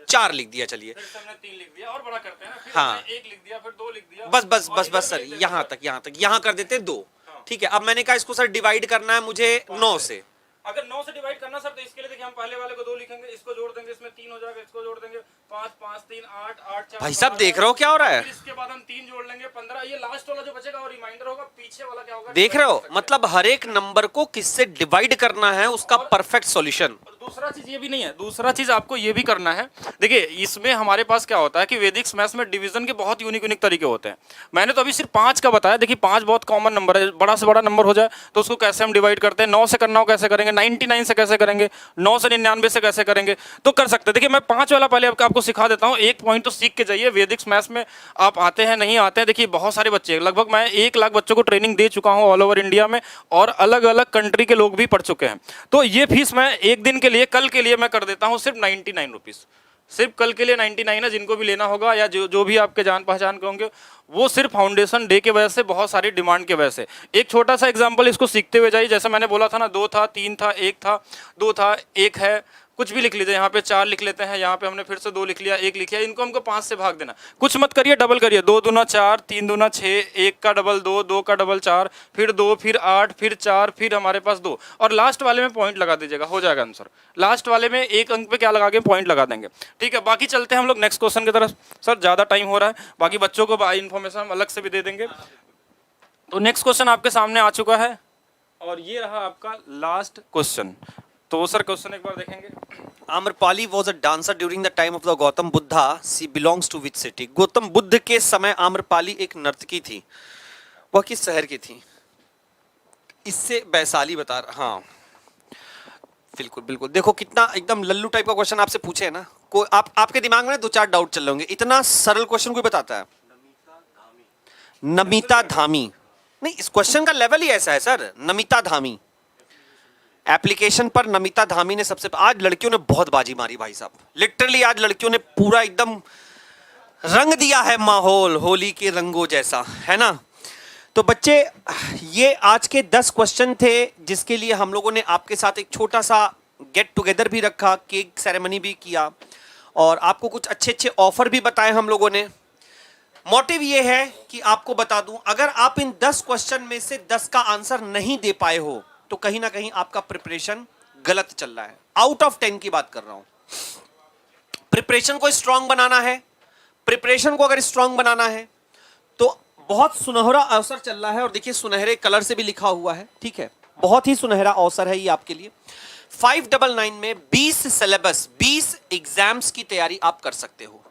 4 लिख दिया, चलिए फिर हमने 3 लिख दिया और बड़ा करते हैं ना, फिर हाँ। हमने 1 लिख दिया, फिर 2 लिख दिया। बस बस और बस इधर बस सर, लिख देते यहाँ हैं। तक, यहाँ कर देते 2। ठीक है, अब मैंने कहा इसको सर डिवाइड करना है मुझे 9 से। अगर 9 से डिवाइड करना सर, तो इसके लिए देखिए हम पहले वाले को 2 लिखेंगे, इसको जोड़ देंगे, इसमें 3 हो जाएगा, इसको जोड़ देंगे 5 5 3 8 8 4। भाई साहब देख रहे हो क्या हो रहा है? फिर इसके बाद हम 3 जोड़ लेंगे 15। ये लास्ट वाला जो बचेगा वो रिमाइंडर होगा, पीछे वाला क्या होगा? देख रहे हो, divide कर सकते हैं। मतलब हर एक नंबर को किससे डिवाइड करना है उसका परफेक्ट सॉल्यूशन। और दूसरा चीज ये भी नहीं है, दूसरा चीज आपको ये भी करना है। देखिए इसमें हमारे पास क्या होता है कि वैदिक मैथ्स में डिवीजन के बहुत यूनिक तरीके होते हैं। मैंने तो अभी सिर्फ 5 का बताया। देखिए 5 बहुत कॉमन नंबर है, बड़ा से बड़ा नंबर हो जाए तो उसको कैसे हम डिवाइड करते हैं। 9 से करना हो कैसे करेंगे, 99 से कैसे करेंगे, 9 से 99 से कैसे करेंगे, तो कर सकते हैं। देखिए मैं 5 वाला पहले आपको सिखा देता हूँ। एक पॉइंट तो सीख के जाइए, वैदिक मैथ्स में आप आते हैं नहीं आते हैं। देखिए बहुत सारे बच्चे, लगभग मैं 1 लाख बच्चों को ट्रेनिंग दे चुका हूँ ऑल ओवर इंडिया में, और अलग अलग कंट्री के लोग भी पढ़ चुके हैं। तो ये फीस मैं एक दिन के लिए, कल के लिए मैं कर देता हूँ सिर्फ 99 रुपीज़। सिर्फ कल के लिए 99 है। जिनको भी लेना होगा या जो भी आपके जान पहचान के होंगे, वो सिर्फ फाउंडेशन डे के वजह से, बहुत सारी डिमांड के वजह से। एक छोटा सा एग्जांपल इसको सीखते हुए जाइए। जैसे मैंने बोला था ना, 2 था, 3 था, 1 था, 2 था, 1 है, कुछ भी लिख लीजिए। यहाँ पे 4 लिख लेते हैं, यहाँ पे हमने फिर से 2 लिख लिया, 1 लिख लिया। इनको हमको 5 से भाग देना, कुछ मत करिए, डबल करिए। 2 दूना 4, 3 दूना 6, 1 का डबल 2, 2 का डबल 4, फिर 2, फिर 8, फिर 4, फिर हमारे पास 2, और लास्ट वाले में पॉइंट लगा दीजिएगा, हो जाएगा आंसर। लास्ट वाले में 1 अंक पे क्या लगा के पॉइंट लगा देंगे। ठीक है, बाकी चलते हैं हम लोग नेक्स्ट क्वेश्चन की तरफ। सर ज़्यादा टाइम हो रहा है, बाकी बच्चों को इन्फॉर्मेशन हम अलग से भी दे देंगे। तो नेक्स्ट क्वेश्चन आपके सामने आ चुका है, और ये रहा आपका लास्ट क्वेश्चन। तो सर क्वेश्चन एक बार देखेंगे। Amrapali was a dancer during the time of the Gautam Buddha. She belongs to which city? Gautam Buddha के समय आम्रपाली एक नर्तकी थी। वह किस शहर की थी? इससे वैशाली बता रहा। हाँ बिल्कुल बिल्कुल। देखो कितना एकदम लल्लू टाइप का क्वेश्चन आपसे पूछे है ना, कोई आपके दिमाग में 2-4 डाउट चल रहे होंगे। इतना सरल क्वेश्चन कोई बताता है? नमिता धामी। नहीं, इस क्वेश्चन का लेवल ही ऐसा है सर, नमिता धामी। एप्लीकेशन पर नमिता धामी ने सबसे, आज लड़कियों ने बहुत बाजी मारी भाई साहब, लिटरली आज लड़कियों ने पूरा एकदम रंग दिया है माहौल, होली के रंगों जैसा, है ना। तो बच्चे, ये आज के 10 क्वेश्चन थे, जिसके लिए हम लोगों ने आपके साथ एक छोटा सा गेट टुगेदर भी रखा, केक सेरेमनी भी किया, और आपको कुछ अच्छे अच्छे ऑफर भी बताए हम लोगों ने। मोटिव ये है कि आपको बता दूं, अगर आप इन 10 क्वेश्चन में से 10 का आंसर नहीं दे पाए हो, तो कहीं ना कहीं आपका प्रिपरेशन गलत चल रहा है। आउट ऑफ 10 की बात कर रहा हूं। प्रिपरेशन को स्ट्रांग बनाना है, प्रिपरेशन को अगर स्ट्रांग बनाना है तो बहुत सुनहरा अवसर चल रहा है, और देखिए सुनहरे कलर से भी लिखा हुआ है, ठीक है, बहुत ही सुनहरा अवसर है ये आपके लिए। 599 में 20 सिलेबस, 20 एग्जाम्स की तैयारी आप कर सकते हो।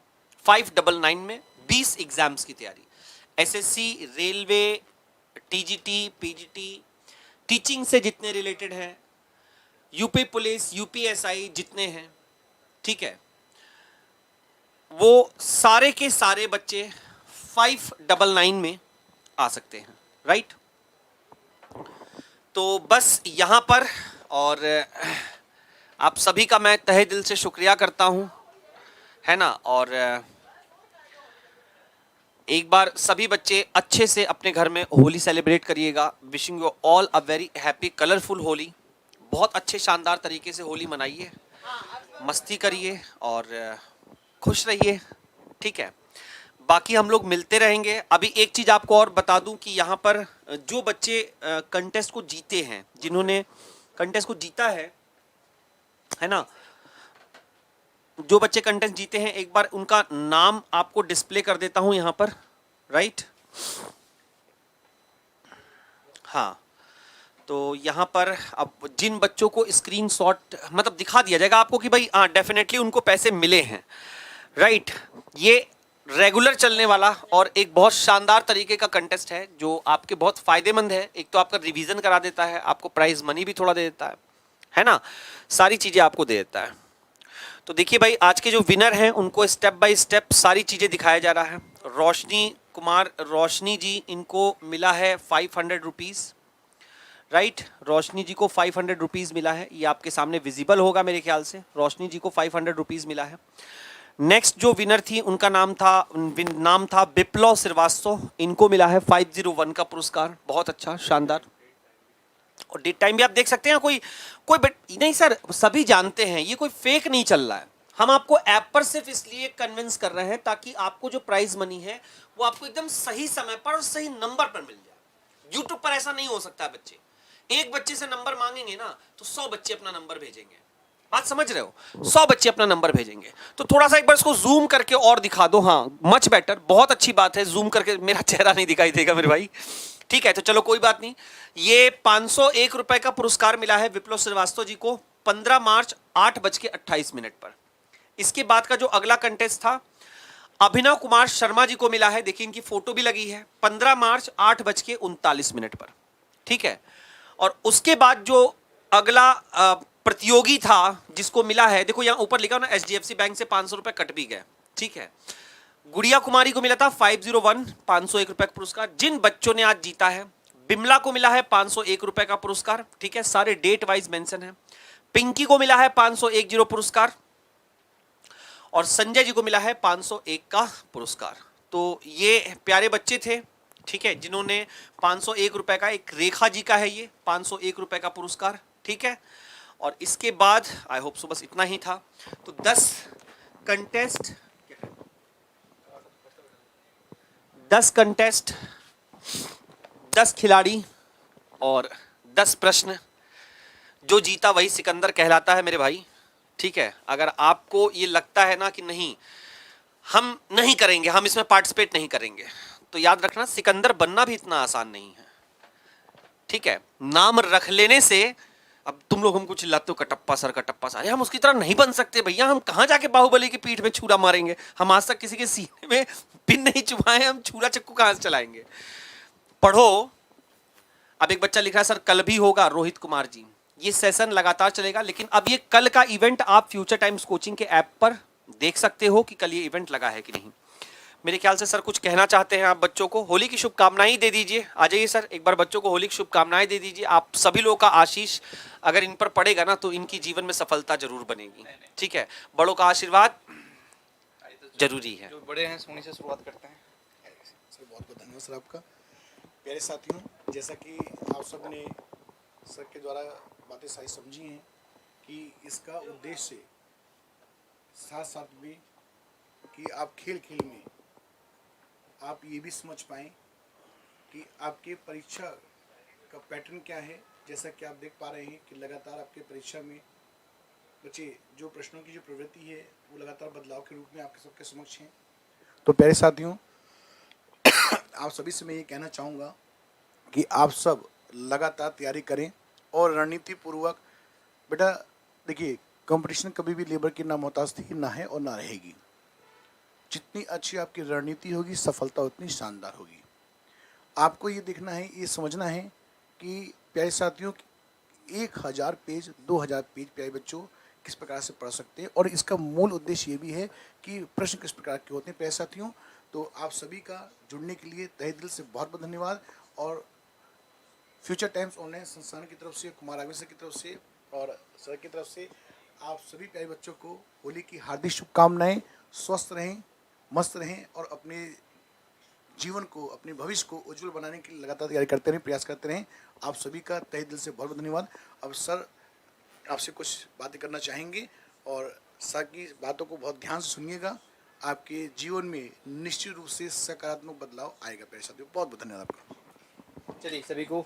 599 में 20 एग्जाम्स की तैयारी, SSC, railway, TGT, PGT, teaching से जितने रिलेटेड हैं, यूपी पुलिस, यूपीएसआई जितने हैं, ठीक है, वो सारे के सारे बच्चे 599 में आ सकते हैं, राइट। तो बस यहाँ पर, और आप सभी का मैं तहे दिल से शुक्रिया करता हूँ, है ना। और एक बार सभी बच्चे अच्छे से अपने घर में होली सेलिब्रेट करिएगा। Wishing you all a very happy colourful Holi. बहुत अच्छे शानदार तरीके से होली मनाइए, मस्ती करिए और खुश रहिए, ठीक है। बाकी हम लोग मिलते रहेंगे। अभी एक चीज़ आपको और बता दूं कि यहाँ पर जो बच्चे कंटेस्ट को जीते हैं, जिन्होंने कंटेस्ट को जीता है ना, जो बच्चे कंटेस्ट जीते हैं, एक बार उनका नाम आपको डिस्प्ले कर देता हूं यहाँ पर, राइट। हाँ, तो यहाँ पर अब जिन बच्चों को स्क्रीनशॉट मतलब दिखा दिया जाएगा आपको कि भाई हाँ डेफिनेटली उनको पैसे मिले हैं, राइट। ये रेगुलर चलने वाला और एक बहुत शानदार तरीके का कंटेस्ट है जो आपके बहुत फायदेमंद है। एक तो आपका रिवीजन करा देता है, आपको प्राइज मनी भी थोड़ा दे देता है ना, सारी चीज़ें आपको दे देता है। तो देखिए भाई, आज के जो विनर हैं उनको स्टेप बाय स्टेप सारी चीज़ें दिखाया जा रहा है। रोशनी जी, इनको मिला है 500 रुपीज़, राइट। रोशनी जी को 500 रुपीज़ मिला है, ये आपके सामने विजिबल होगा मेरे ख्याल से। रोशनी जी को 500 रुपीज़ मिला है। नेक्स्ट जो विनर थी उनका नाम था विप्लव श्रीवास्तव, इनको मिला है 501 का पुरस्कार। बहुत अच्छा, शानदार। और डेट टाइम भी आप देख सकते हैं। कोई नहीं सर, सभी जानते हैं ये कोई फेक नहीं चल रहा है। हम आपको ऐप पर सिर्फ इसलिए कन्विंस कर रहे हैं ताकि आपको जो प्राइज मनी है वो आपको एकदम सही समय पर और सही नंबर पर मिल जाए। यूट्यूब पर ऐसा नहीं हो सकता बच्चे, एक बच्चे से नंबर मांगेंगे ना तो 100 बच्चे अपना नंबर भेजेंगे। बात समझ रहे हो? 100 बच्चे अपना नंबर भेजेंगे। तो थोड़ा सा एक बार इसको जूम करके और दिखा दो। हाँ, मच बेटर, बहुत अच्छी बात है। जूम करके मेरा चेहरा नहीं दिखाई देगा मेरे भाई। ठीक है, तो चलो कोई बात नहीं। ये 501 रुपए का पुरस्कार मिला है विप्लव श्रीवास्तव जी को 15 मार्च 8:28 पर। इसके बाद का जो अगला कंटेस्ट था अभिनव कुमार शर्मा जी को मिला है, देखिए इनकी फोटो भी लगी है, 15 मार्च 8:39 पर। ठीक है, और उसके बाद जो अगला प्रतियोगी था जिसको मिला है, देखो यहां ऊपर लिखा ना HDFC बैंक से 500 रुपए कट भी गए। ठीक है, गुड़िया कुमारी को मिला था 501 501 रुपए का पुरस्कार। जिन बच्चों ने आज जीता है, बिमला को मिला है 501 रुपए का पुरस्कार। ठीक है, सारे डेट वाइज मेंशन है। पिंकी को मिला है 501 पुरस्कार और संजय जी को मिला है 501 का पुरस्कार। तो ये प्यारे बच्चे थे, ठीक है, जिन्होंने 501 रुपए का, एक रेखा जी का है ये 501 रुपए का पुरस्कार। ठीक है, और इसके बाद आई होप सो बस इतना ही था। तो 10 कंटेस्ट 10 खिलाड़ी और 10 प्रश्न। जो जीता वही सिकंदर कहलाता है मेरे भाई। ठीक है, अगर आपको ये लगता है ना कि नहीं हम नहीं करेंगे, हम इसमें पार्टिसिपेट नहीं करेंगे, तो याद रखना सिकंदर बनना भी इतना आसान नहीं है। ठीक है, नाम रख लेने से, अब तुम लोग हमको चिल्लाते हो कटप्पा सर कटप्पा सर, हम उसकी तरह नहीं बन सकते भैया। हम कहां जाके बाहुबली की पीठ में छुरा मारेंगे? हम आज तक किसी के सीने में पिन नहीं चुभाए, हम छुरा चक्कू कहां से चलाएंगे? पढ़ो। अब एक बच्चा लिख रहा है सर कल भी होगा, रोहित कुमार जी। ये सेशन लगातार चलेगा, लेकिन अब ये कल का इवेंट आप फ्यूचर टाइम्स कोचिंग के ऐप पर देख सकते हो कि कल ये इवेंट लगा है कि नहीं। मेरे ख्याल से सर कुछ कहना चाहते हैं आप बच्चों को, होली की शुभकामनाएं दे दीजिए। आ जाइए सर, एक बार बच्चों को होली की शुभकामनाएं दे दीजिए। आप सभी लोगों का आशीष अगर इन पर पड़ेगा ना तो इनकी जीवन में सफलता जरूर बनेगी। ठीक है, बड़ों का आशीर्वाद जरूरी है। जो बड़े हैं सोनी से शुरुआत करते हैं। सर बहुत बहुत धन्यवाद सर आपका। प्यारे साथियों, जैसा कि आप सब ने सर के द्वारा बातें सारी समझी हैं कि इसका उद्देश्य साथ साथ भी कि आप खेल खेल में आप ये भी समझ पाएँ कि आपके परीक्षा का पैटर्न क्या है। जैसा कि आप देख पा रहे हैं कि लगातार आपके परीक्षा में बच्चे जो प्रश्नों की जो प्रवृत्ति है वो लगातार बदलाव के रूप में आपके सबके समक्ष हैं। तो प्यारे साथियों, आप सभी से मैं ये कहना चाहूँगा कि आप सब लगातार तैयारी करें और रणनीति पूर्वक। बेटा देखिए, कंपटीशन कभी भी लेबर की ना मोहताज थी, ना है और ना रहेगी। जितनी अच्छी आपकी रणनीति होगी, सफलता उतनी शानदार होगी। आपको ये देखना है, ये समझना है कि प्यारे साथियों 1000 पेज 2000 पेज प्यारे बच्चों किस प्रकार से पढ़ सकते हैं, और इसका मूल उद्देश्य ये भी है कि प्रश्न किस प्रकार के होते हैं प्यारे साथियों। तो आप सभी का जुड़ने के लिए तहे दिल से बहुत बहुत धन्यवाद। और फ्यूचर टाइम्स ऑनलाइन संस्थान की तरफ से, कुमार आगे सर की तरफ से और सर की तरफ से आप सभी प्यारे बच्चों को होली की हार्दिक शुभकामनाएं। स्वस्थ रहें, मस्त रहें और अपने जीवन को, अपने भविष्य को उज्जवल बनाने के लिए लगातार तैयारी करते रहें, प्रयास करते रहें। आप सभी का तहे दिल से बहुत बहुत धन्यवाद। अब सर आपसे कुछ बातें करना चाहेंगे और सर की बातों को बहुत ध्यान से सुनिएगा। आपके जीवन में निश्चित रूप से सकारात्मक बदलाव आएगा। प्यारे साथियों, बहुत बहुत धन्यवाद आपका। चलिए सभी को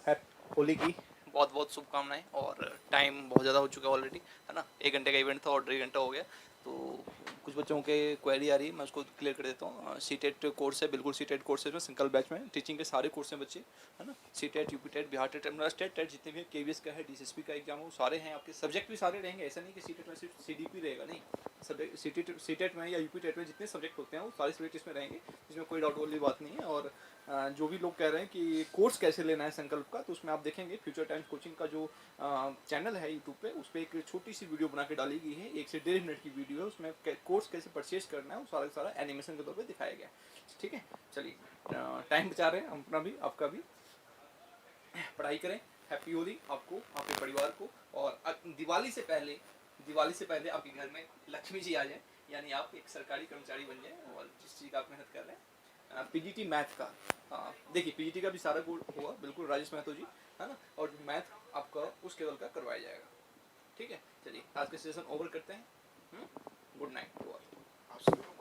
होली की बहुत बहुत शुभकामनाएं। और टाइम बहुत ज़्यादा हो चुका है ऑलरेडी, है ना। 1 घंटे का इवेंट था और 1.5 घंटा हो गया। तो कुछ बच्चों के क्वेरी आ रही है, मैं उसको क्लियर कर देता हूँ। सीटेट कोर्स है, बिल्कुल सीटेट कोर्स है, सिंगल बैच में टीचिंग के सारे कोर्स हैं बच्चे, है ना। CTET, UPTET, Bihar TET, state TET जितने भी केवीएस का है, डीएसएसपी का एग्जाम है, वो सारे हैं। आपके सब्जेक्ट भी सारे रहेंगे, ऐसा नहीं कि सीटेट में सिर्फ सीडीपी रहेगा, नहीं। सब्जेक्ट सीटेट में या यूपीटेट में जितने सब्जेक्ट होते हैं वो सारे सब्जेक्ट इसमें रहेंगे, इसमें कोई डाउट वाली बात नहीं है। और जो भी लोग कह रहे हैं कि कोर्स कैसे लेना है संकल्प का, तो उसमें आप देखेंगे फ्यूचर टाइम्स कोचिंग का जो चैनल है यूट्यूब पे, उस पर एक छोटी सी वीडियो बना के डाली गई है, 1 से 1.5 मिनट की वीडियो है। उसमें कोर्स कैसे परचेज करना है वो सारा सारा एनिमेशन के तौर पे दिखाया गया है। ठीक है, चलिए टाइम बचा रहे हैं हम अपना भी, आपका भी। पढ़ाई करें। हैप्पी होली आपको, आपके परिवार को। और दिवाली से पहले आपके घर में लक्ष्मी जी आ जाए, यानी आप एक सरकारी कर्मचारी बन जाए। और जिस चीज़ का आप मेहनत कर रहे हैं, पीजीटी मैथ का, हाँ देखिए पीजीटी का भी सारा कोड होगा, बिल्कुल राजेश महतो जी, है ना। और मैथ आपका उस केवल का करवाया जाएगा। ठीक है, चलिए आज का सेशन ओवर करते हैं। Good night to all. आप सभी लोग